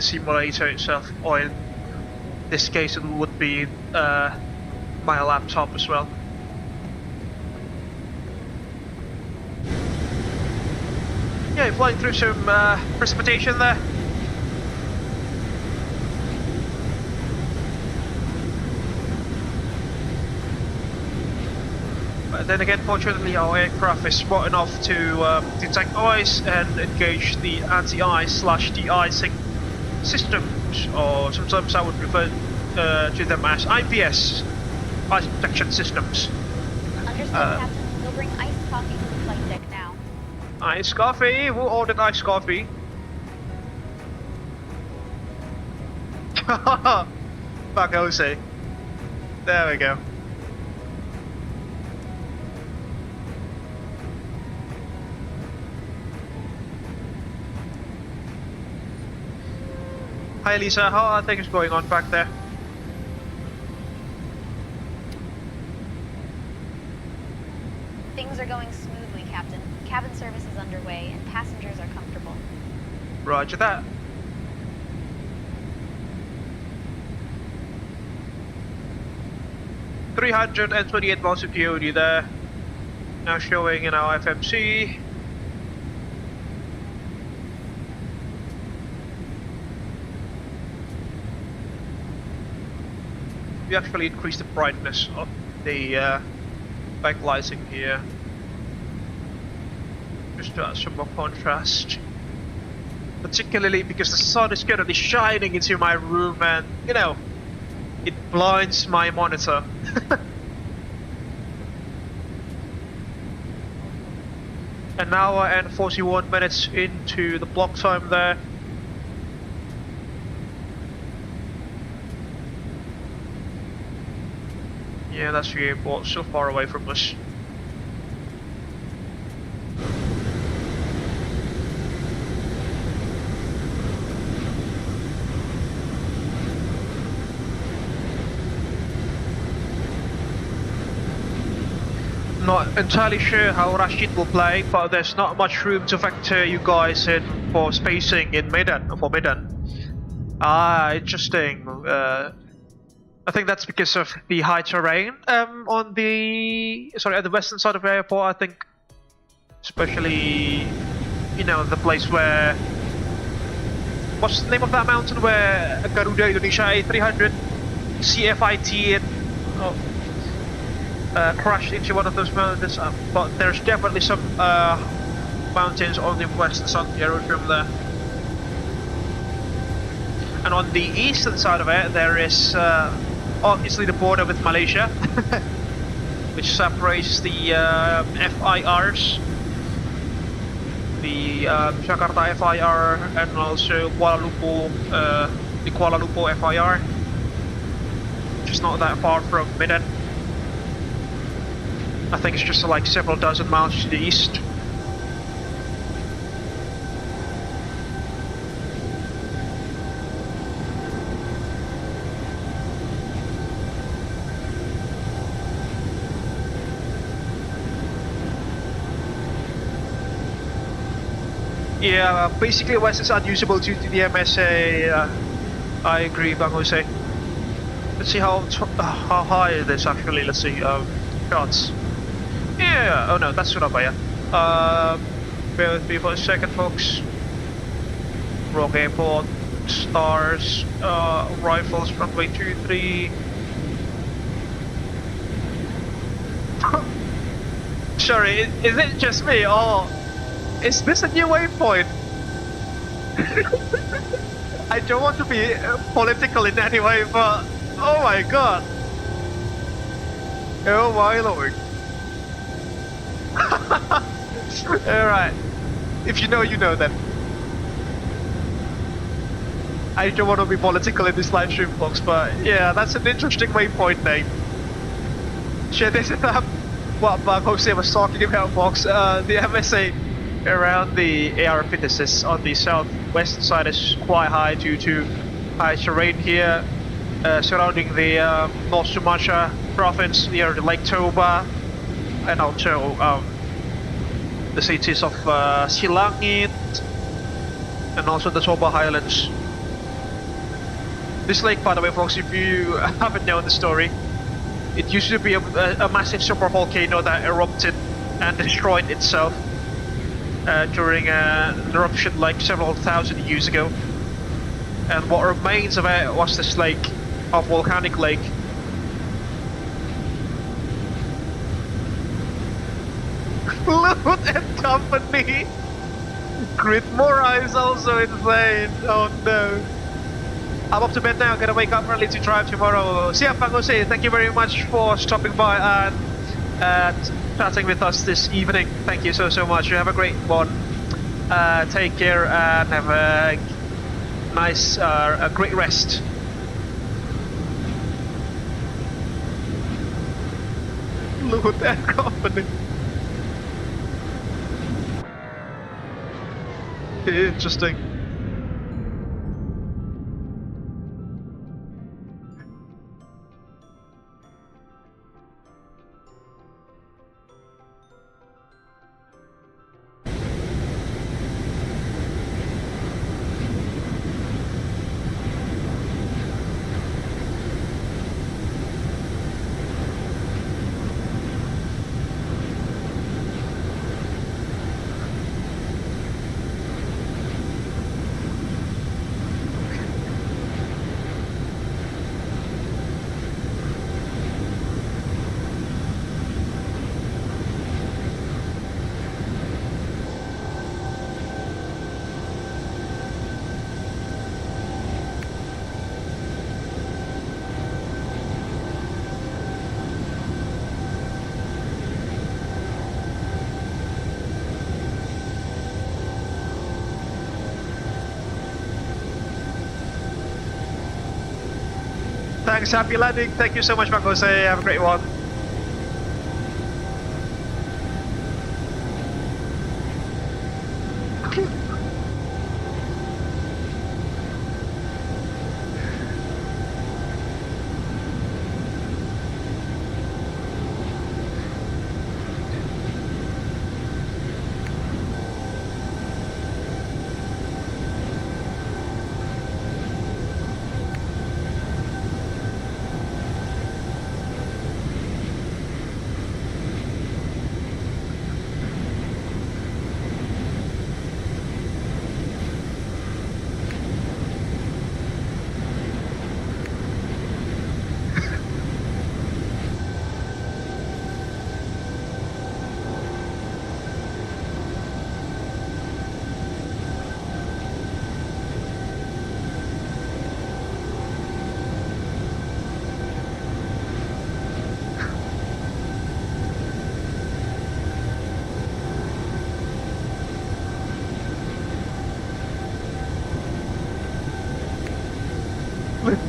simulator itself, or in this case it would be my laptop as well. Yeah, flying through some precipitation there. But then again, fortunately our aircraft is smart enough to detect ice and engage the anti-ice/de-icing systems, or sometimes I would refer to them as IPS, ice protection systems. Understood, Captain. We'll bring iced coffee to the flight deck now. Iced coffee? Who ordered iced coffee? Fuck Jose. There we go. Hi Lisa, how are things going on back there? Things are going smoothly, Captain. Cabin service is underway and passengers are comfortable. Roger that. $328 miles of POD there. Now showing in our FMC. We actually increased the brightness of the backlighting here, just to add some more contrast. Particularly because the sun is currently shining into my room, and you know, it blinds my monitor. An hour and 41 minutes into the block time there. Yeah, that's the airport, so far away from us. Not entirely sure how Rashid will play, but there's not much room to factor you guys in for spacing in Medan, for Medan. Ah, interesting. I think that's because of the high terrain on the at the western side of the airport. I think, especially, you know, the place where, what's the name of that mountain where Garuda Indonesia A300 CFIT crashed into one of those mountains. But there's definitely some mountains on the western side of the aerodrome there. And on the eastern side of it, there is obviously the border with Malaysia, which separates the FIRs the Jakarta FIR and also Kuala Lumpur, the Kuala Lumpur FIR, which is not that far from Medan. I think it's just like several dozen miles to the east. Yeah, basically West is unusable due to the MSA. I agree, Bang Jose. Let's see how high it is actually. Let's see. Shots. Yeah. Oh no, that's Surabaya. Bear with me for a second, folks. Wrong airport. Stars. Rifles. Runway 23. Sorry, is it just me or? Is this a new waypoint? I don't want to be political in any way, but oh my god! Oh my lord! Alright, if you know, you know then. I don't want to be political in this live stream, folks, but yeah, that's an interesting waypoint name. Shit, this is what Bang Jose was talking about, folks. The MSA around the AR pitches on the southwest side is quite high due to high terrain here surrounding the North Sumatra province near the Lake Toba, and also the cities of Silangit and also the Toba Highlands. This lake, by the way, folks, if you haven't known the story, it used to be a massive super volcano that erupted and destroyed itself during an eruption like several thousand years ago, and what remains of it was this lake, a volcanic lake. Loot and company! Grid Mora is also insane, oh no. I'm up to bed now, gotta wake up early to drive tomorrow. See ya, Bang Jose, thank you very much for stopping by and chatting with us this evening. Thank you so much. You have a great one. Take care and have a nice, a great rest. Look at that company. Interesting. Thanks, happy landing. Thank you so much, Bang Jose. Have a great one. That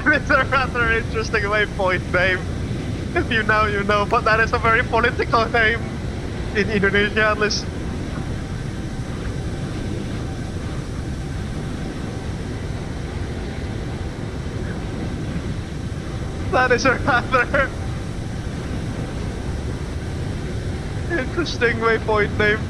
is a rather interesting waypoint name. If you know, you know, but that is a very political name in Indonesia, at least. That is a rather interesting waypoint name.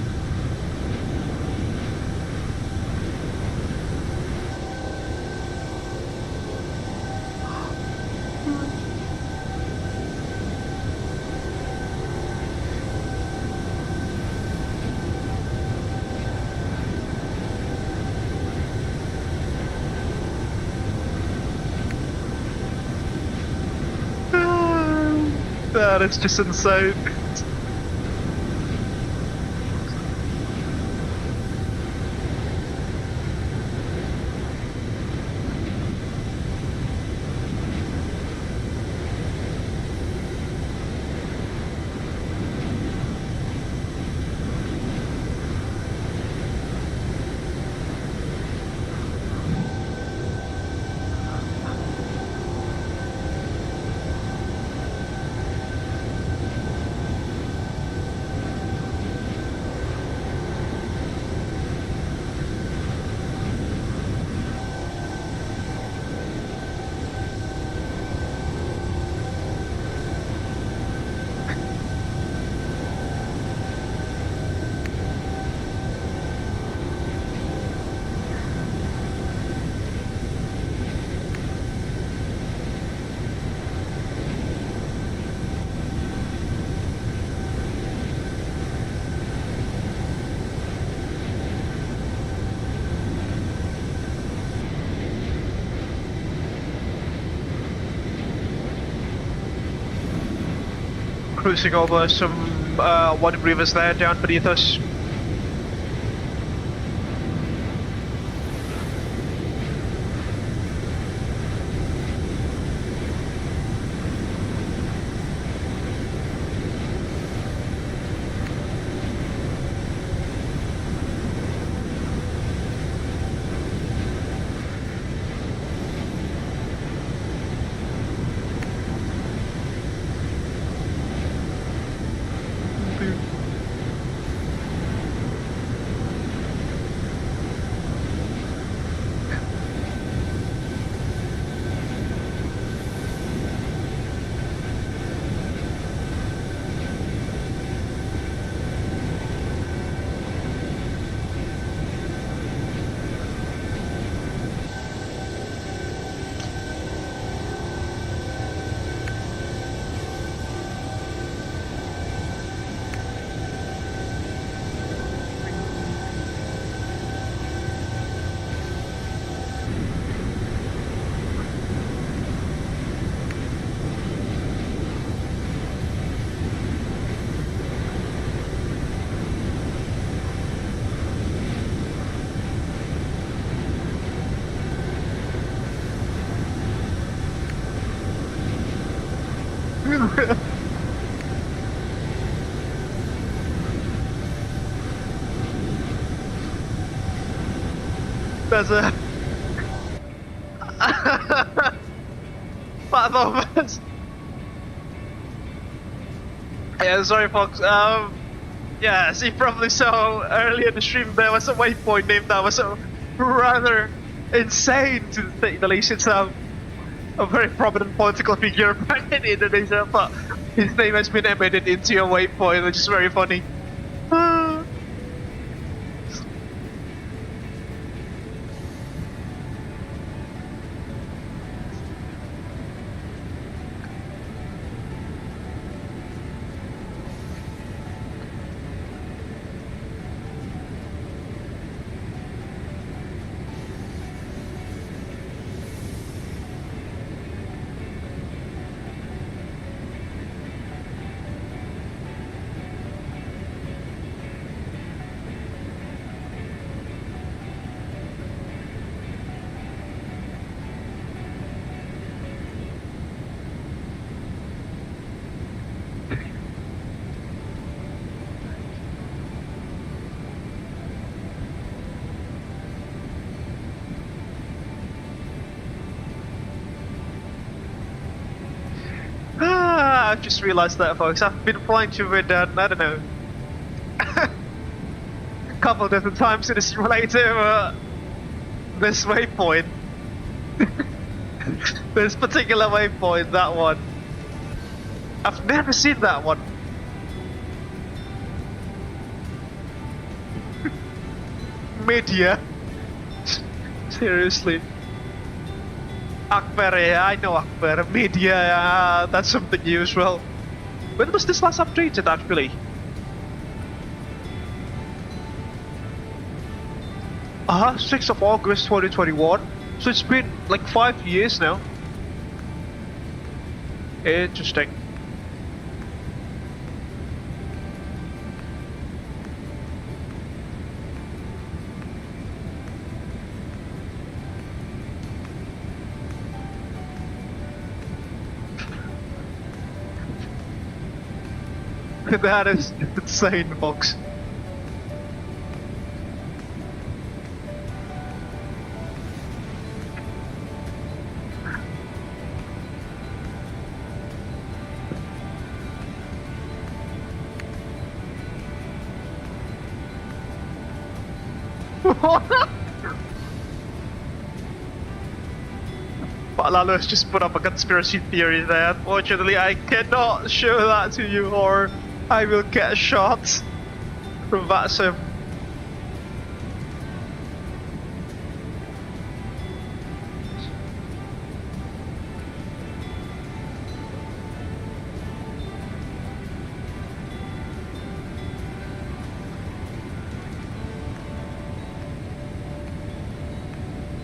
That is just insane. Cruising over some water rivers there down beneath us. There's a part of us. Yeah, sorry folks. Yeah, as you probably saw earlier in the stream, there was a waypoint name that was rather insane to say the least. It's a very prominent political figure back in Indonesia, but his name has been embedded into a waypoint, which is very funny. just realized that, folks. I've been flying to Medan, I don't know, a couple different times in the simulator. This waypoint, this particular waypoint, that one, I've never seen that one. Media. Seriously. Akbar, yeah, I know Akbar. Media, that's something new as well. When was this last updated, actually? 6th of August 2021. So it's been like 5 years now. Interesting. That is insane, folks. Pak Lalo has just put up a conspiracy theory there. Unfortunately, I cannot show that to you, or I will get shot from VATSIM.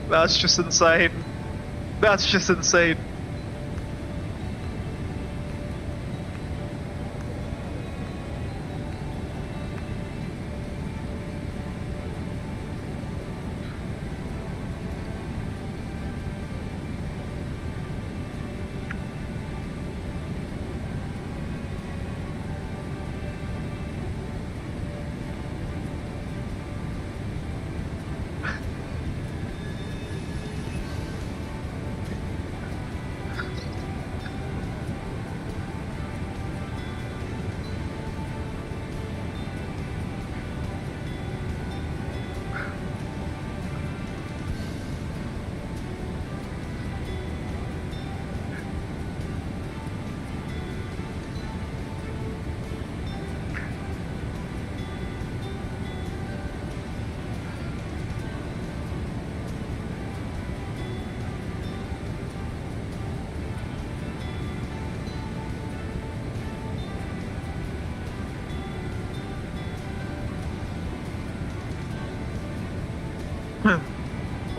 That's just insane. That's just insane.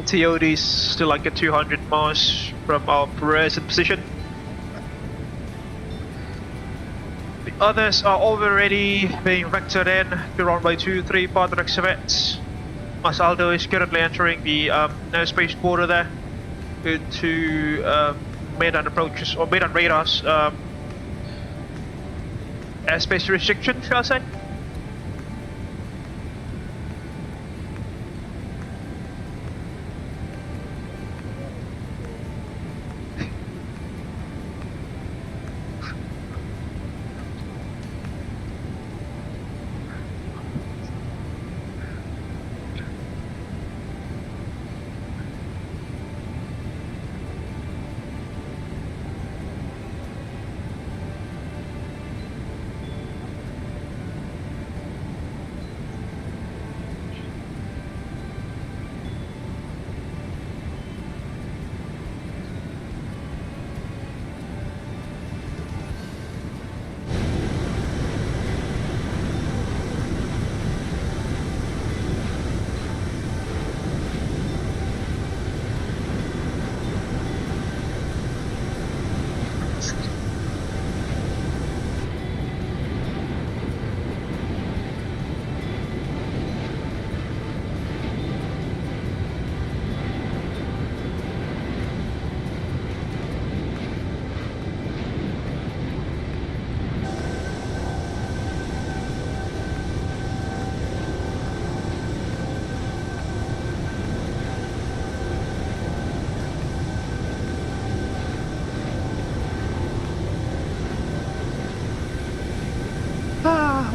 TOD is still like a 200 miles from our present position. The others are already being vectored in to runway 23 for the next event. Masaldo is currently entering the airspace border there into Medan approaches, or Medan radars airspace restriction, shall I say?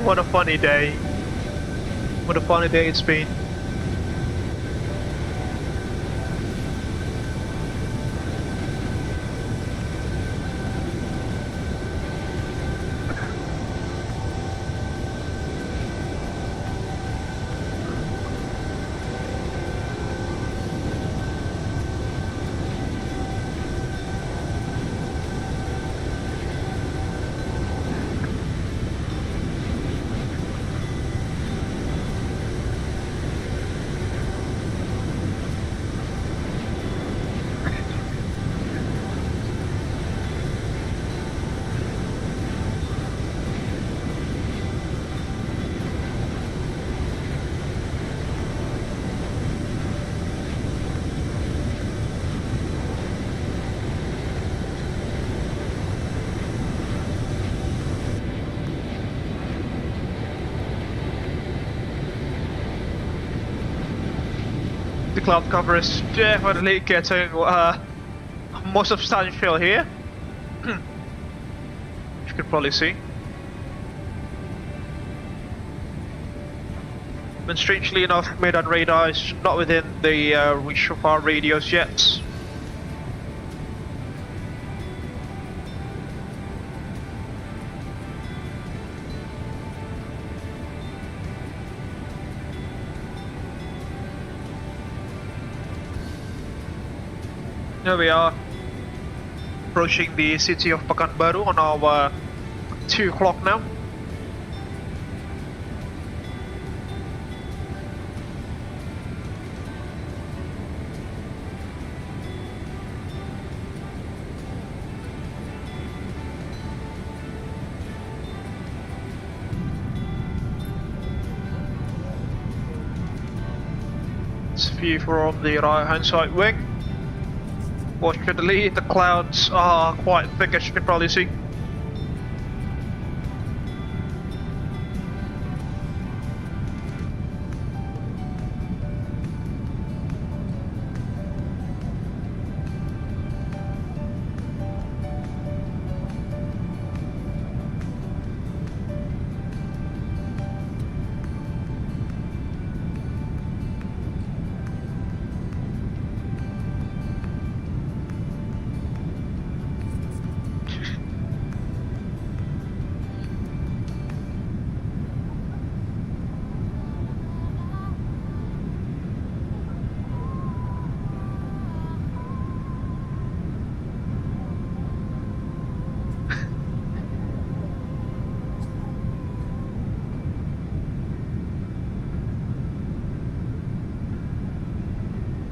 What a funny day. What a funny day it's been. The cloud cover is definitely getting more substantial here. You can probably see. But strangely enough, Medan radar is not within the reach of our radios yet. Here we are, approaching the city of Pekanbaru on our 2 o'clock now. It's a view from the right hand side wing. Fortunately, the clouds are quite thick, as you can probably see.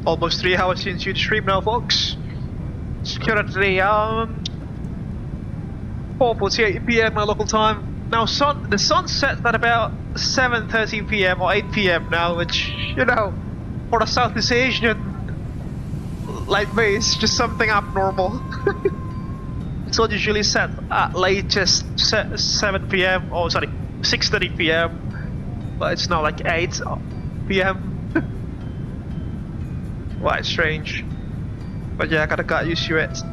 Almost 3 hours into the stream now, folks. It's currently 4:48 PM my local time. Now the sun sets at about 7:30 PM or 8 PM now, which, you know, for a Southeast Asian like me, it's just something abnormal. It's not usually set at latest 7 PM, or sorry, 6:30 PM, but it's now like 8 PM. Quite strange, but yeah, I gotta get used to it.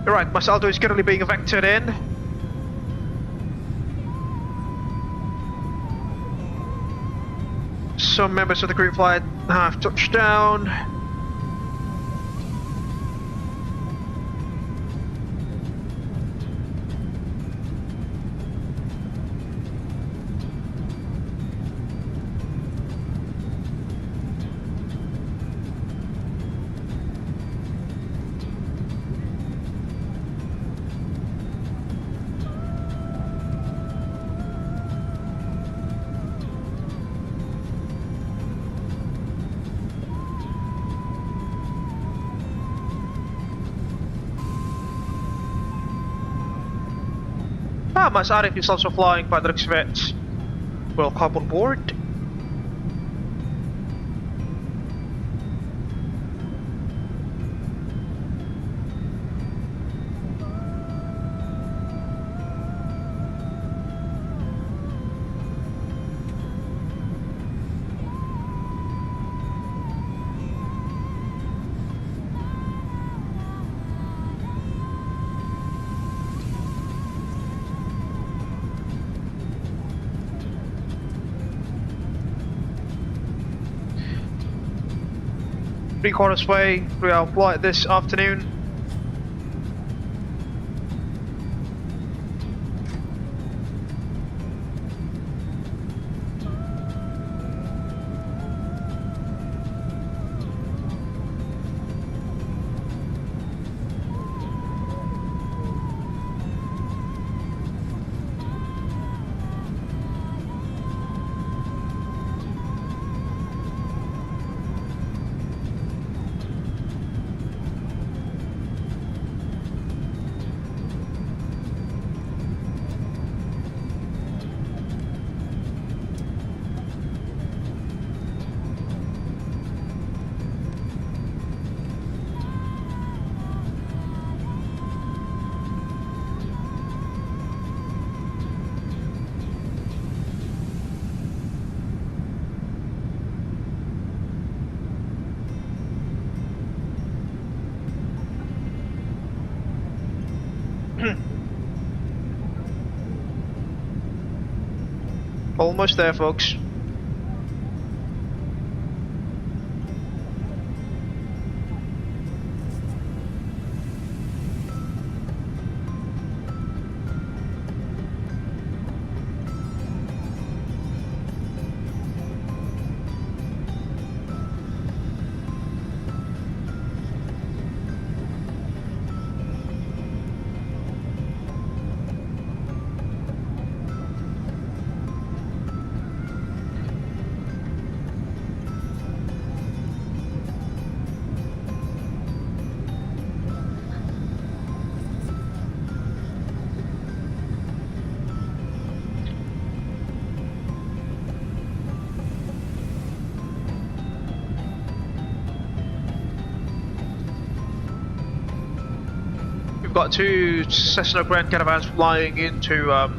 Alright, my saldo is currently being vectored in. Some members of the group flight have touched down. Mas Arif is also flying Patrick's Vets. Welcome on board. 3/4 way through our flight this afternoon. Almost there, folks. We've got 2 Cessna Grand Caravans flying into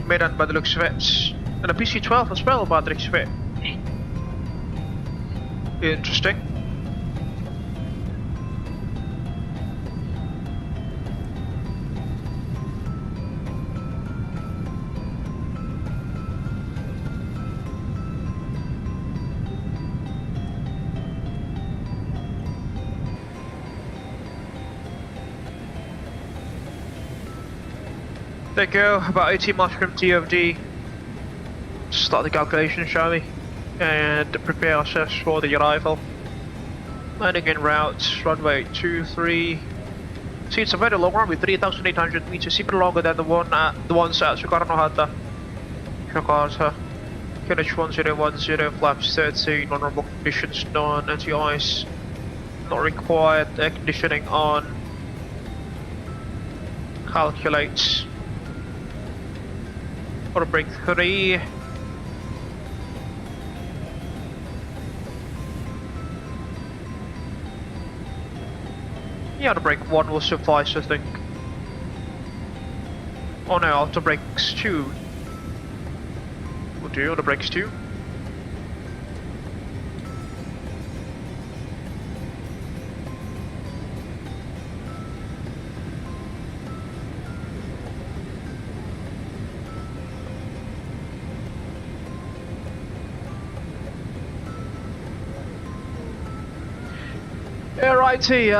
Medan by the looks of it, and a PC-12 as well by the looks of it. Interesting. There you go, about 18 miles from TFD. Start the calculation, shall we? And prepare ourselves for the arrival. Landing en route, runway 23. See, it's a very long runway, 3,800 meters, even longer than the ones at Sukarno-Hatta, Jakarta. QNH 1010, flaps 13, vulnerable conditions none, anti-ice not required, air conditioning on. Calculate. For break 3. Yeah, auto brake 1 will suffice, I think. Oh no, auto brakes 2 will do, auto brakes 2. Alrighty,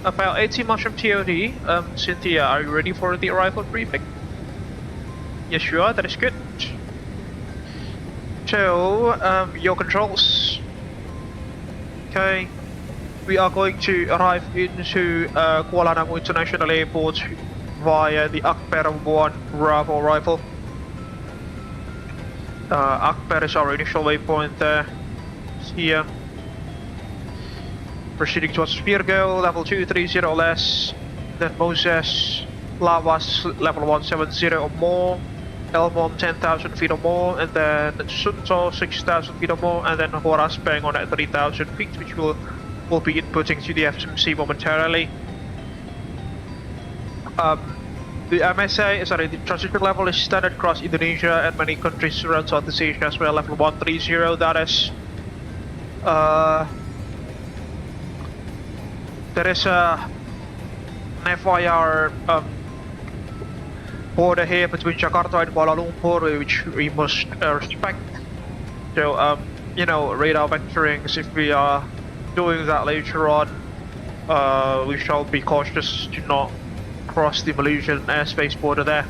about 18 miles from TOD. Cynthia, are you ready for the arrival briefing? Yes, you are, that is good. So, your controls. Okay, we are going to arrive into Kualanamu International Airport via the Akbar 1 Bravo arrival. Akbar is our initial waypoint there. Here. Proceeding towards Virgo, level 230 or less, then Moses, Lawas level 170 or more, Elmom 10,000 feet or more, and then Sunto 6,000 feet or more, and then Horas bang on at 3,000 feet, which will be inputting to the FMC momentarily. The MSA, sorry, the transition level is standard across Indonesia and many countries around Southeast Asia as well, level 130, that is. There is an FIR border here between Jakarta and Kuala Lumpur, which we must respect. So you know, radar vectorings. If we are doing that later on, we shall be cautious to not cross the Malaysian airspace border there.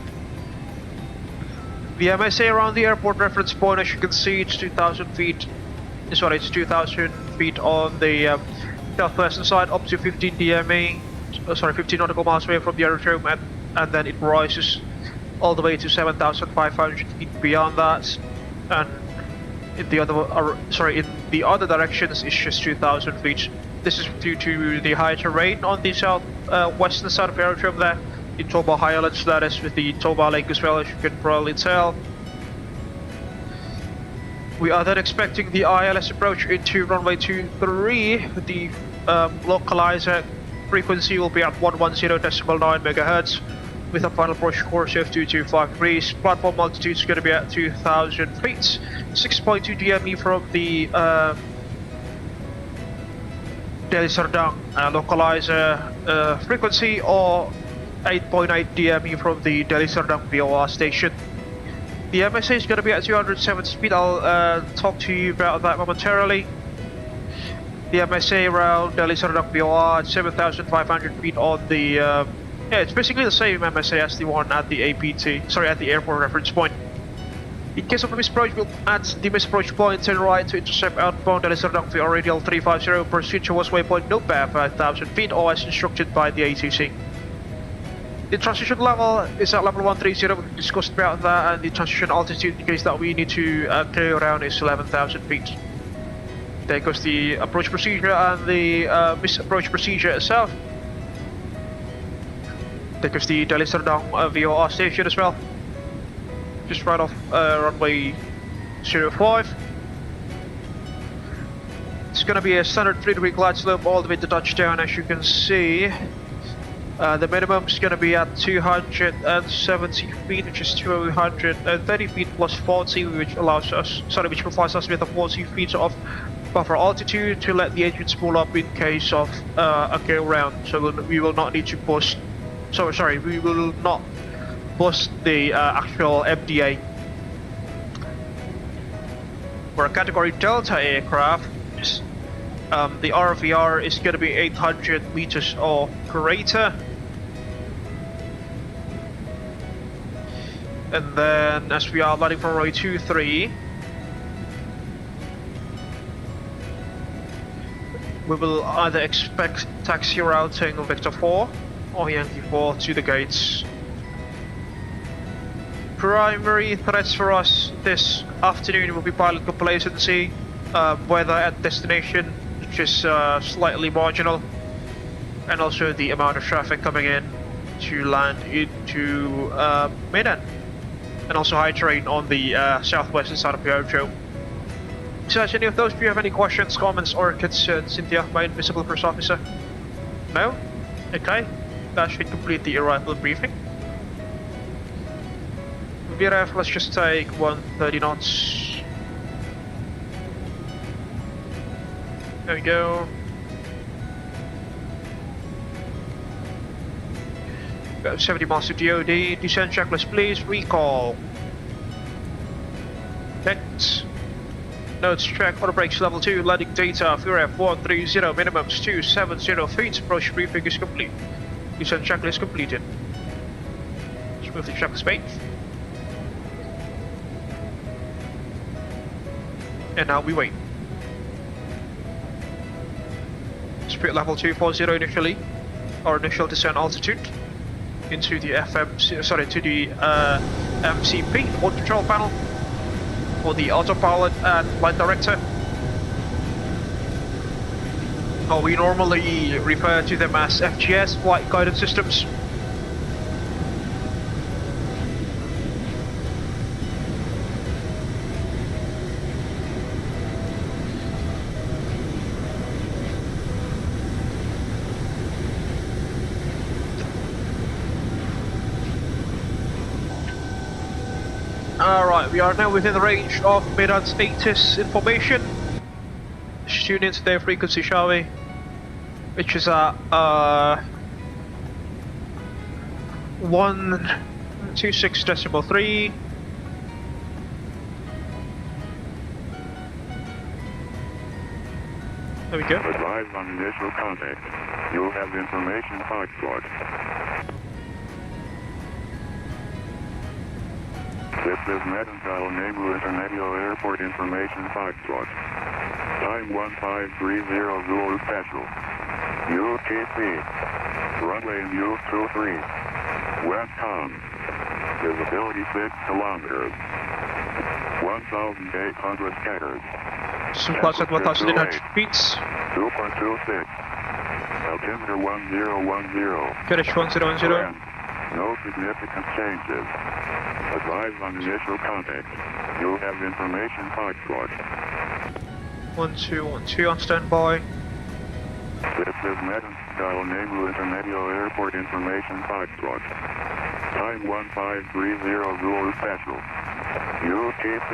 The MSA around the airport reference point, as you can see, it's 2,000 feet. Sorry, it's 2,000 feet on the southwestern side, up to 15 DME. 15 nautical miles away from the aerodrome, and then it rises all the way to 7,500 feet beyond that. And in the other directions, it's just 2,000 feet. This is due to the high terrain on the western side of the aerodrome there. In Toba Highlands, that is, with the Toba Lake as well, as you can probably tell. We are then expecting the ILS approach into runway 23. The localizer frequency will be at 110.9 MHz with a final approach course of 225 degrees. Platform altitude is going to be at 2,000 feet. 6.2 DME from the Delhi Serdang localizer frequency, or 8.8 DME from the Delhi Serdang VOR station. The MSA is going to be at 270 feet. I'll talk to you about that momentarily. The MSA around Delhi Serdang VOR at 7,500 feet on the yeah, it's basically the same MSA as the one at the at the airport reference point. In case of a misapproach, we'll add the misapproach point and right to intercept outbound Delhi Serdang VOR radial 350, proceed towards waypoint no past 5,000 feet, or as instructed by the ATC. The transition level is at level 130, we discussed about that, and the transition altitude in case that we need to clear around is 11,000 feet. There goes the approach procedure and the misapproach procedure itself. There goes the Delhi Serdang VOR station as well. Just right off runway 05. It's going to be a standard 3-degree glide slope all the way to touchdown, as you can see. The minimum is going to be at 270 feet, which is 230 feet plus 40, which provides us with a 40 feet of buffer altitude to let the engines pull up in case of a go round. So we will not need to boost. We will not boost the actual MDA. For a Category Delta aircraft, the RVR is going to be 800 meters or greater. And then, as we are landing from runway 23, we will either expect taxi routing of Victor 4 or Yankee 4 to the gates. Primary threats for us this afternoon will be pilot complacency, weather at destination, which is slightly marginal, and also the amount of traffic coming in to land into Medan, and also high terrain on the southwestern side of the aerodrome. Besides any of those, do you have any questions, comments, or concerns, Cynthia, my invisible first officer? No? Okay, that should complete the arrival briefing. VRF, let's just take 130 knots. There we go. About 70 miles to DOD. Descent checklist, please. Recall. Next. Notes check. Auto brakes level 2. Landing data. VRF 130. Minimums 270 feet. Approach briefing is complete. Descent checklist completed. Let's move the checklist page. And now we wait. Spirit level 240 initially, our initial descent altitude into the MCP, auto control panel, or the autopilot and flight director. Or we normally refer to them as FGS, flight guidance systems. Alright, we are now within the range of Medan status information. Let's tune into their frequency, shall we? Which is at 126.3. There we go. Advise on initial contact. You'll have information Foxtrot. This is Medan Kualanamu International Airport information Foxtrot. Time 1530 Zulu Special. UTC. Runway U23. Westcom. Visibility 6 kilometers. 1,800 scatters. Some clouds at 1,800 feet. 2.26. Altimeter 1010. Kirish 1010. No significant changes. Advise on initial contact. You'll have information Foxtrot. 1212 on standby. This is Medan Kualanamu International Airport information Foxtrot. Time 1530 Zulu Special. UTC.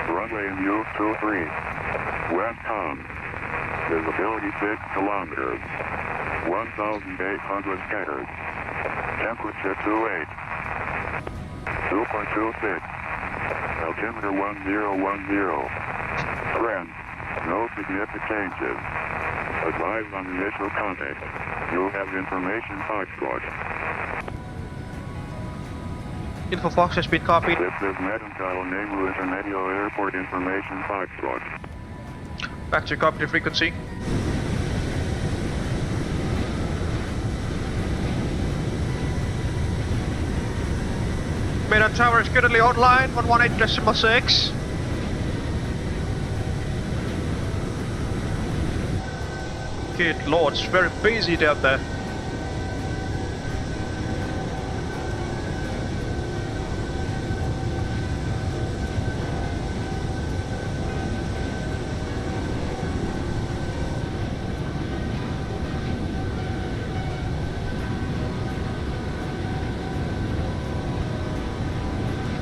Runway U23. Westcom. Visibility 6 kilometers. 1,800 scatters. Temperature 28. 2.26. Altimeter 1010. Trend. No significant changes. Advise on initial contact. You'll have information Foxtrot. Info Fox has been copied. This is Medan Kualanamu International Airport information Foxtrot. Back to copy frequency. Medan Tower is currently online, 118.6. Good lord, it's very busy down there.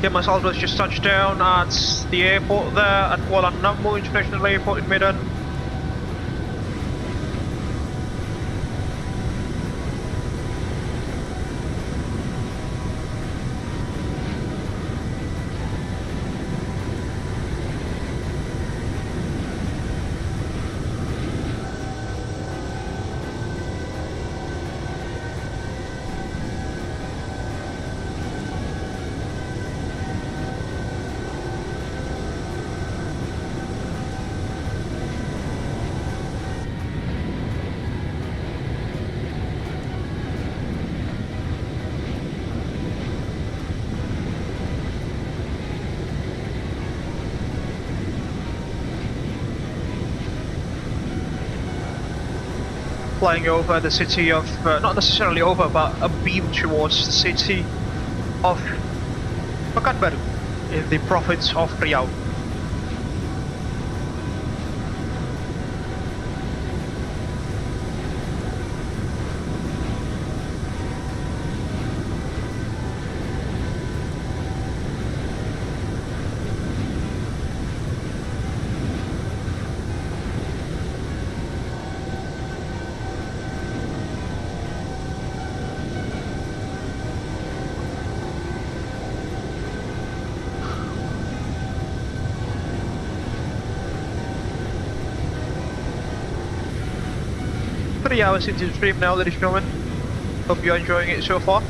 Kemas Aldous just touched down at the airport there at Kualanamu International Airport in Medan. Flying over the city of, not necessarily over, but a beam towards the city of Pekanbaru in the province of Riau. Pretty hours into the stream now, ladies and gentlemen. Hope you're enjoying it so far.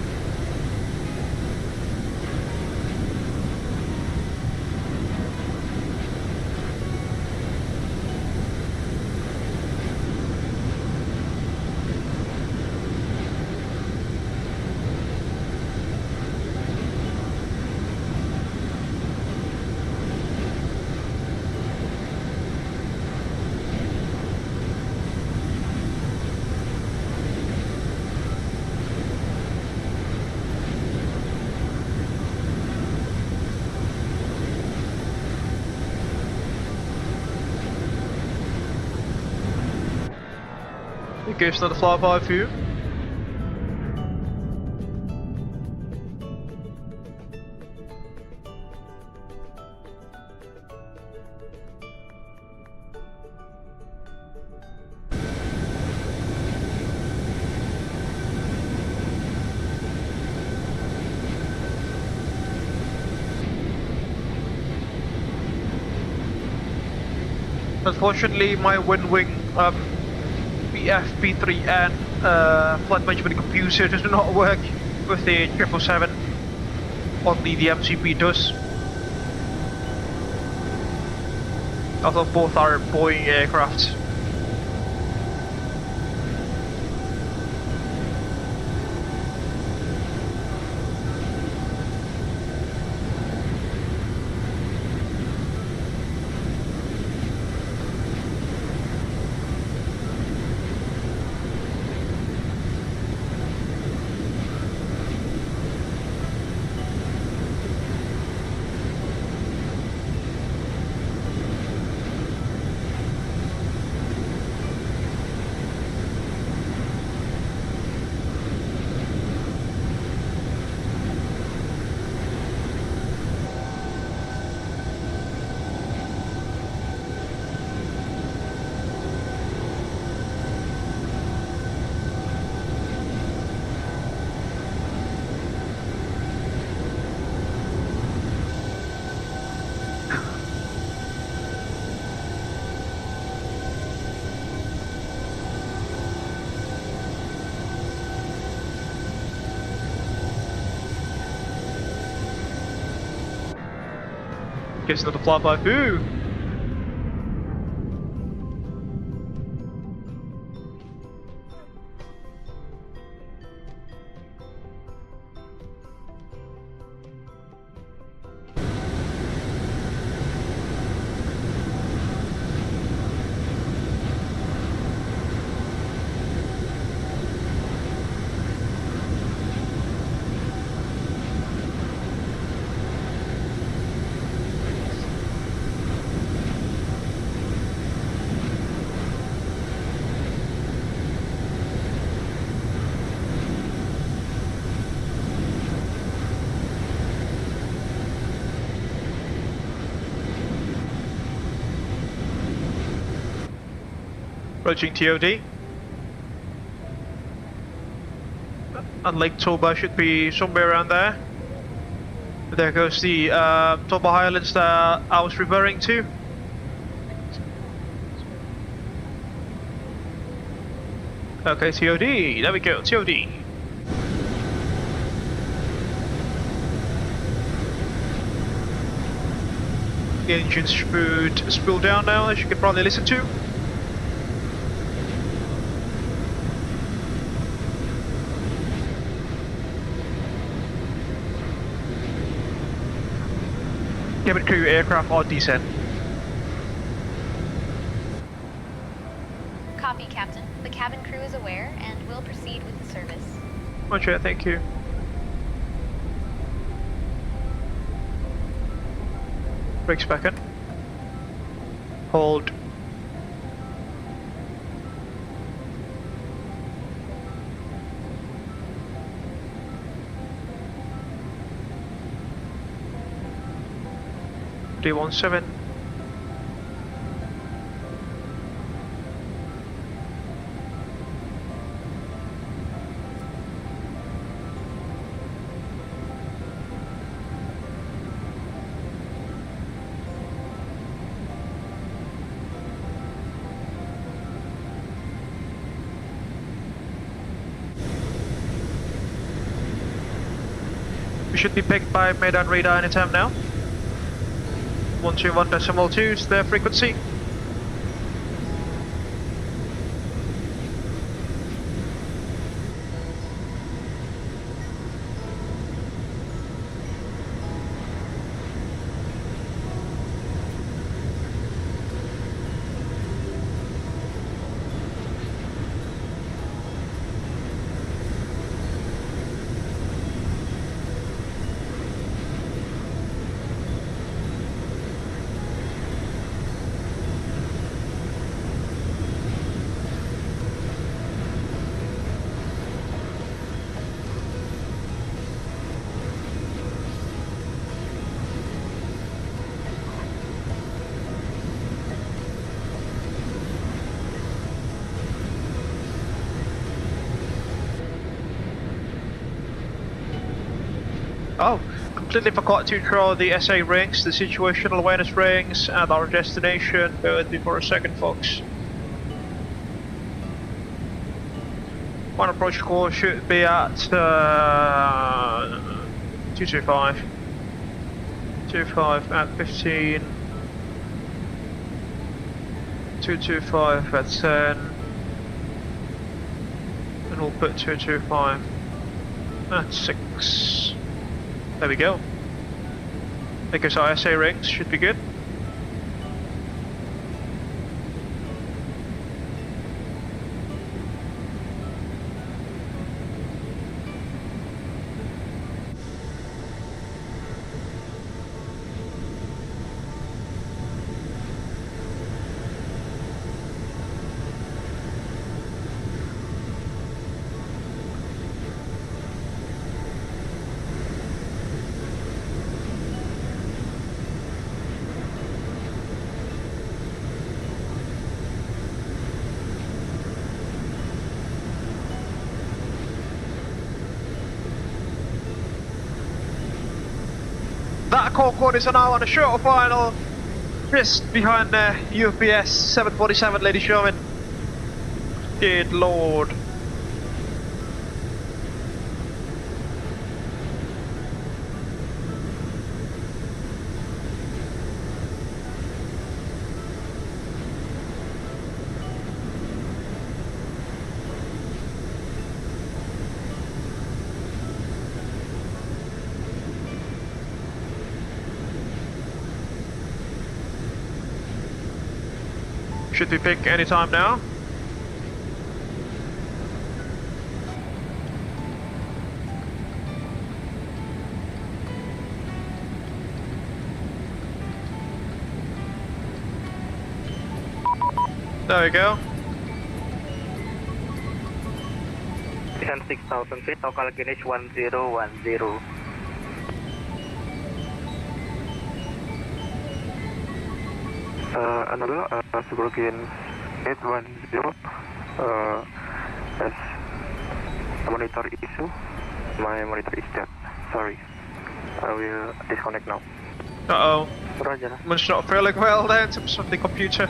Gives another flyby for you. Unfortunately, my wind wing BFP3 and flight management computer does not work with the 777. Only the MCP does. Although both are Boeing aircraft. Gets another flyby. Ooh! Approaching TOD. And Lake Toba should be somewhere around there. There goes the Toba Highlands that I was referring to. Okay, TOD. There we go, TOD. The engines should spill down now, as you can probably listen to. Cabin crew aircraft on descent. Copy, Captain. The cabin crew is aware and will proceed with the service. Roger, thank you. Brakes back in. Hold. D17. We should be picked by Medan radar anytime now. 121.2 is their frequency. Oh, completely forgot to draw the SA rings, the situational awareness rings, and our destination. Bear with me for a second, folks. One approach call should be at 225. 25 at 15. 225 at 10. And we'll put 225 at 6. There we go. Because our SA rings should be good. That Concorde is now on the short final, just behind the UPS 747, ladies and gentlemen. Good lord. Should we pick any time now? There we go. 6,000 feet, local Guinness 1010. Another Suburban 810 as a monitor issue. My monitor is dead. Sorry. I will disconnect now. Uh-oh. Roger. Must not feeling well there in terms of the computer.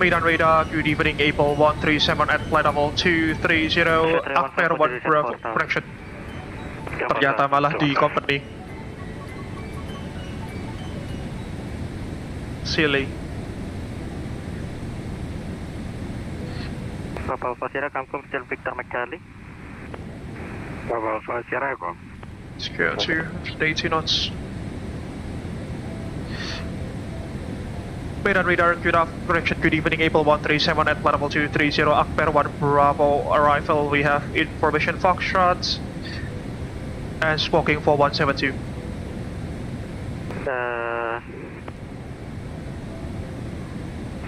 Medan radar, good evening, Abel 137 at flight level 230, Akper 1 Bravo, connection. Ternyata malah di company. Silly. Papa Alpha Sierra, come from Hotel Victor McCarley. Papa Alpha Sierra, go. Secure 2, 80 knots. Medan radar, correction, good evening, Abel 137 at flight level 230, Akper 1 Bravo, arrival, we have information Foxtrot, and smoking for 172.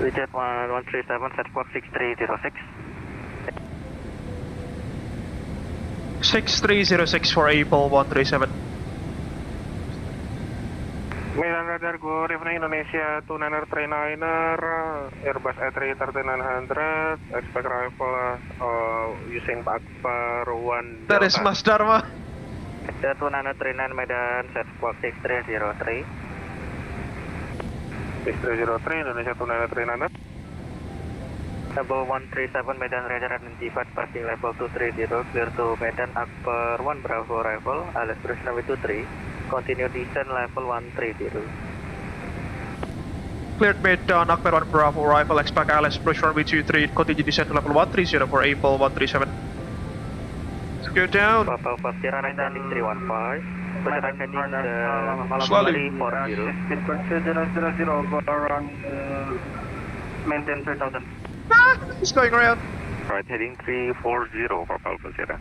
Jet 137, set squawk 6306. 6306 for Abel 137. Medan radar, good evening, Indonesia 2939er, Airbus A330-900, expect arrival using Akbar 1 That is Mas Dharma. Jet 2939 Medan, set squawk 6303. 6303, Indonesia 2939er. Level 137 Medan radar identified parking level 230, clear to Medan Akbar 1 Bravo arrival, alias Bruce 23, continue descent level 130. Cleared Medan Akbar 1 Bravo arrival, expect alias Bruce 23, continue descent to level 130 for Abel 137. Let's go down. Papa Alpha Sierra landing 315. Slowly. 40. 000, go around, maintain 3000. It's going around. Right, heading 340, Papa Alpha Sierra.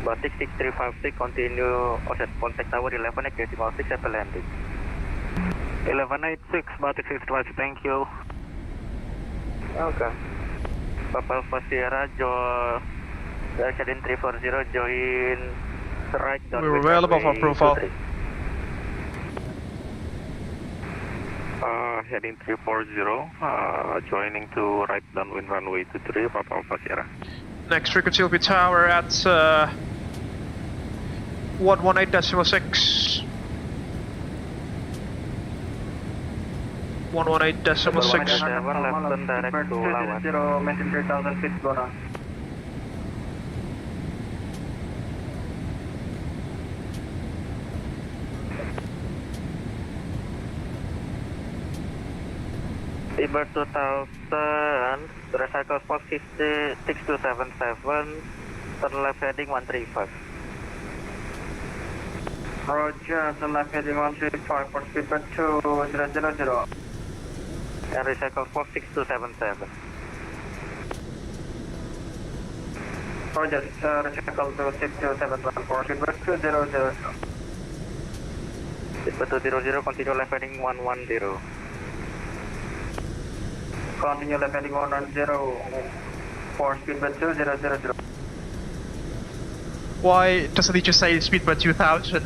Batik 6356, continue, offset contact tower 11 decimal 6, Apple landing. 1186, Batik 6356, thank you. Okay. Papa Alpha Sierra, heading 340, join right down. We were well above our profile. Heading 340, joining to right downwind runway 23, Papa Alpha Sierra. Next frequency will be tower at 118.6. 118.6. left turn direct to Lawan. Maintain 3000 feet, go down. Tiber 2000, recycle spot 6277, turn left heading 135. Roger, turn left heading 135 for speedbird 2000. And recycle spot 6277. Roger, recycle to 6277 for speedbird 200. Speedbird 200, continue left heading 110. Continue left heading 110 for speedbird 2000. Why doesn't he just say speedbird 2000?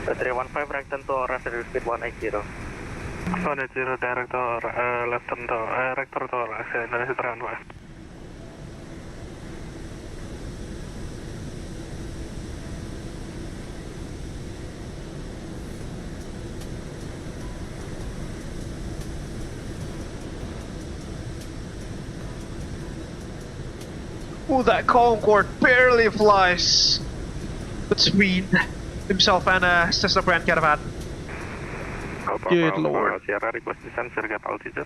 The 315 right turn to Aura, speed 180. 180 direct to left turn to right turn to Aura, Indonesia 315. Oh, that Concorde barely flies between himself and a Cessna Grand Caravan. Good lord. Sierra request descent, circuit altitude.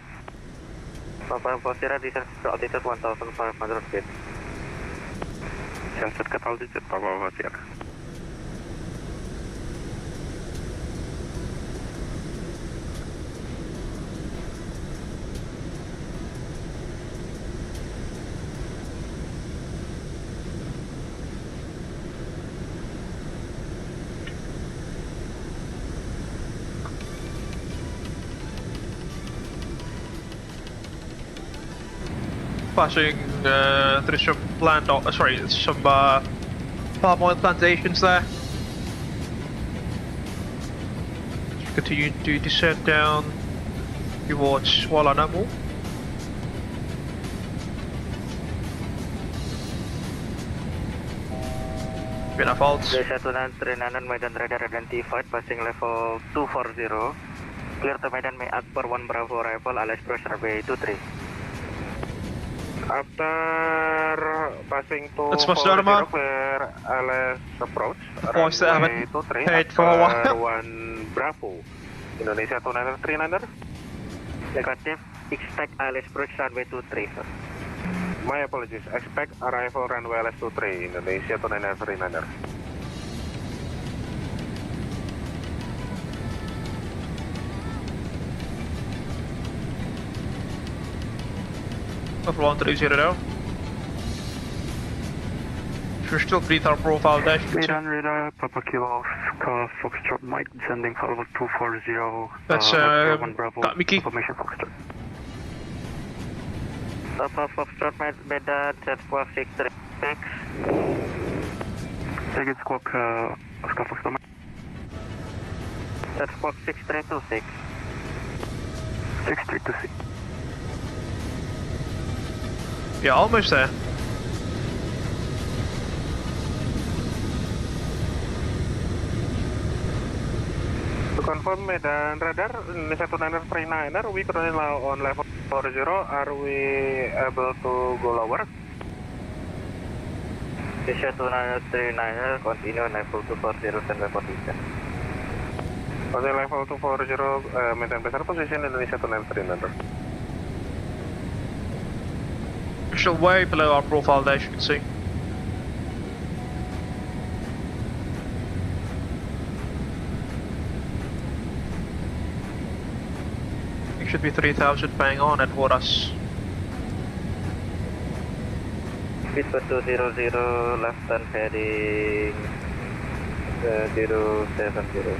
Papa Sierra descent to altitude 1500 feet. Descent circuit altitude, Papa Sierra. Passing through some some palm oil plantations there. Continue to descend down towards Kualanamu. Been a fault. J1939 Medan radar identified, passing level 240. Clear to Medan May Akbar 1 Bravo arrival, alias pressure B23. After passing to That's much Selamat. clear LS approach. Voice that I haven't heard for a while. 1 Bravo. Indonesia 2939er. Negative. Expect alias approach runway 23, sir. My apologies. Expect arrival runway LS23. Indonesia 2939er. Of 130 now. We're still beneath our profile dash. Medan radar, Papa Kilo, Foxtrot Mike, descending for level 240. That's 1 Bravo, got Mickey. information Foxtrot. Papa Foxtrot Medan, set squawk 636. Take it squawk, Oscar Foxtrot. Set squawk 6326. 6326. Yeah, almost there. To confirm Medan radar, Indonesia 2939er, we currently now on level 40. Are we able to go lower? Indonesia 2939er, continue level 240, stand by position. Okay, level 240, maintain better position, Indonesia 2939er. We're still way below our profile dash, you can see. It should be 3000 bang on at Warras. Speedbird 200, left turn heading 070.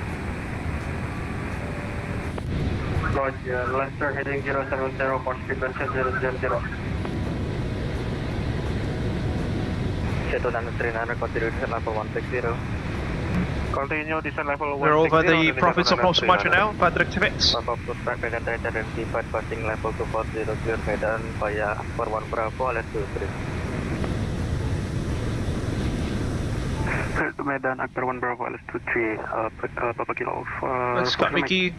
Roger, left turn heading 070 for speedbird 000. 2939, continue descent level 160. Continue descent level 160. We're over the province of North Sumatra now, Padre activates. Papa Foxtrot Medan radar identified, passing level 240, clear Medan via Akbar 1 Bravo, alias 23. Clear to Medan, Akbar 1 Bravo, LS23, Papa Kilo. Let's got Mickey.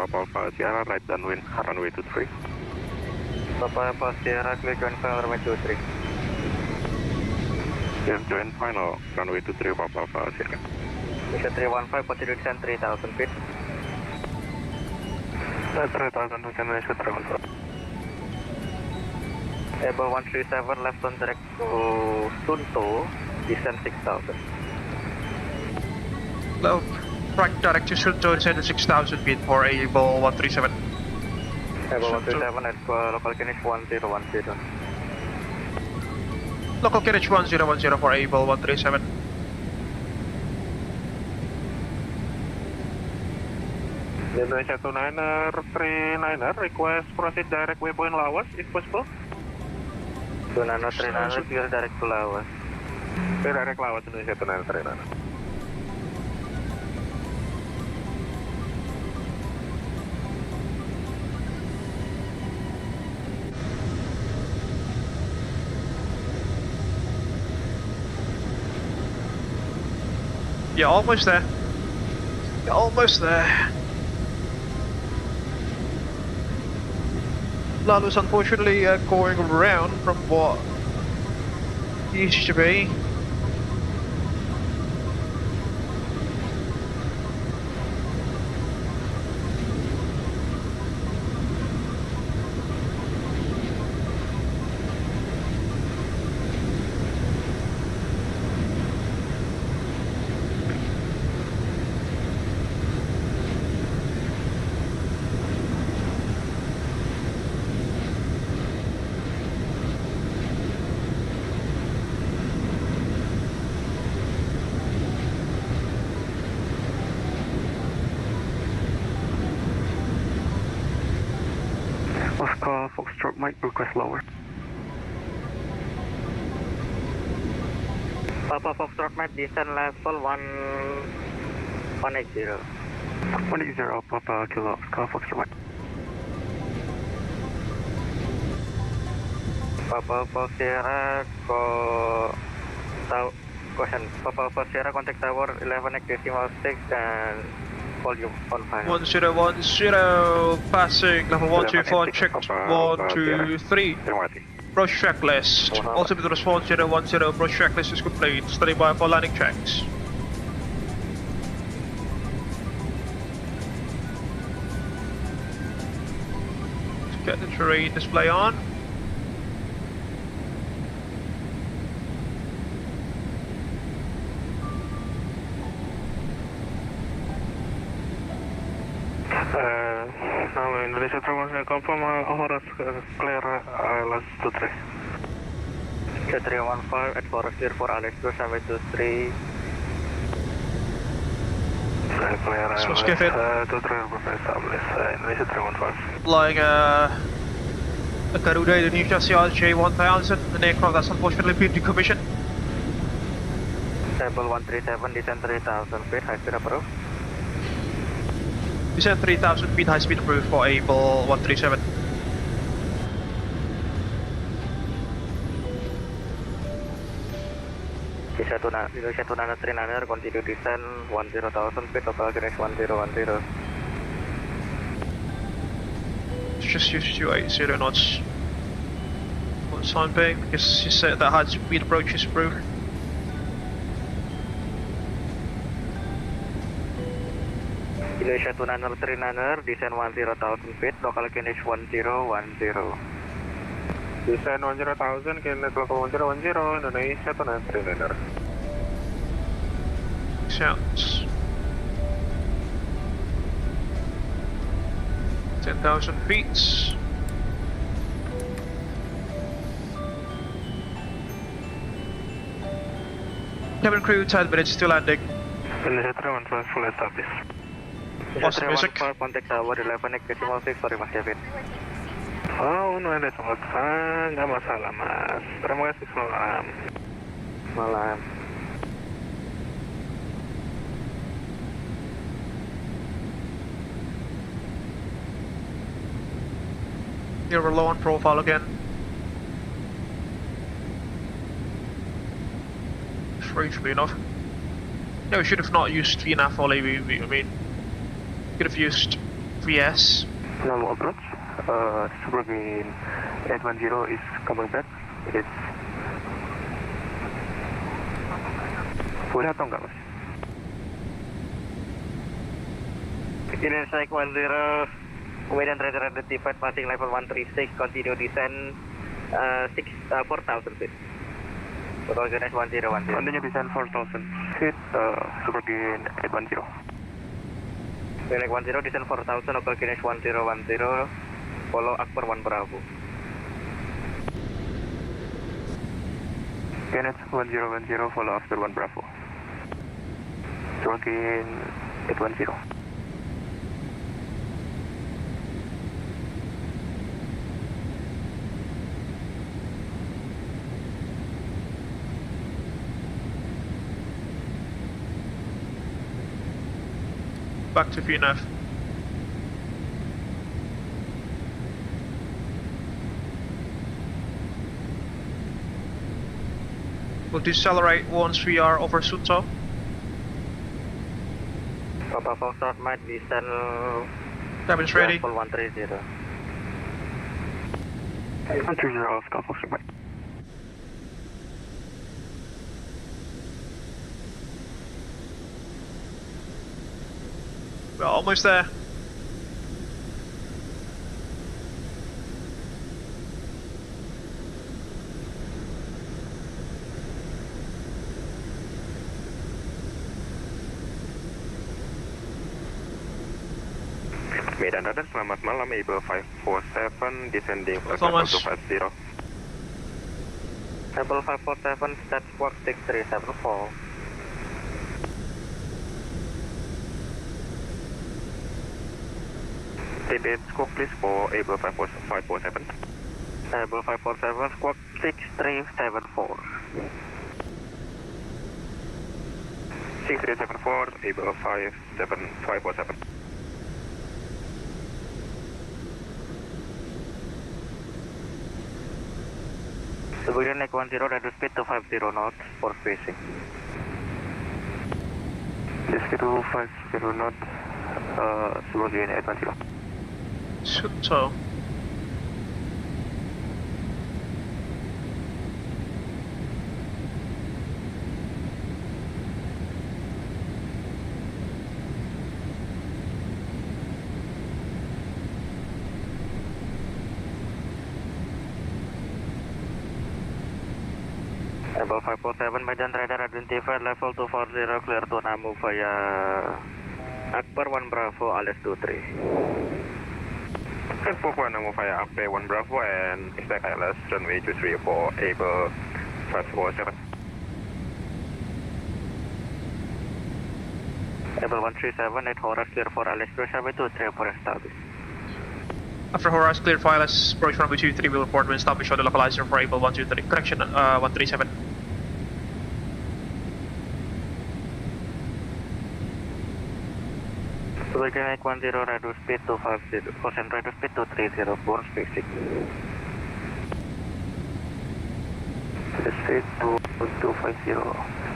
Papa Sierra, right downwind, runway 23. Papa Sierra, clear join final, runway 23. Yes, join final, runway 23, Papa Sierra. Mission 315, continue descent 3000 feet. 3000, we can manage with 315. Abel 137, left on direct to Sunto, descent 6000. Low. Right direct to Sunto, descend 6,000 feet for Abel 137. Abel 137 at local Kenish 1010. Local carriage 1010 for Abel 137. Indonesia 29er, 39er, request proceed direct waypoint Lawas if possible. 29er, 39er, clear direct to Lawas. Clear direct Lawas, Indonesia 29er, 39er. You're almost there. You're almost there. Lalu's unfortunately going around from what used to be. Oscar Foxtrot Mike, request lower. Papa Foxtrot Mike, descend level 180. 180, Papa Kilo, Oscar Foxtrot Mike. Papa Sierra, Papa Sierra, contact tower 11.6 and volume on fire. 1010, passing level 124, check 123. Approach checklist. Also with response 010, approach checklist is complete. Study by for landing checks. Let's get the terrain display on. Now Indonesia 315, confirm Horas clear ILS 23. 315 at Forest clear for Alex 2723. Clear ILS 23, established Indonesia 315. Flying a Garuda Indonesia CRJ 1000, an aircraft that's unfortunately been decommissioned. Abel 137, descend 3000 feet, high speed approved. Descend 3000 feet, high speed approved for Abel 137. Indonesia 2939er, continue descend 10,000 feet, total direct 1010. It's just used to 80 knots for the time being because you said that high speed approach is approved. Indonesia 2939er, descend 10,000 feet, local Kenish 1010. Descend 10,000, Kenish local 1010, Indonesia 2939er. Sounds 10,000 feet. Cabin crew, 10 minutes to landing. Indonesia 315, full established. Awesome music. Contact tower 11.6, sorry Mas David. Oh, no ada sempat, nggak masalah Mas. Terima kasih, selamat malam. Malam. You're low on profile again. Strangely enough. No, we should have not used VNAV only, I mean, could have used VS. Now approach, Supergain 810 is coming back, it's full atau enggak mas? Ini strike 10, Medan radar identified passing level 136, continue descent 4,000 feet. Total gain 1010. Continue descent 4,000 feet, Supergain 810. Select 10, descent 4,000, local gain 1010, follow Akbar 1 Bravo. Gain 1010, follow Akbar 1 Bravo. Supergain 810. Back to VNAV. We'll decelerate once we are over Sunto. Papa Foxtrot might descend. Cabin's ready. Level 130. 130 Oscar Foxtrot might. We're almost there. Medan Radar, selamat malam, Abel 547 descending flight level 250. Abel 547 stat squawk 6374. TBS squawk please for Abel 547. Abel 547 squawk 6374. 6374, Abel 547. Kemudian naik 10, reduce speed to 50 knots for spacing. Speed to 50 knots, kemudian 810. Sunto. Abel 547 Medan radar identified level 240 clear to Namu via Akbar 1 Bravo alias 23. Can Pokwa Namu via Akbar 1 Bravo and expect ILS runway 23 for Abel 547. Abel 137 at Horace clear for ILS approach runway 23 for establish. After Horace cleared for ILS, approach runway 23 will report when established on the localizer for Abel 123. Correction, 137. Sebagai naik 10, reduce speed to 50, reduce speed to 304 spacing. Reduce speed to 250,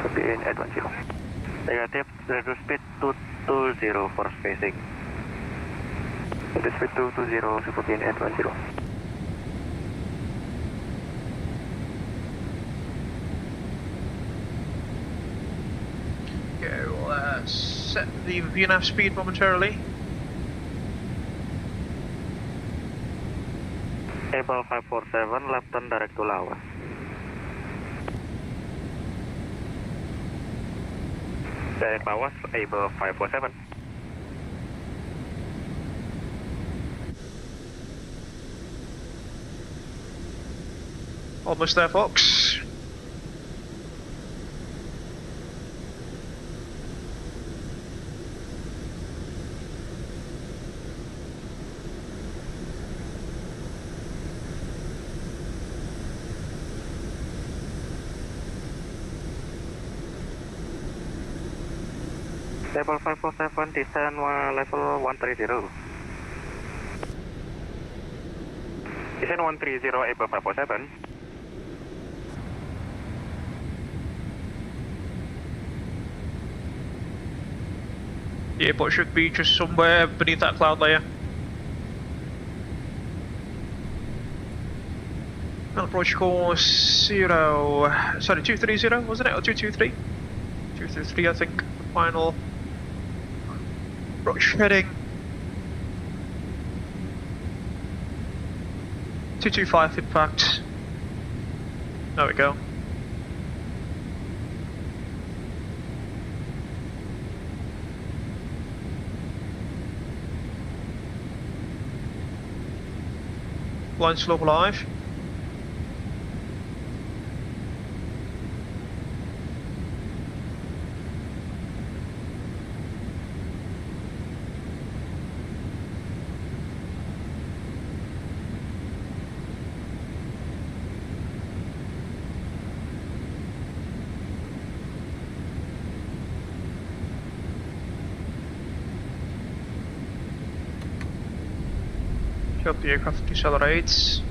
kemudian 810. Negatif, reduce speed to 20 for spacing. Reduce speed to 20, kemudian 810. Okay, we'll set the VNAV speed momentarily. Abel 547, left turn direct to Lawas. Direct Lawas, Abel 547. Almost there, folks. Level 547, descend level 130. Descent 130 Abel Bravo 7. The airport should be just somewhere beneath that cloud layer. Approach course 230, wasn't it? Or 223? 233, I think. Final approach heading 225, in fact. There we go. Line slope live. Hope the aircraft decelerates.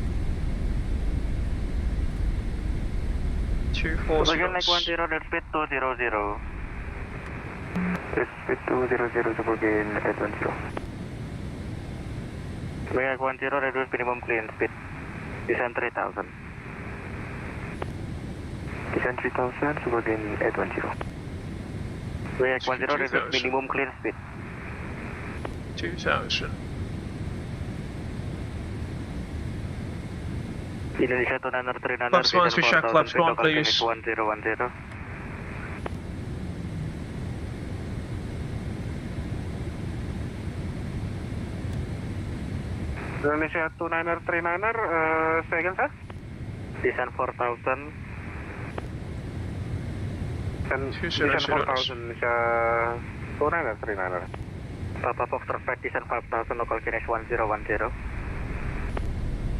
24 Again, like knots. 10, dead speed 200. Dead speed 200, so again at 10. Like 10, reduce minimum clearance speed. Descent 3000. Descent 3000, so again at 10. Like 10, reduce minimum clearance speed. 2000. Indonesia 2939. Flaps 1, switch check, flaps 1 please. 1010. Indonesia 2939, second sir? Descent 4000. Descent 4000, Indonesia 2939. Papa Foxtrot 5, descent 5000, local finish 1010.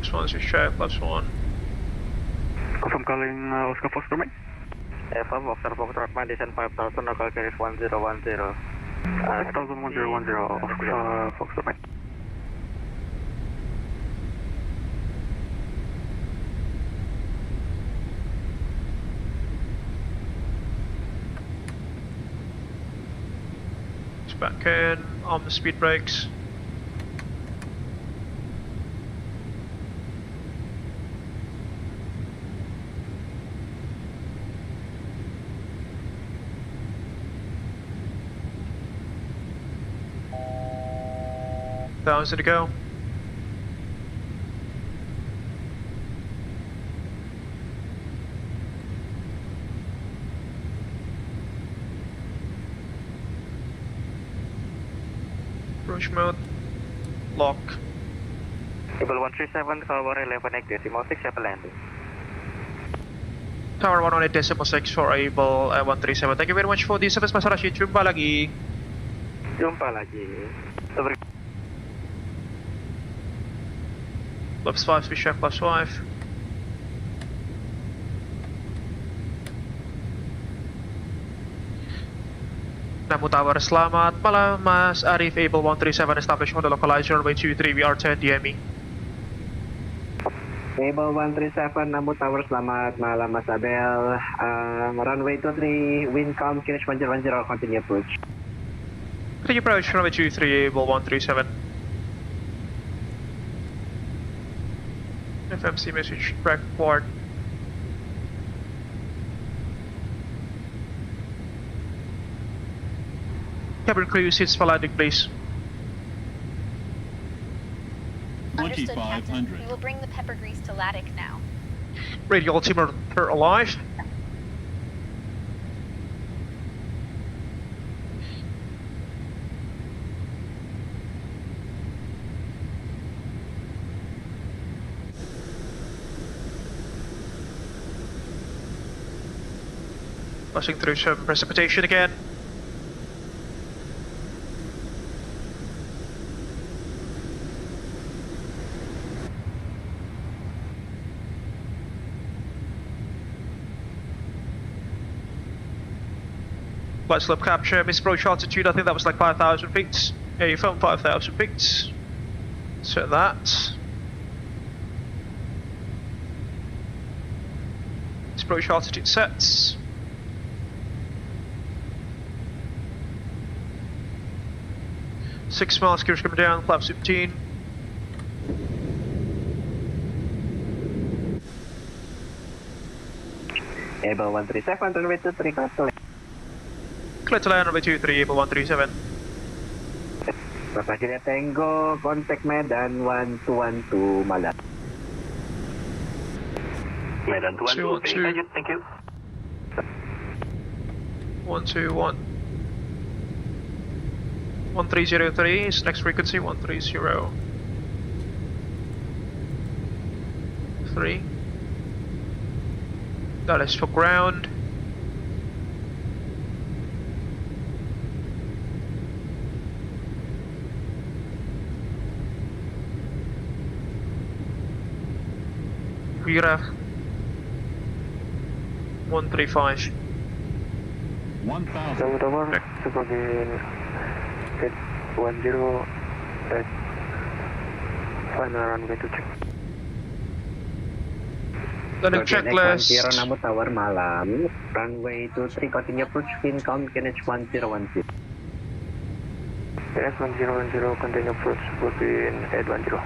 Flaps 1, switch check, flaps 1. Confirm calling Oscar Foxtrot, mate. Affirm, Oscar Foxtrot 5, descent 5000, local finish 1010. 1010, Foxtrot, mate. Back in, on the speed brakes. $1,000 to go. Approach mode, lock. Abel 137, Tower 11.8.6, Abel landing. Tower 118.6 for Abel 137. Thank you very much for the service, Mas Rashid. Jumpa lagi. Jumpa lagi. Flaps 5, switch check, flaps 5. Namu Tower, selamat malam Mas Arif, Abel 137 established on the localizer runway 23, we are 10 DME. Abel 137, Namu Tower, selamat malam Mas Abel. Runway 23, wind calm, finish 1010, continue approach. Continue approach, runway 23, Abel 137. FMC message, track port. Cabin crew, seats for landing, please. Understood, Captain. We will bring the pepper grease to Laddick now. Radio altimeter alive. Passing through some precipitation again. Flight slope capture, misapproach altitude, I think that was like 5,000 feet. Yeah, you found 5,000 feet. So that. Approach altitude sets. Six miles, gears coming down, flaps 15. Abel 137, runway 23, clear to land. Clear to land, runway 23, Abel 137. Papa Juliet Tango, contact Medan 1212 Malat. Medan 212, thank you. 121. 1303 is next frequency, 1303. That is for ground. VRAF 135. 1000. Sebagai 10 final runway to check. Landing checklist. Kualanamu Tower malam, runway 23, continue approach, pin count, KNH 1010. KNH 1010, continue approach, pin 810.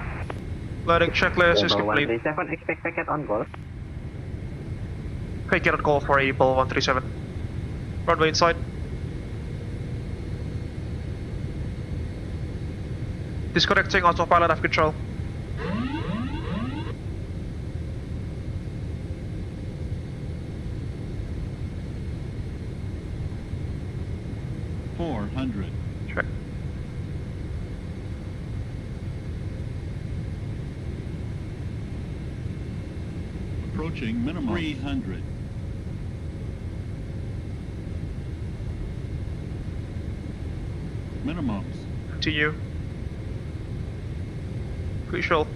Landing checklist is complete. 137, expect packet on call. Okay, get on call for Abel 137. Runway inside. Disconnecting autopilot F control. Check. Approaching minimum 300. Minimums. Continue. Crucial.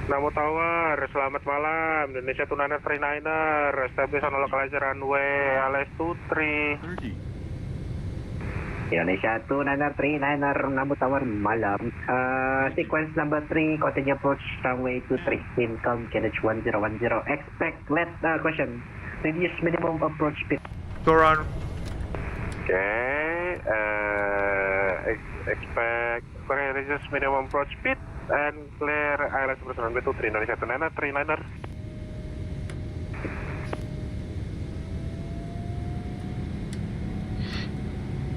Namu Tower, selamat malam. Indonesia Tunana Freeliner, establish on localizer runway LS23. Indonesia 293 Namu Tower malam. Sequence number 3, continue approach runway 23, pin count KNH 1010. Expect question. Reduce minimum approach speed. Go around. Okay. Expect reduce minimum approach speed and clear ILS runway 23 Indonesia 293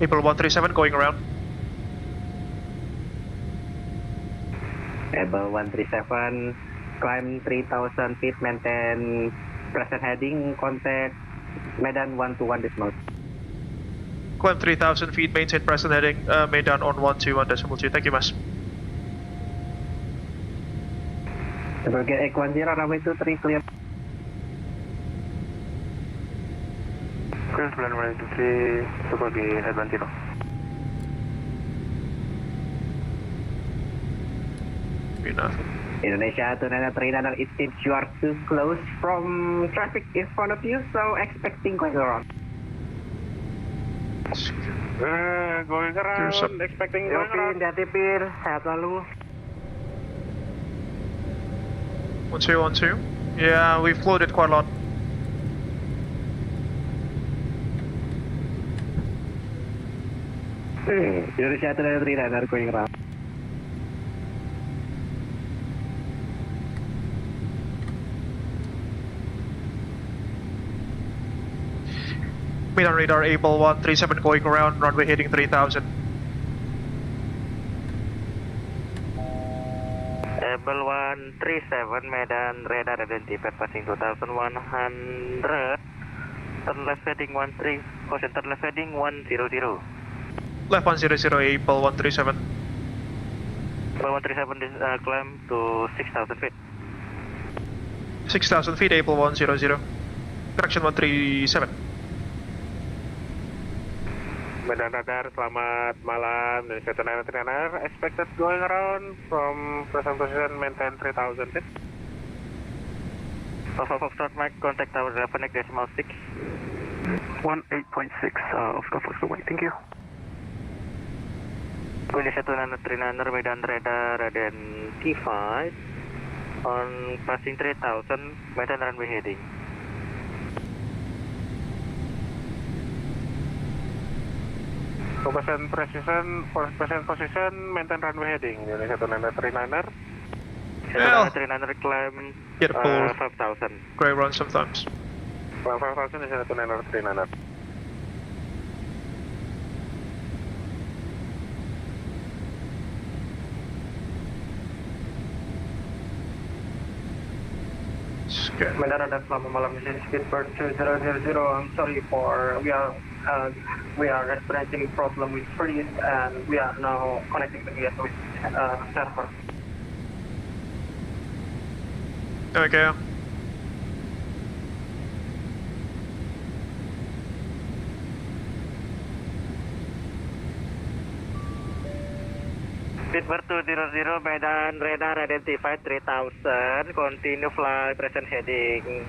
Abel 137 going around. Abel 137, climb 3000 feet, maintain present heading, contact Medan 121.2. Climb 3000 feet, maintain present heading, Medan on 121.2. Thank you, Mas. Sebagai X10, runway 23 clear. Clear plan runway 23 sebagai X10. Enough. Indonesia 293, it seems you are too close from traffic in front of you, so expecting going around. Going around, expecting going around. Pin, sehat lalu. 1212. Yeah, we floated quite a lot. Indonesia 293 going around. Medan radar Abel 137 going around, runway heading 3000. Abel 137, Medan radar identified passing 2100. Turn left heading 13, caution turn left heading 100. Left 100, Abel 137. Abel 137 climb to 6000 feet. 6000 feet, Abel 100. Correction 137. Medan radar, selamat malam. Indonesia Tunana expected going around from present position, maintain 3000 feet. Foxtrot Mike, contact tower 11 decimal 6. 18.6 of the Foxtrot, thank you. Wind 1939 Medan radar identified on passing 3000 Medan runway heading. Percent position, maintain runway heading. Indonesia 1939er. Well, 1939er climb get a pull. 5000. Great run sometimes. 5000 Indonesia 1939er. Medan radar selamat malam, this is Speedbird 2000. I'm sorry for we are experiencing problem with freeze and we are now connecting again with server. Okay. Speedbird 200 Medan radar identified 3000, continue fly present heading.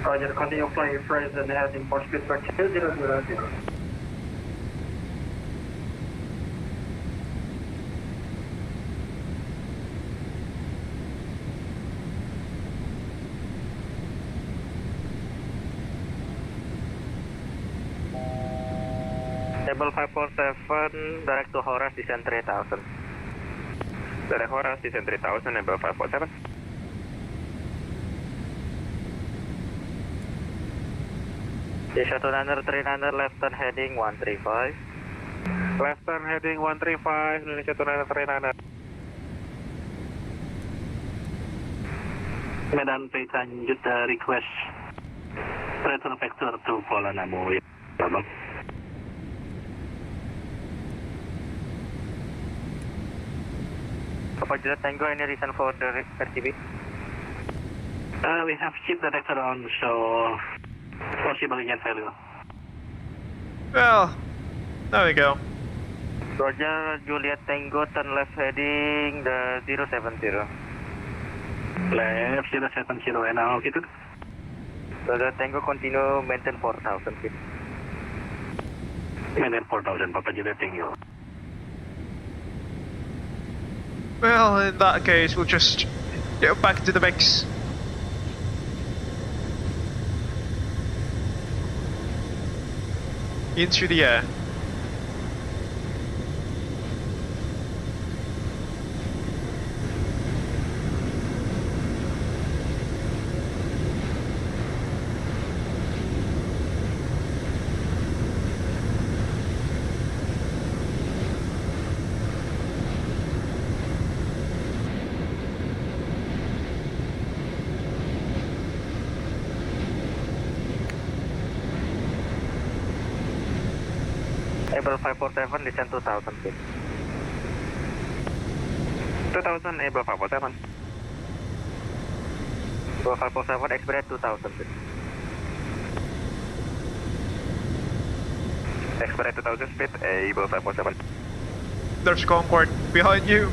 Roger, continue flying present heading for Speedbird 2000. Abel 547, direct to Horace, descent 3000. Direct Horace, descent 3000, Abel 547. Indonesia 2939 left turn heading 135. Left turn heading 135, Indonesia 2939er. Medan Pay lanjut request return vector to Kualanamu. Papa Juliet Tango, any reason for the RTB? We have chip detector on, so possible again failure. Well, there we go. Roger, Juliet Tango, turn left heading the 070. Left 070 and now gitu. Roger, Tango, continue, maintain 4000 feet. Maintain 4000, Papa Juliet Tango. Well, in that case, we'll just get back into the mix. Into the air. Abel 547, descent 2000 feet. 2000, Abel 547. Abel 547, expedite 2000 feet. Expedite 2000 feet, Abel 547. There's Concorde behind you.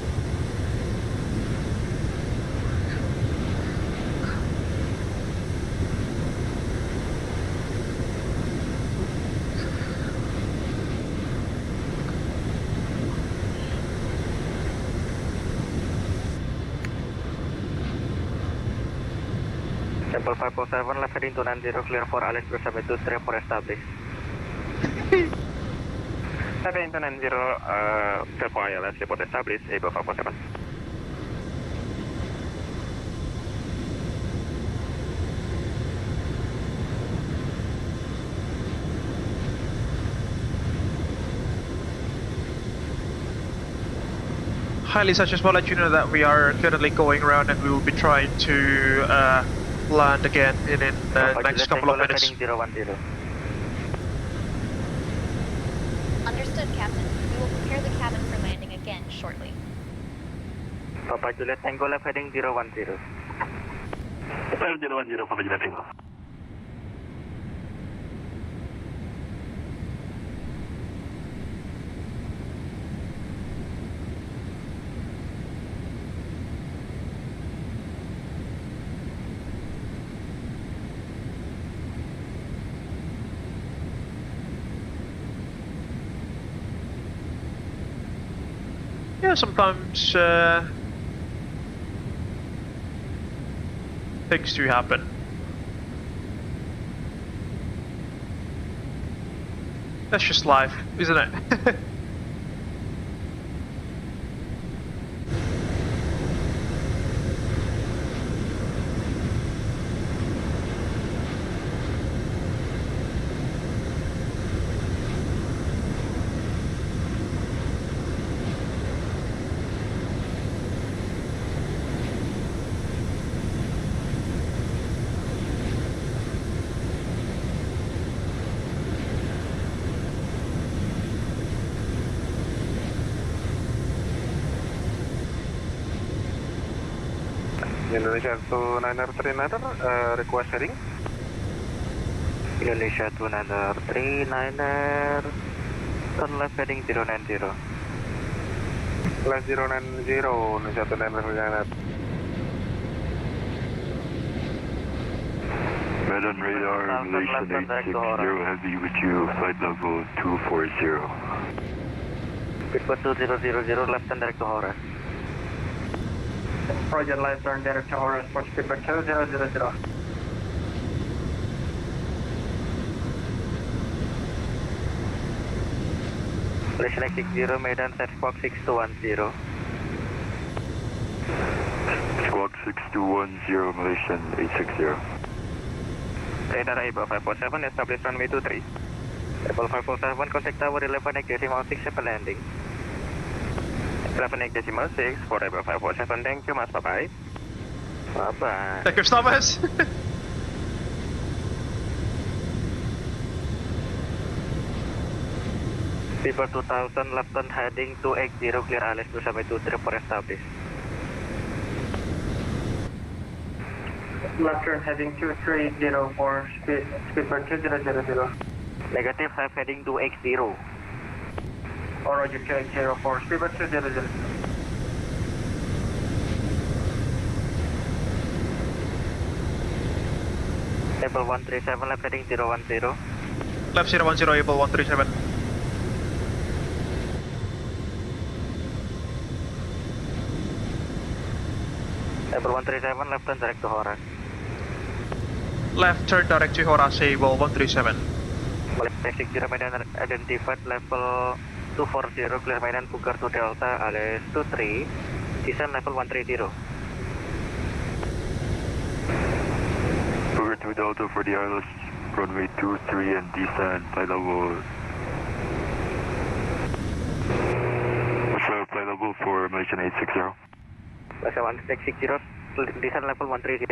Abel 547, left heading 290, clear for Alice Summit 23 for establish. Heading 290, clear for ILS, report established, Abel 547. Highly such as will let you know that we are currently going around and we will be trying to land again in the next couple of minutes. 010. Understood, Captain. We will prepare the cabin for landing again shortly. Papa Juliet Tango, left heading 010. 010, Papa Juliet Tango. Yeah, sometimes things do happen. That's just life, isn't it? Indonesia 2939er, request heading. Indonesia 2939er, turn left heading 090. Left 090, Indonesia 2939er. Medan radar, Malaysian 860 heavy with you, flight level 240. Speedbird 2000, left and direct to Horace. Roger, left turn direct to Horace for Speedbird 2000. Malaysian 860, Medan, set squawk 6210. Squawk 6210, Malaysian 860. Radar Abel 547, establish runway 23. Abel 547, contact tower 11.6 landing. 11.6 for Abel 547, thank you, mas, bye-bye. Bye-bye. Thank you, Thomas. Speedbird 2000, left turn heading 280, clear alias 2723 for establish. Left turn heading 230 for Speedbird 2000. Negative, left heading 280. Or Roger 280 for Speedbird 2000. Abel 137, left heading 010. Left 010, Abel 137. Abel 137, left turn direct to Horace. Left turn direct to Horace, Abel 137. Malaysia 60 Medan identified level 240, clear Medan Pugar to Delta, alias 23, descend level 130. Pugar to Delta for the ILS, runway 23 and descend, flight level... What's the flight level for Malaysian 860? Malaysia 160, descend level 130.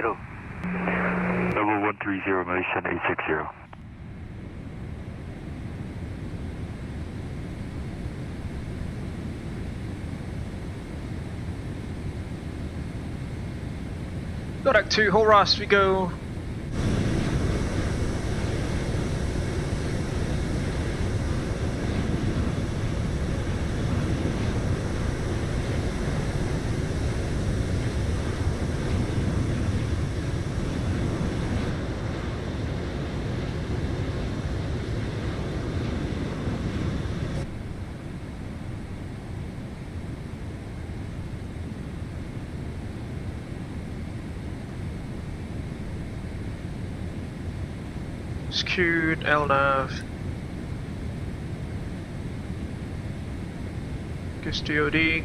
Level 130, Malaysian 860. Direct to Horace we go. Skewed LNAV. Custody.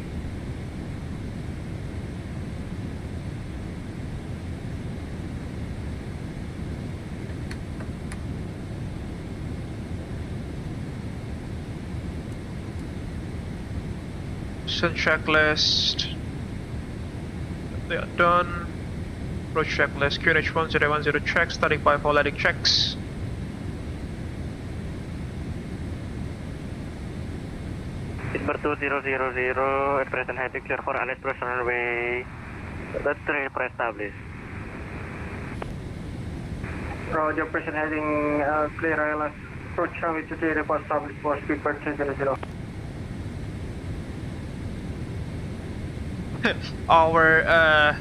Send checklist. They are done. Approach checklist. QNH 1010 checks. Static by for landing checks. Speedbird 2000, at present heading clear for alias personal runway 3 for establish. Roger, present heading clear ILS, approach runway 23 for establish for Speedbird 200. Our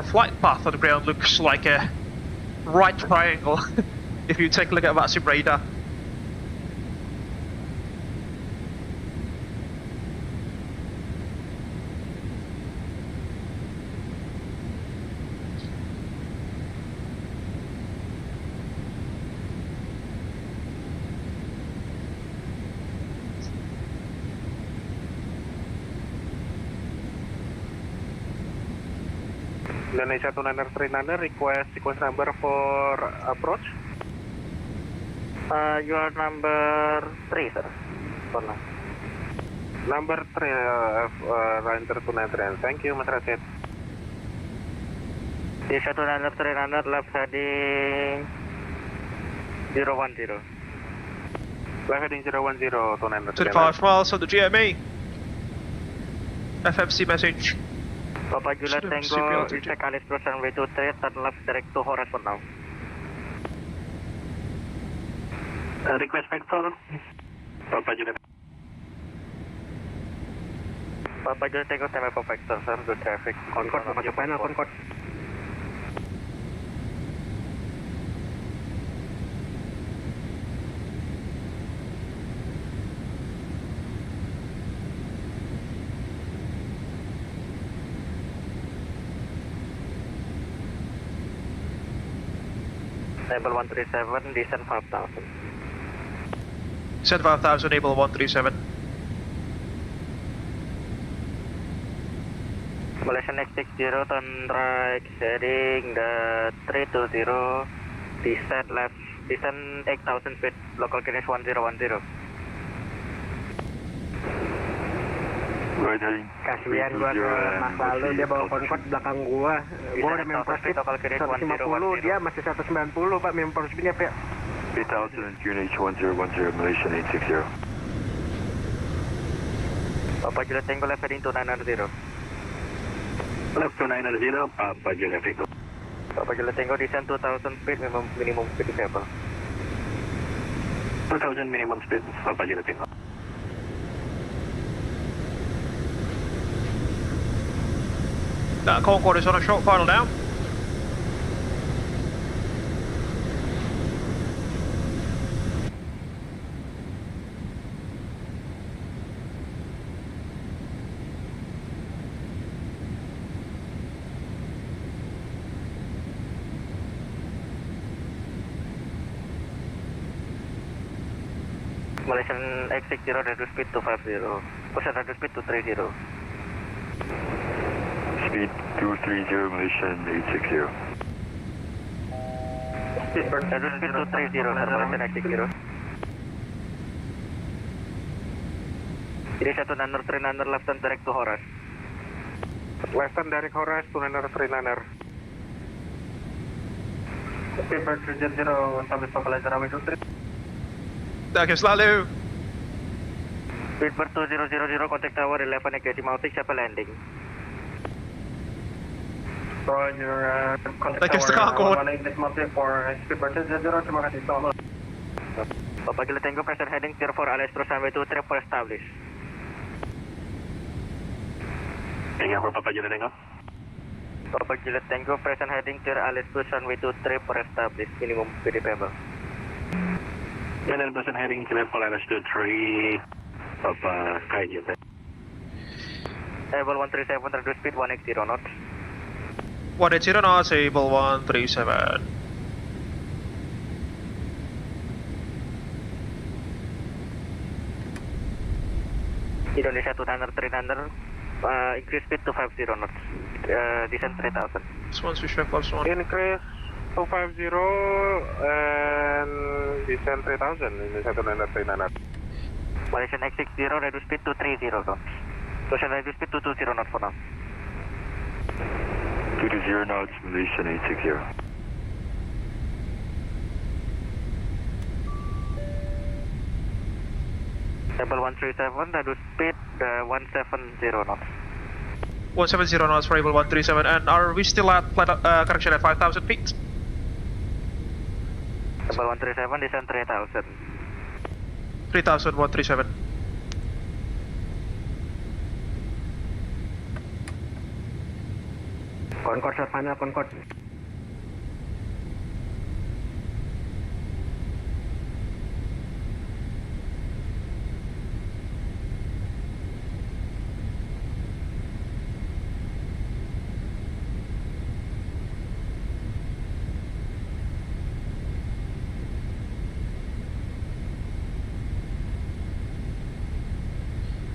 flight path on the ground looks like a right triangle if you take a look at VATSIM radar. Indonesia 2939, request sequence number for approach. You are number 3, sir. For now. Number 3, Ranger 293. Thank you, Mas Rashid. Indonesia 2939, left heading 010. Left heading 010, 293. 25 miles on the GME. FMC message. Papa Juliet Tango, check Alice Plus runway 23, turn left direct to Horace for now. Request vector. Papa Juliet. Papa Juliet Tango, time for vector, sir. Good traffic. Concord, masuk final, Concord. Abel 137, descend 5000. Send 5000, Abel 137. Malaysian X60, turn right, heading the 320, descend left, descend 8000 feet, local finish 1010. Kasihan gua ke Mas Lalu, dia bawa Concord belakang gua. Gua udah member speed 150, dia masih 190 Pak, member speednya Pak. 3000 QNH 1010 Malaysian 860. Papa Juliet Tango, left heading 2990. Left 290, Papa Juliet Tango. Papa Juliet Tango, descend 2000 feet, minimum speed disable. 2000 minimum speed, Papa Juliet Tango. That Concorde is on a short final now. Malaysian X60, reduce speed to 50. Push reduce speed to 30. Speed 230 Malaysian 860. Reduce speed to 30, sir, Malaysian X60. Indonesia 2939, left turn direct to Horace. Left turn direct Horace 2939. Paper 300, service Papa runway 23. Thank you, Selalu. Speedbird 2000, contact tower 11 Decimaltic, siapa landing? Roger, contact tower 11 Decimaltic for Speedbird 2000, terima kasih, selamat. Papa Juliet Tango, present heading tier 4, Alice Plus runway 23 for establish. Hang for Papa Juliet Tango. Papa Juliet Tango, present heading tier Alice Plus runway 23 for establish, minimum speed disable. Medan present heading to level Alice 23, Papa Kaiji. Abel 137, reduce speed 180 knots. 180 knots, Abel 137. Indonesia 2939, increase speed to 50 knots. Descend 3000. This one's switch back plus one. Increase 250 and descend 3000 in the 2939. Malaysian X60, reduce speed to 30 knots. Malaysian reduce speed to 20 knots for now. 220 knots Malaysian 860. Abel 137, reduce speed 170 knots. 170 knots for Abel 137, and are we still at correction at 5,000 feet? Abel 137, descend 3000. 3,000, 137. Concord short final, Concord.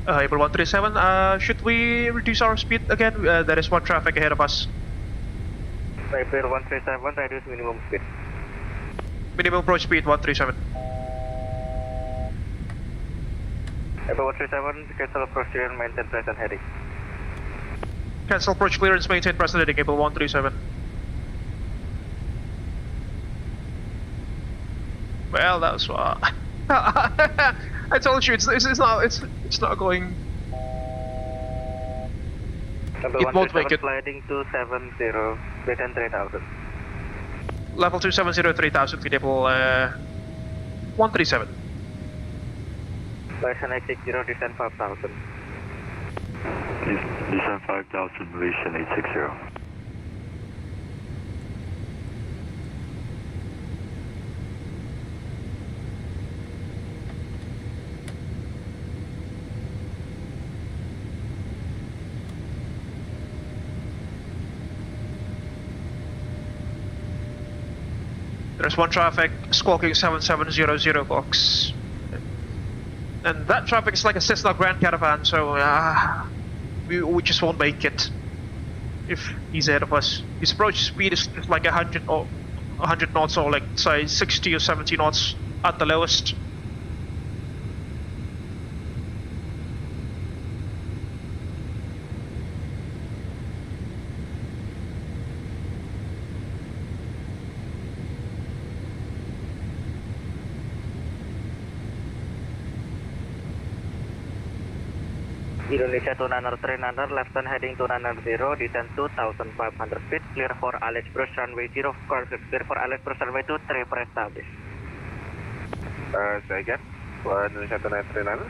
Abel 137, should we reduce our speed again? There is one traffic ahead of us. Viber 137, reduce minimum speed. Minimum approach speed 137. Abel 137, cancel approach clearance, maintain present heading. Cancel approach clearance, maintain present heading, Abel 137. Well, that's what I told you. It's not going. It won't make it. Sliding 270, Medan 3000. Level 270 3000 feet, Abel 137. Malaysian X60, descend 5000. Descend 5000, Malaysian 860. There's one traffic squawking 7700 box. And that traffic is like a Cessna Grand Caravan, so we just won't make it if he's ahead of us. His approach speed is like 100 knots, or like say 60 or 70 knots at the lowest. Indonesia to Niner 3 left turn heading to Niner 0, descend 2,500 feet, clear for Alex Bruce runway 0, clear for Alex Bruce runway 2, 3 pre-established. Say again, Indonesia to Niner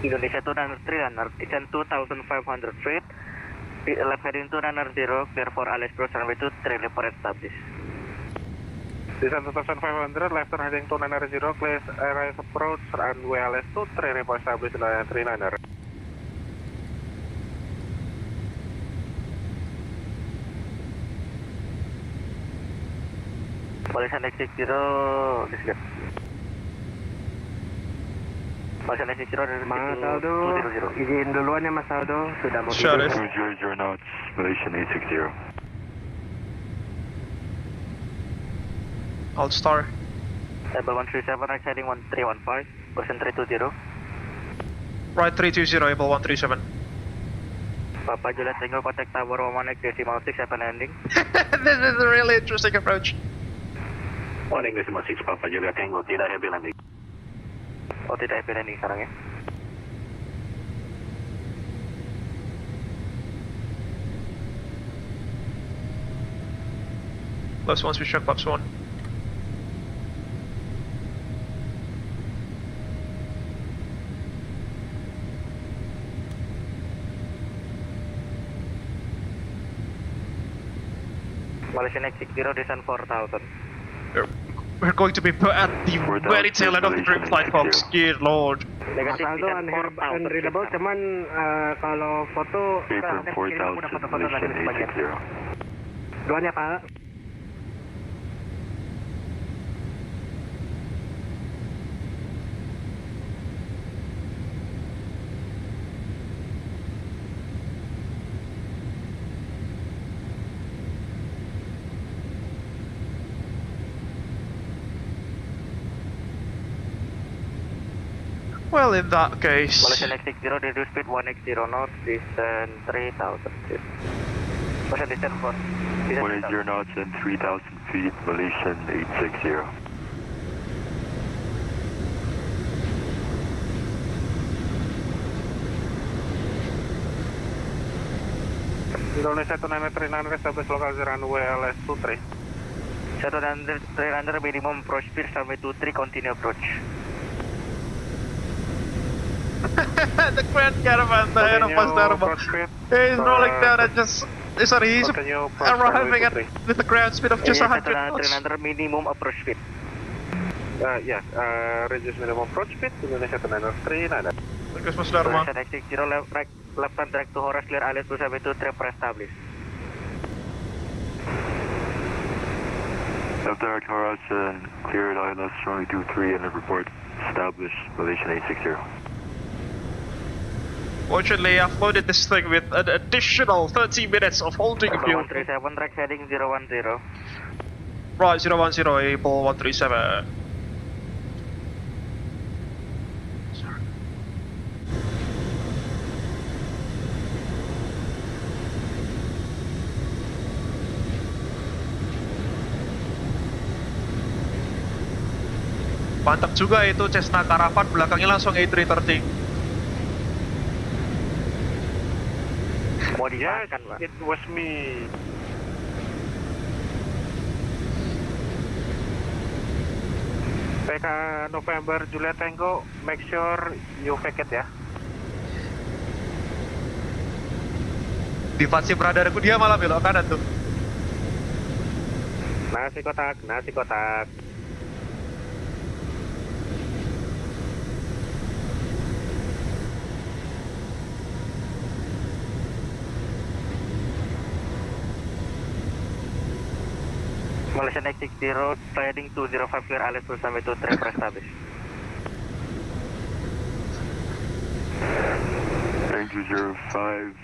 3 Indonesia to Niner 3 descend 2,500 feet, left heading to Niner 0, clear for Alex Bruce runway 2, 3 pre-established. Descend 2,500, left turn heading to Niner 0, clear area approach runway LS 2, 3 report established Niner 3 Niner. Malaysian X60, disconnect. Malaysian X60 dari Mas Aldo, izin duluan ya Mas Aldo, sudah mau Sure. 200 knots, Malaysian 860. Alt star. Abel 137, right heading 1315, person 320. Right 320, Abel 137. Papa Juliet Tango, contact tower 118 decimal 6, happen landing. This is a really interesting approach. 1 decimal 6, Papa Juliet Tango, tidak heavy landing. Oh, tidak heavy landing sekarang ya. Plus one, switch track, plus one. Malaysian X60, descend 4000. We're going to be put at the very tail end of the group flight, folks. Dear Lord. Mas Aldo unreadable, cuman kalau foto Paper 4000, Malaysian 860. duluan ya Pak. Well, in that case... Malaysian X60, reduce speed 180 knots, descend 3000 feet. Malaysian descend 4. 180 knots and 3000 feet, Malaysian 860. Indonesia to Niner 39, establish local runway LS 23. Satu dan 3 minimum approach speed, runway 23, continue approach. The Grand Caravan, the air of us, he's rolling down and just... Sorry, he's arriving at with a ground speed of just 100 knots. 300 minimum approach speed. Yes, reduce minimum approach speed, Indonesia to Niner 39. Because Mas Dharma. X60, left hand track to Horace, clear Alias to 72, 3 pre-established. Left direct Horace and cleared ILS runway 23 and report established Malaysian 860. Fortunately, I've loaded this thing with an additional 30 minutes of holding fuel. 137, track heading 010. Right, 010, Abel 137. Mantap juga itu Cessna Caravan, belakangnya langsung A330. Mau dimakan, Pak. It was me. PK November Juliet Tango, make sure you vacate ya. Di VATSIM radarku dia malah belok kanan tuh. Nasi kotak, nasi kotak. Malaysian X60, heading 205 clear alias to Sumatra to track establish. Heading 205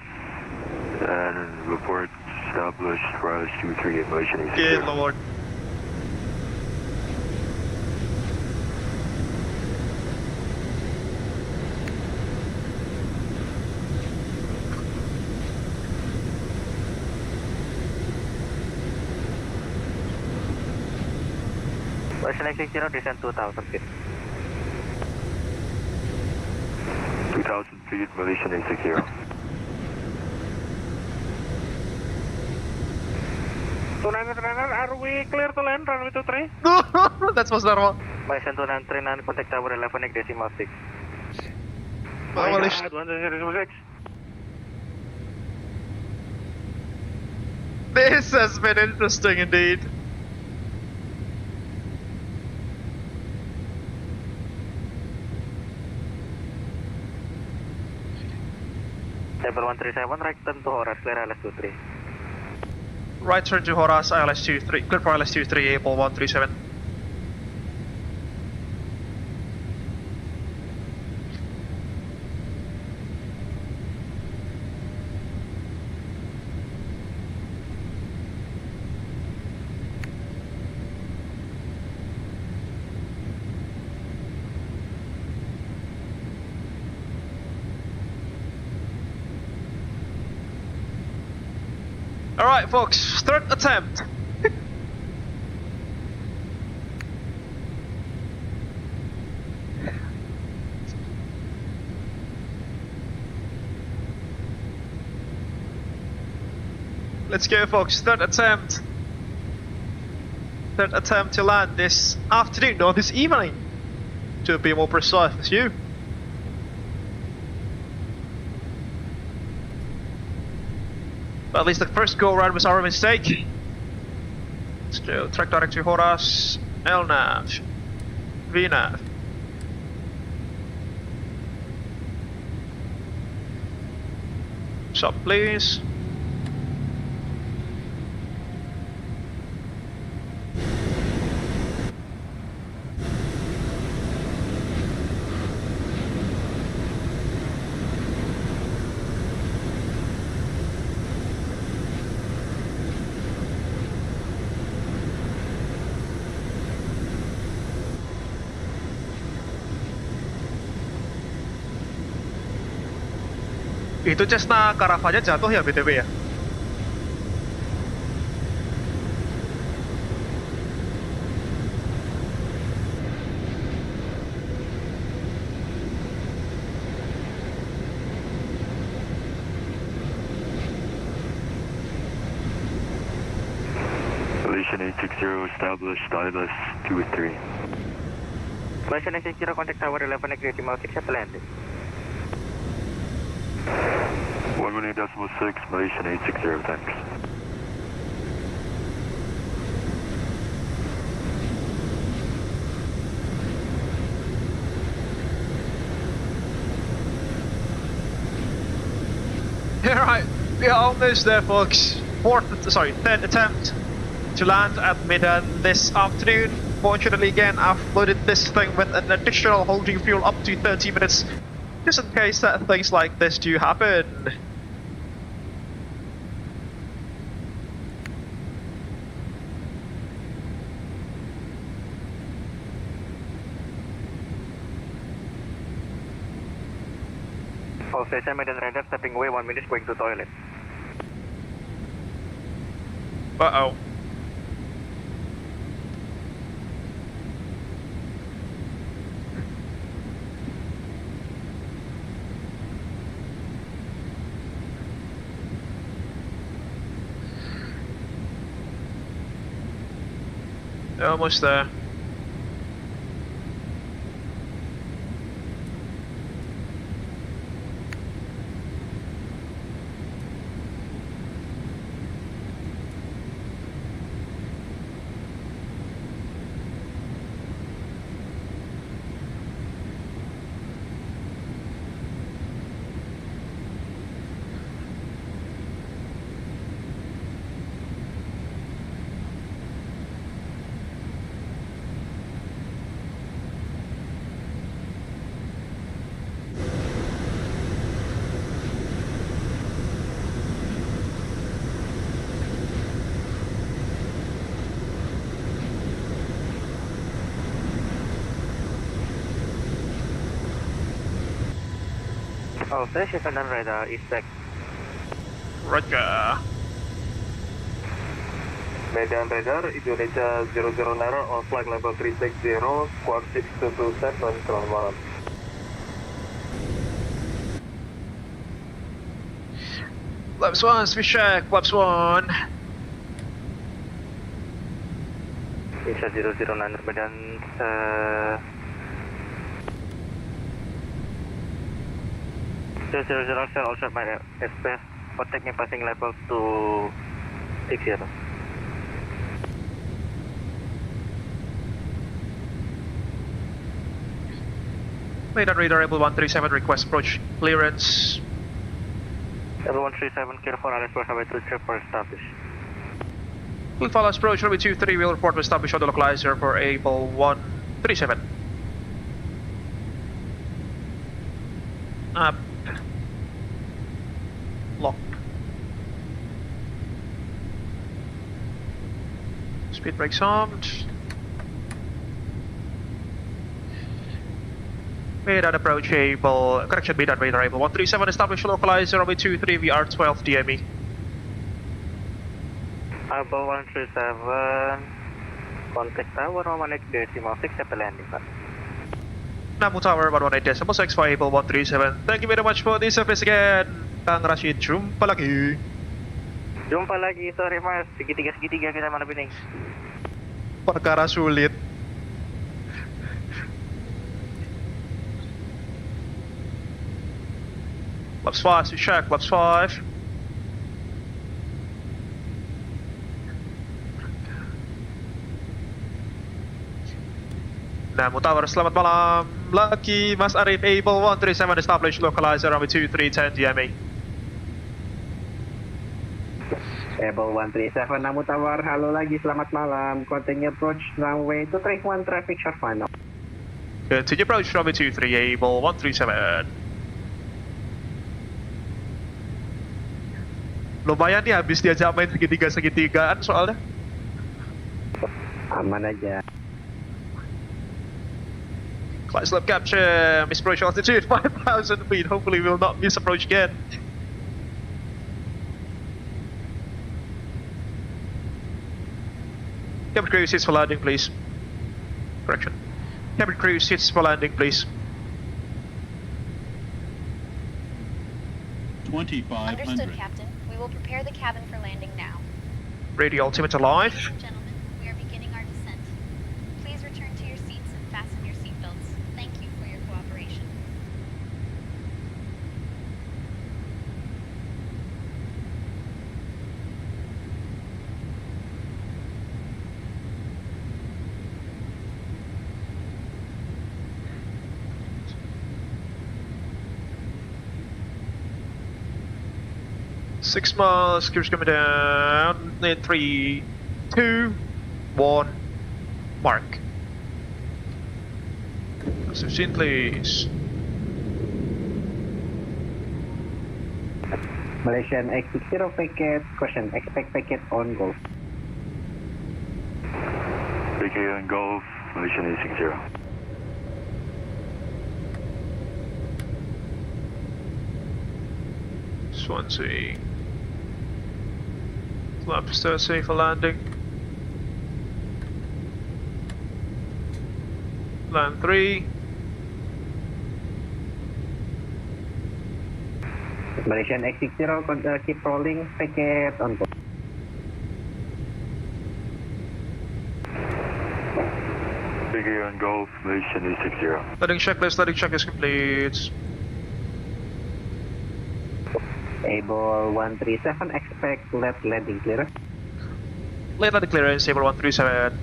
and report established wireless 23 in Malaysian X60. Good lord. Malaysian X60, descend 2,000 feet. 2,000 feet, Malaysian X60. Tunaner, are we clear to land, runway 23? That's what's normal. Malaysian 2939, contact tower 11 decimal 6. Malaysian. 106. This has been interesting indeed. Abel 137, right turn to Horas, clear ILS 23. Right turn to Horas, ILS 23. Clear for ILS 23, Abel 137. Alright folks, third attempt. Let's go folks, third attempt. Third attempt to land this afternoon, or this evening. To be more precise with you. But at least the first go around was our mistake. Let's go track direct to Horas, LNAV, VNAV. Stop please. Itu Cessna Caravannya jatuh ya BTW ya? Malaysian 860 established ILS 23. Malaysian X60, contact tower 11 decimal 6 at landing. 118.6, Malaysian 860, thanks. Alright, we are almost there folks. Third attempt to land at Medan this afternoon. Fortunately again, I've loaded this thing with an additional holding fuel up to 30 minutes Just in case that things like this do happen. All station Medan radar stepping away 1 minute going to toilet. Uh-oh. Almost there. All station Medan radar is back. Roger. Medan radar Indonesia 00 narrow on flight level 360, squawk 622 control 1. Flaps 1, speed check, flaps 1. Indonesia 009 Medan So 00 shell also my airspace, contact me passing level 260. Medan radar Abel 137 request approach clearance. Abel 137 clear for RS runway 23 for establish. Will follow approach runway 23, will report to establish on the localizer for Abel 137. Up. Lock. Speed brakes armed. Medan approach Abel, correction Medan radar Abel 137, establish localizer runway 23 VR12 DME. Abel 137, contact tower 118.6 at the landing pad. Namu Tower 118.6 for Abel 137. Thank you very much for this service again. Kang Rashid, jumpa lagi. Jumpa lagi, sorry mas, segitiga kita mana bining. Perkara sulit. Flaps 5, we check, flaps 5. Namu Tower, selamat malam. Lucky, Mas Arif, Abel 137, establish localizer runway 2310 DME. Abel 137, Namu Tower, halo lagi, selamat malam. Continue approach runway 231, traffic short final. Continue approach runway 23, Abel 137. Lumayan nih habis diajak main segitigaan soalnya. Aman aja. Climb slope capture, miss approach altitude 5,000 feet. Hopefully we'll not miss approach again. Cabin crew sits for landing, please. Correction. Cabin crew sits for landing, please. 2,500. Understood, Captain. We will prepare the cabin for landing now. Radio altimeter live. Ladies and gentlemen, we are beginning our descent. Please return to your seats and fasten your seatbelts. Thank you for your cooperation. Six miles, cruise coming down. In 3, 2, 1, mark. 15, please. Malaysian X60 packet, question, expect packet on Gulf. Packet on Gulf, Malaysian A60. Swansea. Flaps to safe for landing. Land 3. Malaysian X60, keep rolling, packet on board. Packet on Gulf, Malaysian A60. Landing check is complete. Able 137, expect left landing clearance. Late landing clearance, Able 137.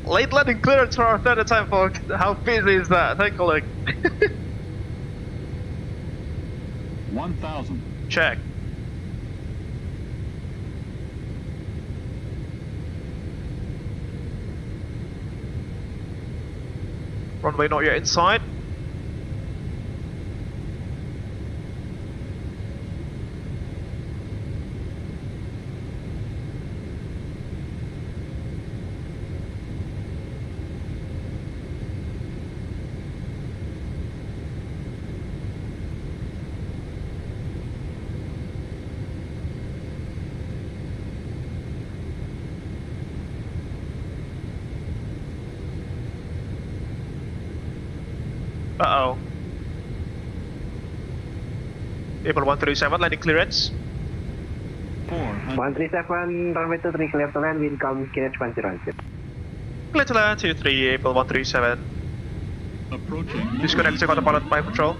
Late landing clearance for our third time, folks. How busy is that? Take a look. 1,000. Check. Runway not yet inside. Uh-oh. Able 137, landing clearance. 137, runway 23, clear to land, wind calm, KH 100. Clear to land, 23, Able 137. Approaching. Disconnecting autopilot by patrol.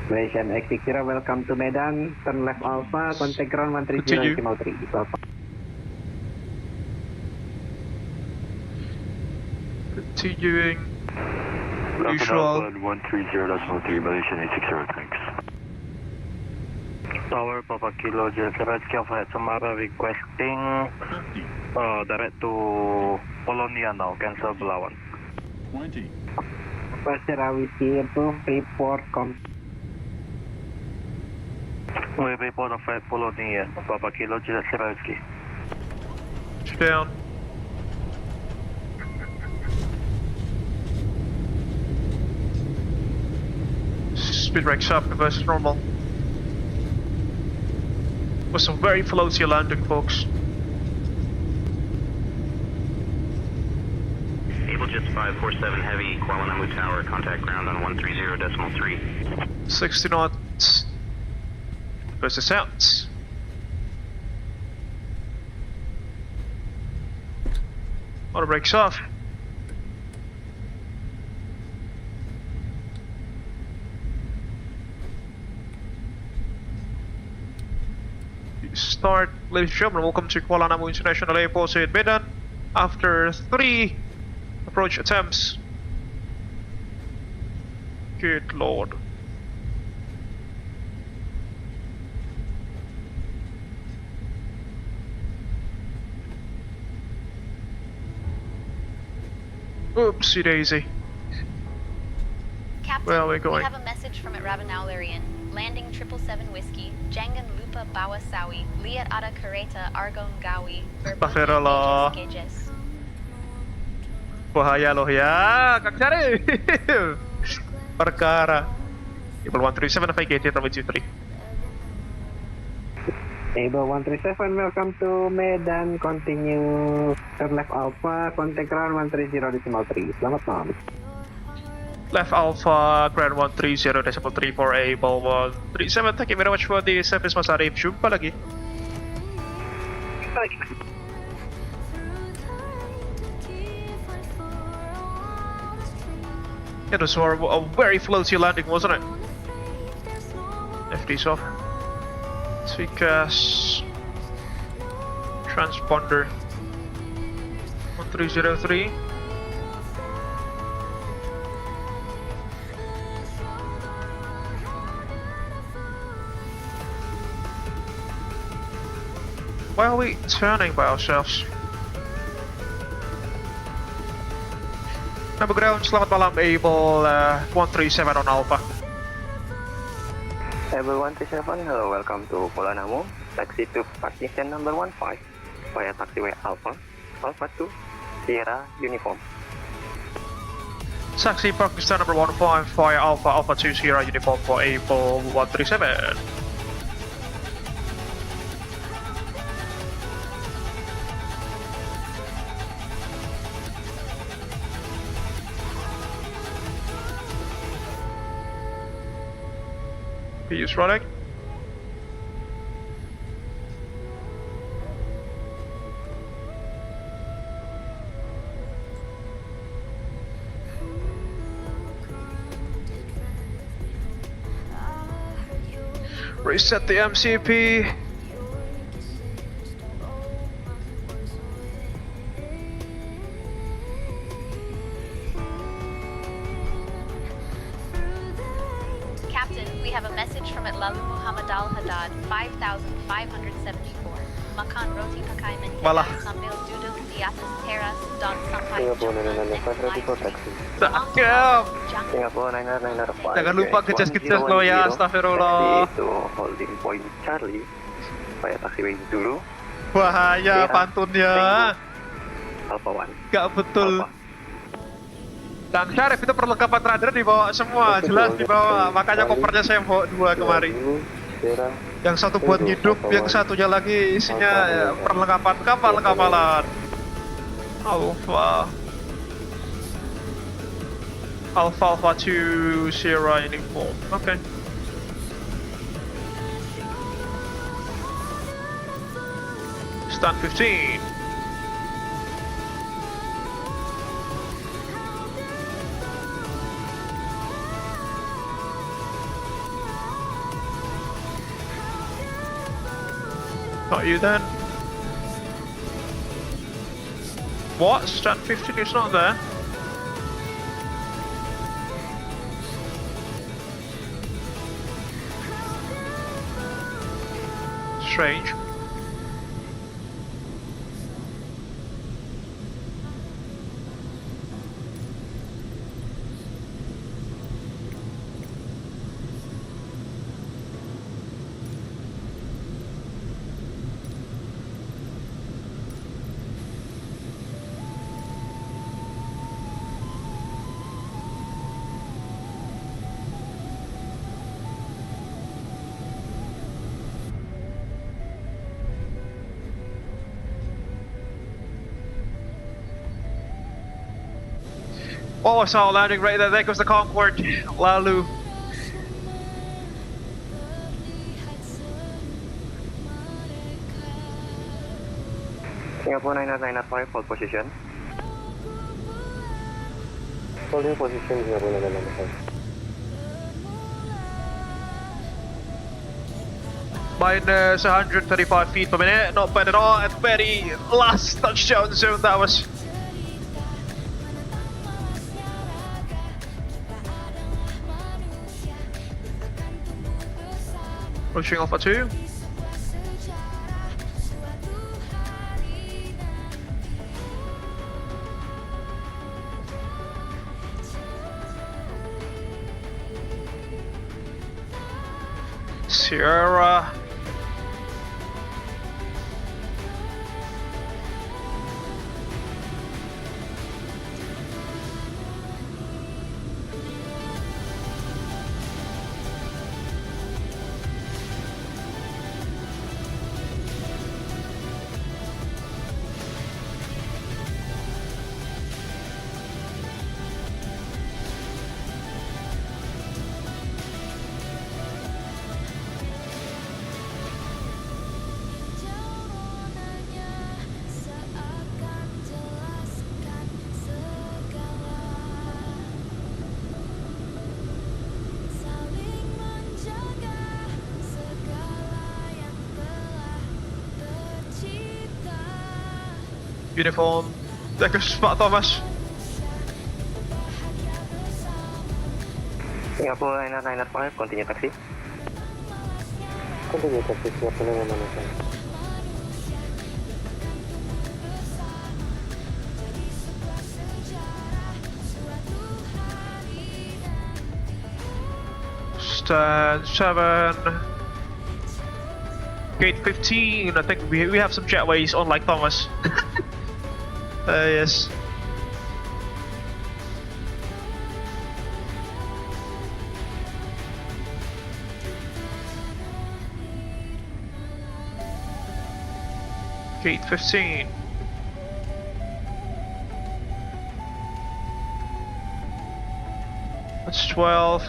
Malaysian X60, welcome to Medan, turn left Alpha, contact ground 130 decimal 3. Continuing. Usual. 130.3, Malaysian A60, thanks. Tower Papa Kilo Jelzerajki of Sumatra requesting direct to Polonia now, cancel Belawan. 20. Passenger Whiskey approved, report We report of Polonia, Papa Kilo Jelzerajki. Down. Speed brakes up versus normal. With some very floaty landing, folks. Abel Jets 547 Heavy, Kualanamu Tower, contact ground on 130.3. 60 knots. Versus out. Auto brakes off. Start, ladies and gentlemen, welcome to Kualanamu International Airport in Medan. After 3 approach attempts. Good lord. Oopsie daisy. Captain, where are we going? We have a message from at Rabanau-Larian. Landing 777 Whiskey, Jangan Lupa Bawa Sawi, Liat Ada Kereta Argon Gawi, Pakailah. Gejes. Bahaya loh ya, Kang Syarif. Perkara. Able 137 vacated runway 23. Able 137, welcome to Medan, continue turn left Alpha, contact ground 130.3. Selamat malam. Left Alpha, ground 130.3 for Able 137. Thank you very much for the service, Mas Arif. Jumpa lagi. It was a very floaty landing, wasn't it? FD's off. TCAS transponder 1303. Why are we turning by ourselves? Number ground, selamat malam, Able 137 on Alpha. Abel 137, hello, welcome to Kualanamu. Taxi to parking stand number 15 via taxiway Alpha 2, Sierra Uniform. Taxi parking stand number 15 via Alpha 2 Sierra Uniform for Abel 137. Is running. Reset the MCP. Captain, we have a message from Lalu Muhammad Al Haddad, 5,574. Makan roti pakai mentega sambil duduk di atas teras dan sampai Cakep. Singapore 9905. Jangan lupa kecas-kecas lo ya, astagfirullah. Itu holding point Charlie via taxiway dulu. Bahaya pantunnya. Alpha 1. Gak betul. Dan Syarif itu perlengkapan radar dibawa semua, jelas dibawa. Makanya kopernya saya bawa 2 kemari. Yang satu buat hidup, yang satunya lagi isinya ya, perlengkapan kapal-kapalan. Alpha 2 Sierra Uniform. Okay. Stand 15. Not you then. What? Stand 15 is not there. Strange. Oh, I saw a landing right there. There goes the Concorde. Lalu. Singapore 9995, hold position. Holding position, Singapore 9995. Minus 135 feet per minute. Not bad at all. At the very last touchdown zone that was. Pushing Alpha 2. Sierra. Uniform. There goes Pak Thomas. Singapore 9995, continue taxi. Continue taxi, Singapore 9995. stand 7. Gate 15, I think we have some jetways unlike Thomas. Yes. Gate 15. That's 12.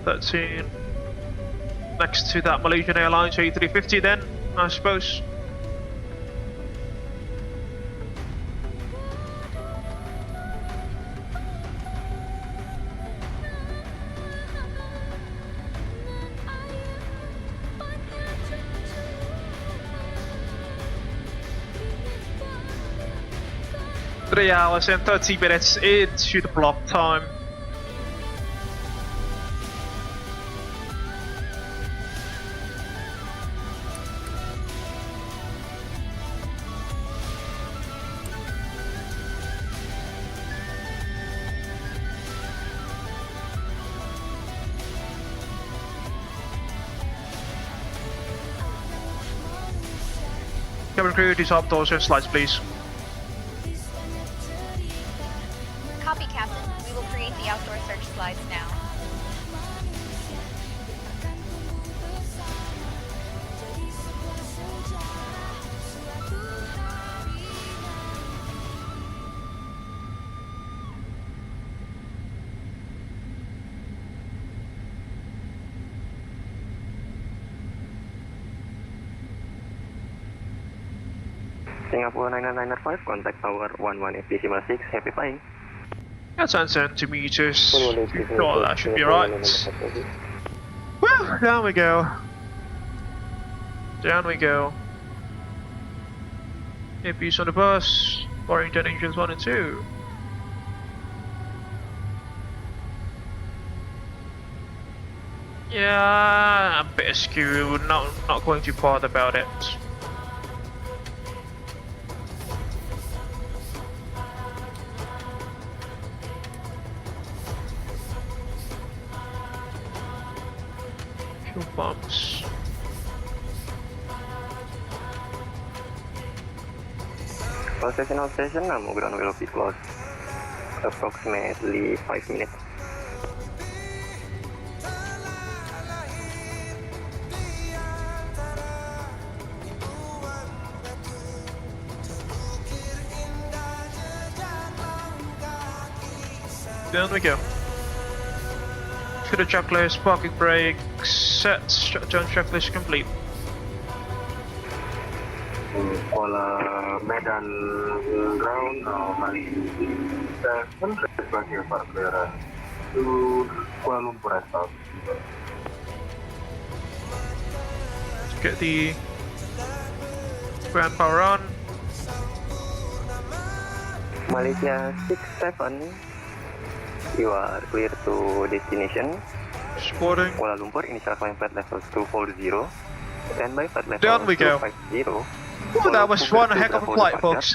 13. Next to that Malaysian Airlines A350 then, I suppose. Three hours and 30 minutes into the block time. Cabin crew, disarm doors and slides, please. Copy, Captain. We will create the outdoor search slides now. Singapore 9995, contact tower 1180.6, happy flying. That's 10 centimeters. Sure, that should be right. Well, down we go. Down we go. APs on the bus. Warrington engines 1 and 2. Yeah, a bit askew. Not going too far about it. Fuel pumps. All station, ground will be closed. Approximately 5 minutes. Down we go. To the checklist, parking brakes set, shutdown checklist complete. Medan ground, Malaysia 7 sebagai parkiran to Kuala Lumpur Airport. Let's get the ground power on. Malaysia 67, you are clear to destination. Sporting. Kuala Lumpur, initial climb flight level 240. Standby flight level Down we go. 250. Oh, that was one heck of a flight, folks.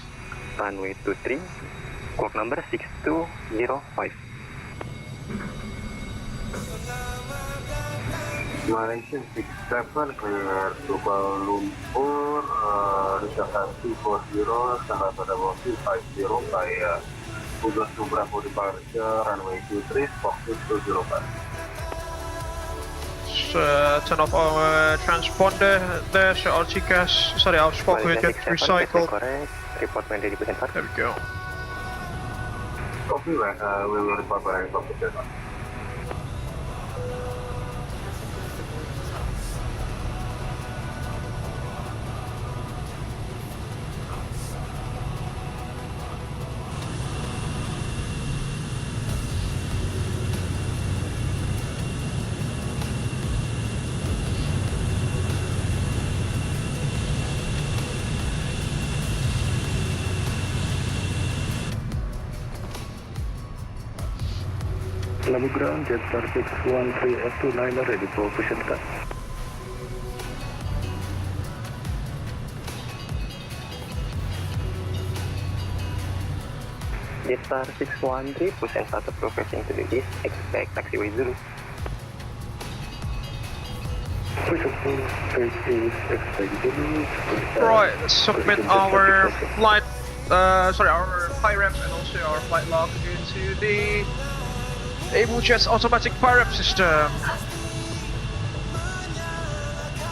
Runway 23, squawk number 6205. Malaysia 67 clear to Kuala Lumpur, Jakarta 240, standby pada level 250 by Tugas Bravo departure, runway 23, squawk 205. Turn off our transponder there, so our TCAS, sorry, our spark will get recycled. Report when ready to start. There we go. Copy, we will report when ready to start. Labu ground, jet star 613 F29 ready for push and cut. Jet Jetstar 613, push and start progressing to the east, expect taxiway Zulu. Right, let's submit our flight, our PIREP and also our flight log into the Abel Jets automatic PIREP system.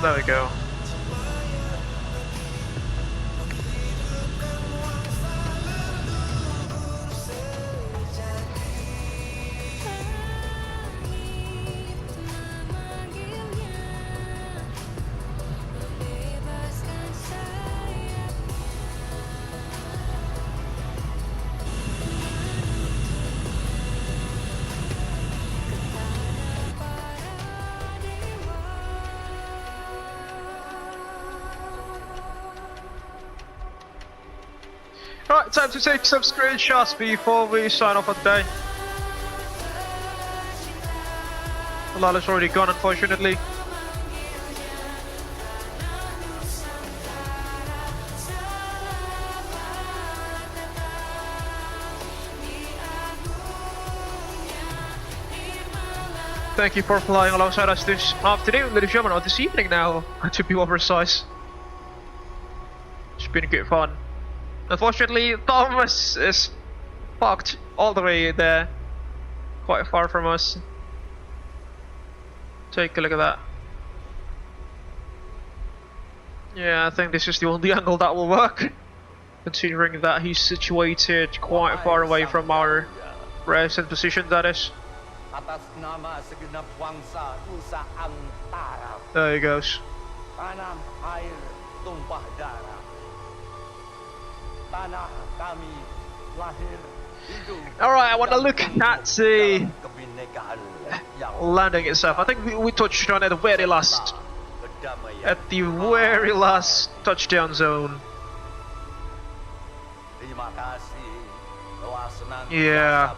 There we go. Right, time to take some screenshots before we sign off for the day. Lala's already gone, unfortunately. Thank you for flying alongside us this afternoon, ladies and gentlemen, or this evening now, to be more precise. It's been good fun. Unfortunately, Thomas is parked all the way there, quite far from us. Take a look at that. Yeah, I think this is the only angle that will work, considering that he's situated quite far away from our present position, that is. There he goes. Alright, I want to look at the landing itself. I think we touched on it at the very last touchdown zone. Yeah.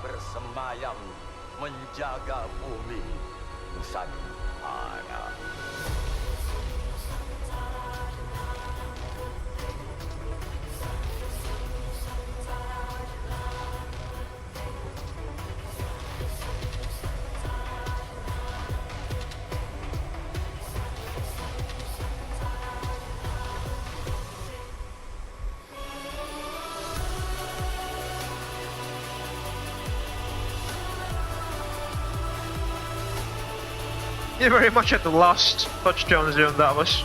Yeah, very much at the last touchdown zone that was.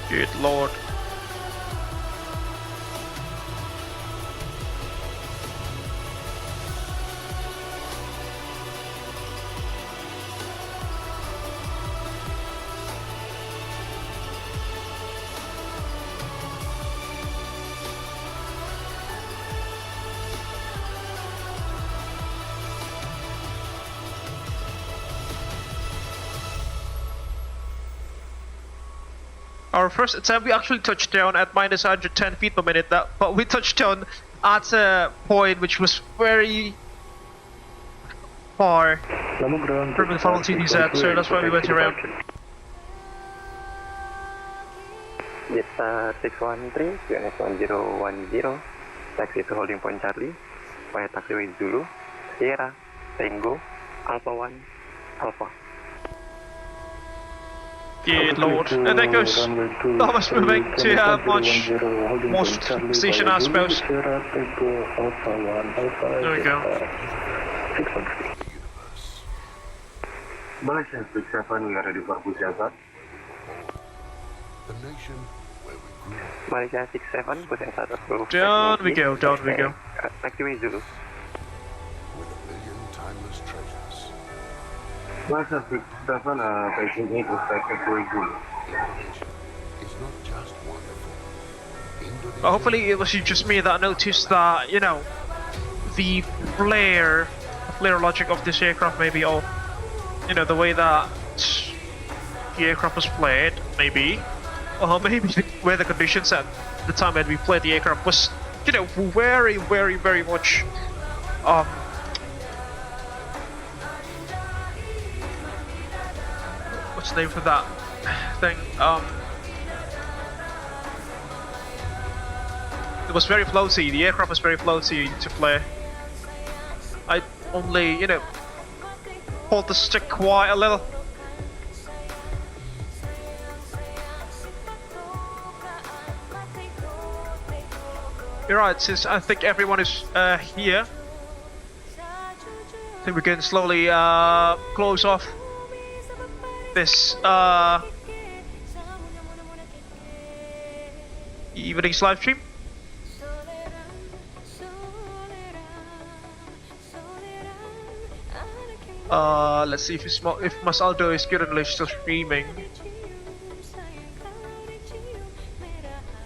Good lord. Our first attempt, we actually touched down at minus 110 feet per minute, but we touched down at a point which was very far from the final TDZ, so that's why we went around. Jetstar 613, QNS 1010, taxi to holding point Charlie, via taxiway Zulu, Sierra, Tango, Alpha 1, Alpha. Good lord, and there goes Thomas moving to have much more station, I suppose. There we go. Malaysia 67, we are ready for push and start. Malaysia 67, push and start. Down we go, down we go. Taxiway Zulu. Malaysia 67, taking 8 to taxiway Zulu. But hopefully it was just me that noticed that, you know, the flare logic of this aircraft maybe, or, you know, the way that the aircraft was flared, maybe, or maybe where the conditions at the time that we flared the aircraft was, you know, very, very, very much, what's the name for that thing, It was very floaty. The aircraft was very floaty to play. I only, you know, pulled the stick quite a little. You're right, since I think everyone is here, I think we can slowly close off this evening's live stream. Let's see if Masaldo is currently still streaming.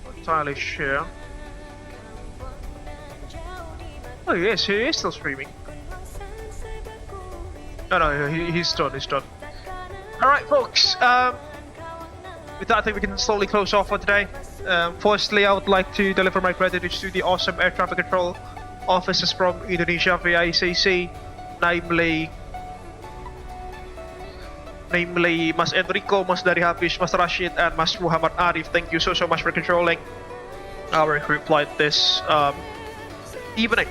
Not entirely sure. Oh yes, he is still streaming. No, he's done. All right, folks. With that, I think we can slowly close off for today. Firstly, I would like to deliver my gratitude to the awesome air traffic control officers from Indonesia VATSIM, namely Mas Enrico, Mas Dari Hafiz, Mas Rashid, and Mas Muhammad Arif. Thank you so much for controlling our group flight this evening.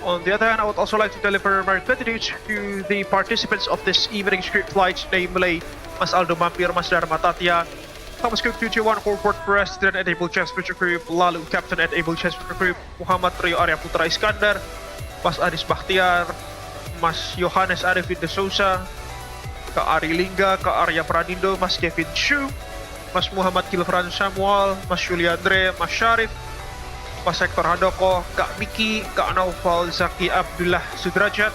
On the other hand, I would also like to deliver my gratitude to the participants of this evening's group flight, namely Mas Aldo Mampir, Mas Dharma Tatya, Thomas Cook 221, Corporate President at Abel Jets Virtual Group, lalu Captain at Abel Jets Virtual Group, Muhammad Rio Arya Putra Iskandar, Mas Adis Bakhtiar, Mas Yohanes Arifin de Souza, Kak Ari Lingga, Kak Arya Pranindo, Mas Kevin Chu, Mas Muhammad Kilfran Samuel, Mas Yuli Andre, Mas Syarif, Mas Hector Handoko, Kak Miki, Kak Naufal Zaki Abdullah Sudrajat,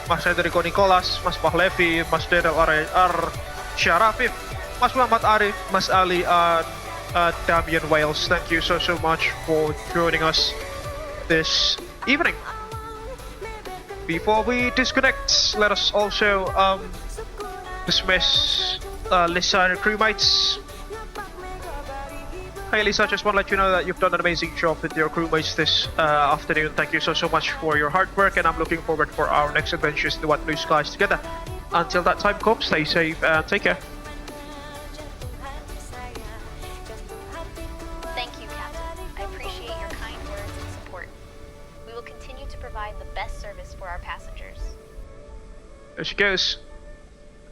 Mas Enrico Nicolas, Mas Pahlevi, Mas Daryl R. Syarafif, Mas Muhammad Arif, Mas Ali, and Damian Wales. Thank you so much for joining us this evening. Before we disconnect, let us also dismiss Lisa and her crewmates. Hey Lisa, just want to let you know that you've done an amazing job with your crewmates this afternoon. Thank you so much for your hard work, and I'm looking forward for our next adventures in the wide blue skies together. Until that time comes, stay safe and take care. Thank you, Captain. I appreciate your kind words and support. We will continue to provide the best service for our passengers. There she goes.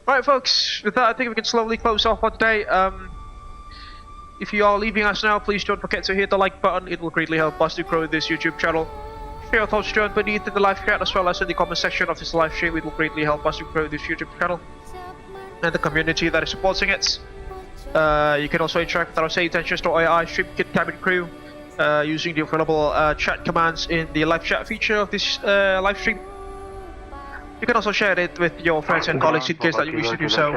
Alright folks, with that I think we can slowly close off for today. If you are leaving us now, please don't forget to hit the like button. It will greatly help us to grow this YouTube channel. Share your thoughts down beneath in the live chat as well as in the comment section of this live stream. It will greatly help us to grow this YouTube channel and the community that is supporting it. You can also interact with our Say Intentions to AI stream kit cabin crew using the available chat commands in the live chat feature of this live stream. You can also share it with your friends and colleagues in case that you wish to do so.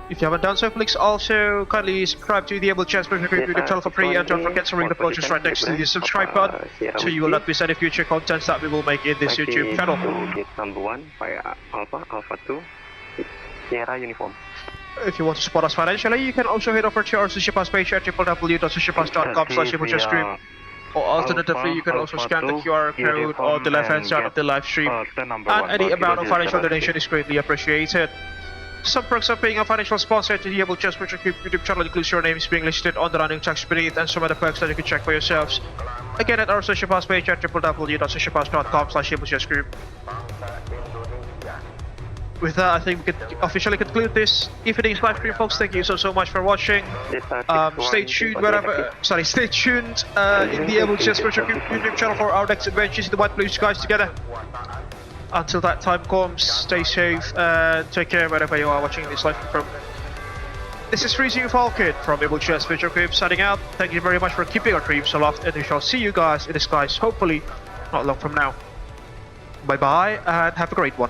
If you haven't done so, please also kindly subscribe to the Abel Jets Virtual Group YouTube channel for free, and don't forget to ring the bell just right next to the subscribe button so you will not miss any future contents that we will make in this YouTube channel. Number 1, Alpha 2, Sierra Uniform. If you want to support us financially, you can also head over to our Sushi Pass page at www.sushipass.com/AbelJetsGroup. Or alternatively, you can also scan the QR code on the left-hand side of the live stream, and any amount of financial donation is greatly appreciated. Some perks of being a financial sponsor to the Abel Jets Virtual Group YouTube channel includes your names being listed on the running text beneath, and some other perks that you can check for yourselves. Again, at our Sushi Pass page at www.sushipass.com/AbelJetsGroup. With that, I think we can officially conclude this evening's live stream, folks. Thank you so much for watching. Stay tuned stay tuned in the Abel Jets Virtual Group YouTube channel for our next adventures in the wide blue skies together. Until that time comes, stay safe and take care wherever you are watching this live from. This is Freezing Falcon from Abel Jets Virtual Group signing out. Thank you very much for keeping our dreams aloft, and we shall see you guys in the skies hopefully not long from now. Bye bye and have a great one.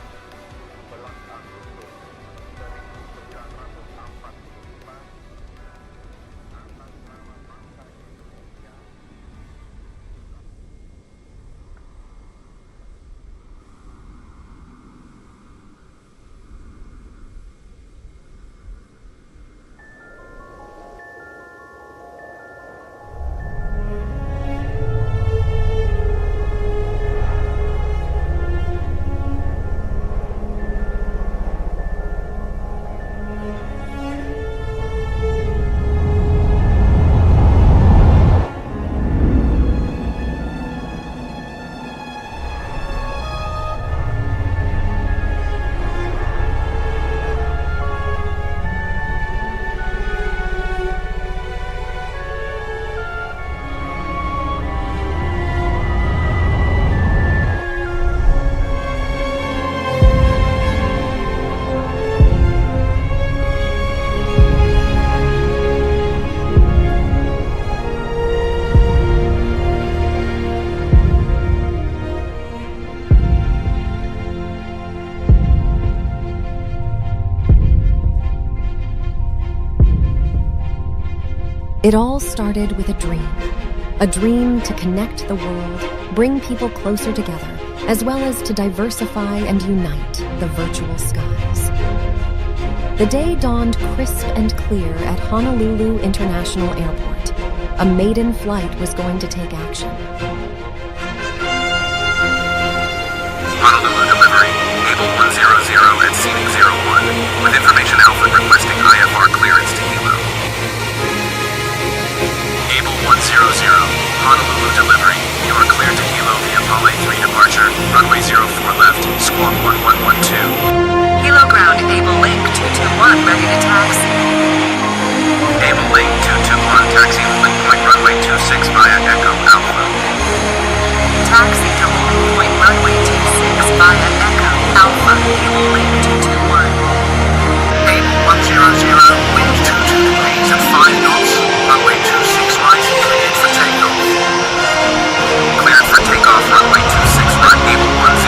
It all started with a dream to connect the world, bring people closer together, as well as to diversify and unite the virtual skies. The day dawned crisp and clear at Honolulu International Airport. A maiden flight was going to take action. Honolulu delivery, Abel 100 at seating 01, with information Alpha requesting IFR clearance to Hilo. Abel 100, Honolulu delivery, you are cleared to Hilo via Pale 3 departure, runway 04 left, squawk 1112. Hilo ground, Abel Link 221, ready to taxi. Abel Link 221, taxi holding point runway 26 via Echo Alpha. Taxi to holding point runway 26 via Echo Alpha, Hilo Link 221. Abel 100, wind 22 degrees at 5 knots, runway 26 right, cleared for takeoff. Cleared for takeoff, runway 26 right, Abel 100.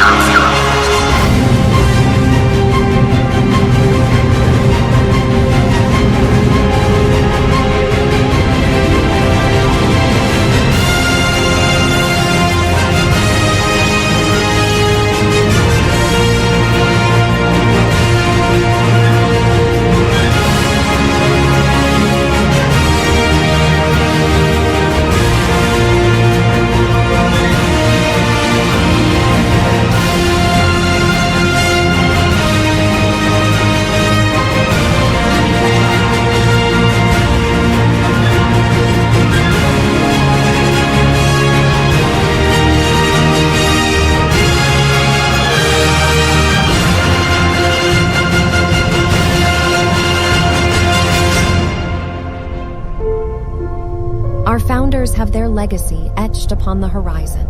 Our founders have their legacy etched upon the horizon.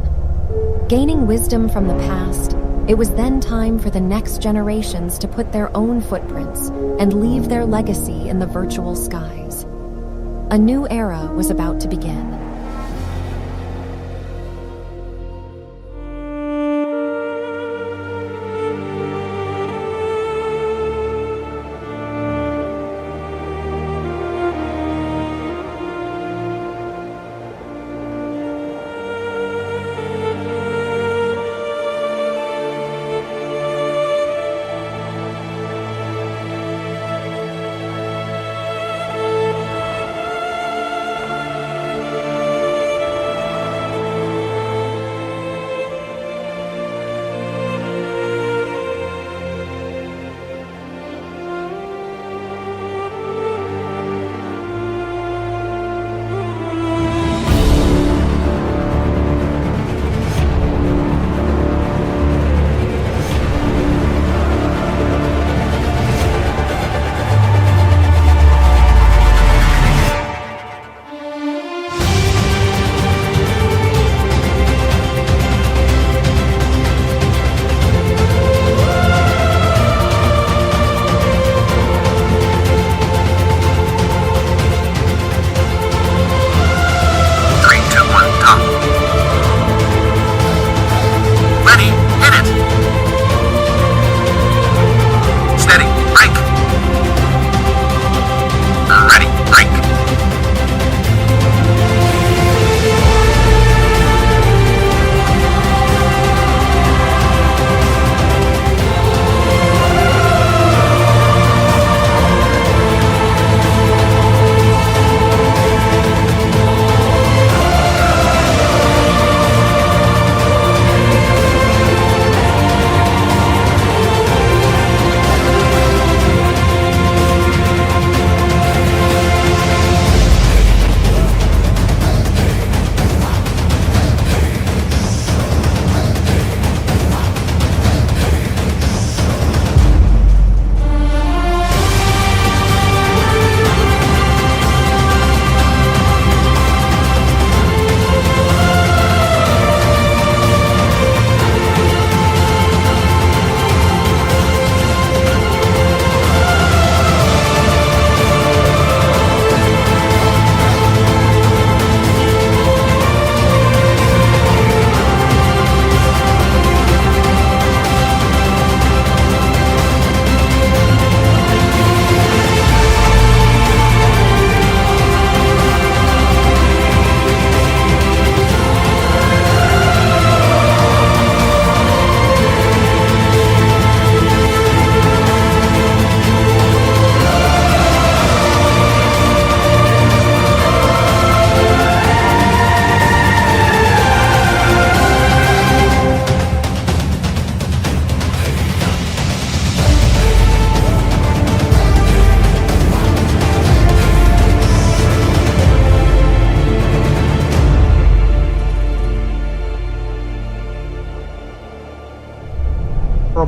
Gaining wisdom from the past, it was then time for the next generations to put their own footprints and leave their legacy in the virtual skies. A new era was about to begin.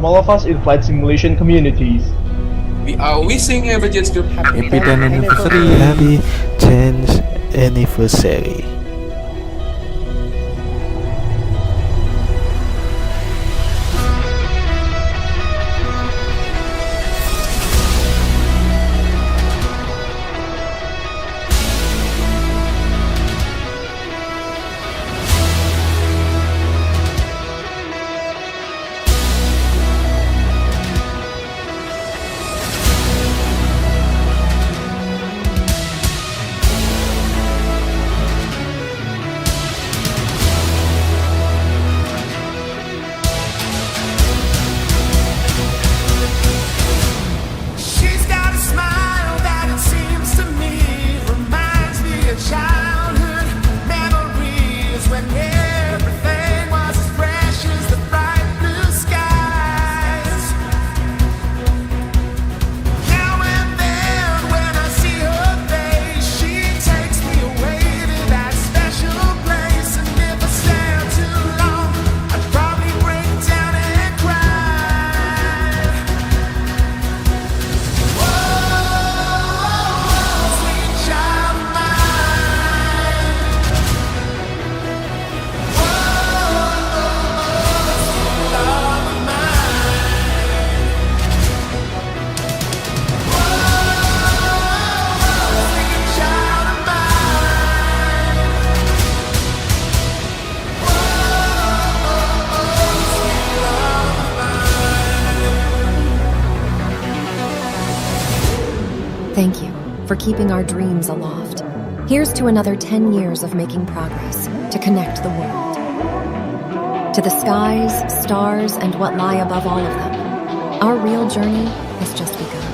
from all of us in flight simulation communities. We are wishing Abel Jets Group happy 10th anniversary. Happy 10th anniversary. She's got a smile that it seems to me reminds me of childhood memories when everything was as fresh as the bright blue skies. Now and then when I see her face, she takes me away to that special place, and if I stare too long, I'd probably break down and cry. Sweet child of mine. Love of mine. Sweet child of Thank you for keeping our dreams aloft. Here's to another 10 years of making progress to connect the world. To the skies, stars, and what lie above all of them. Our real journey has just begun.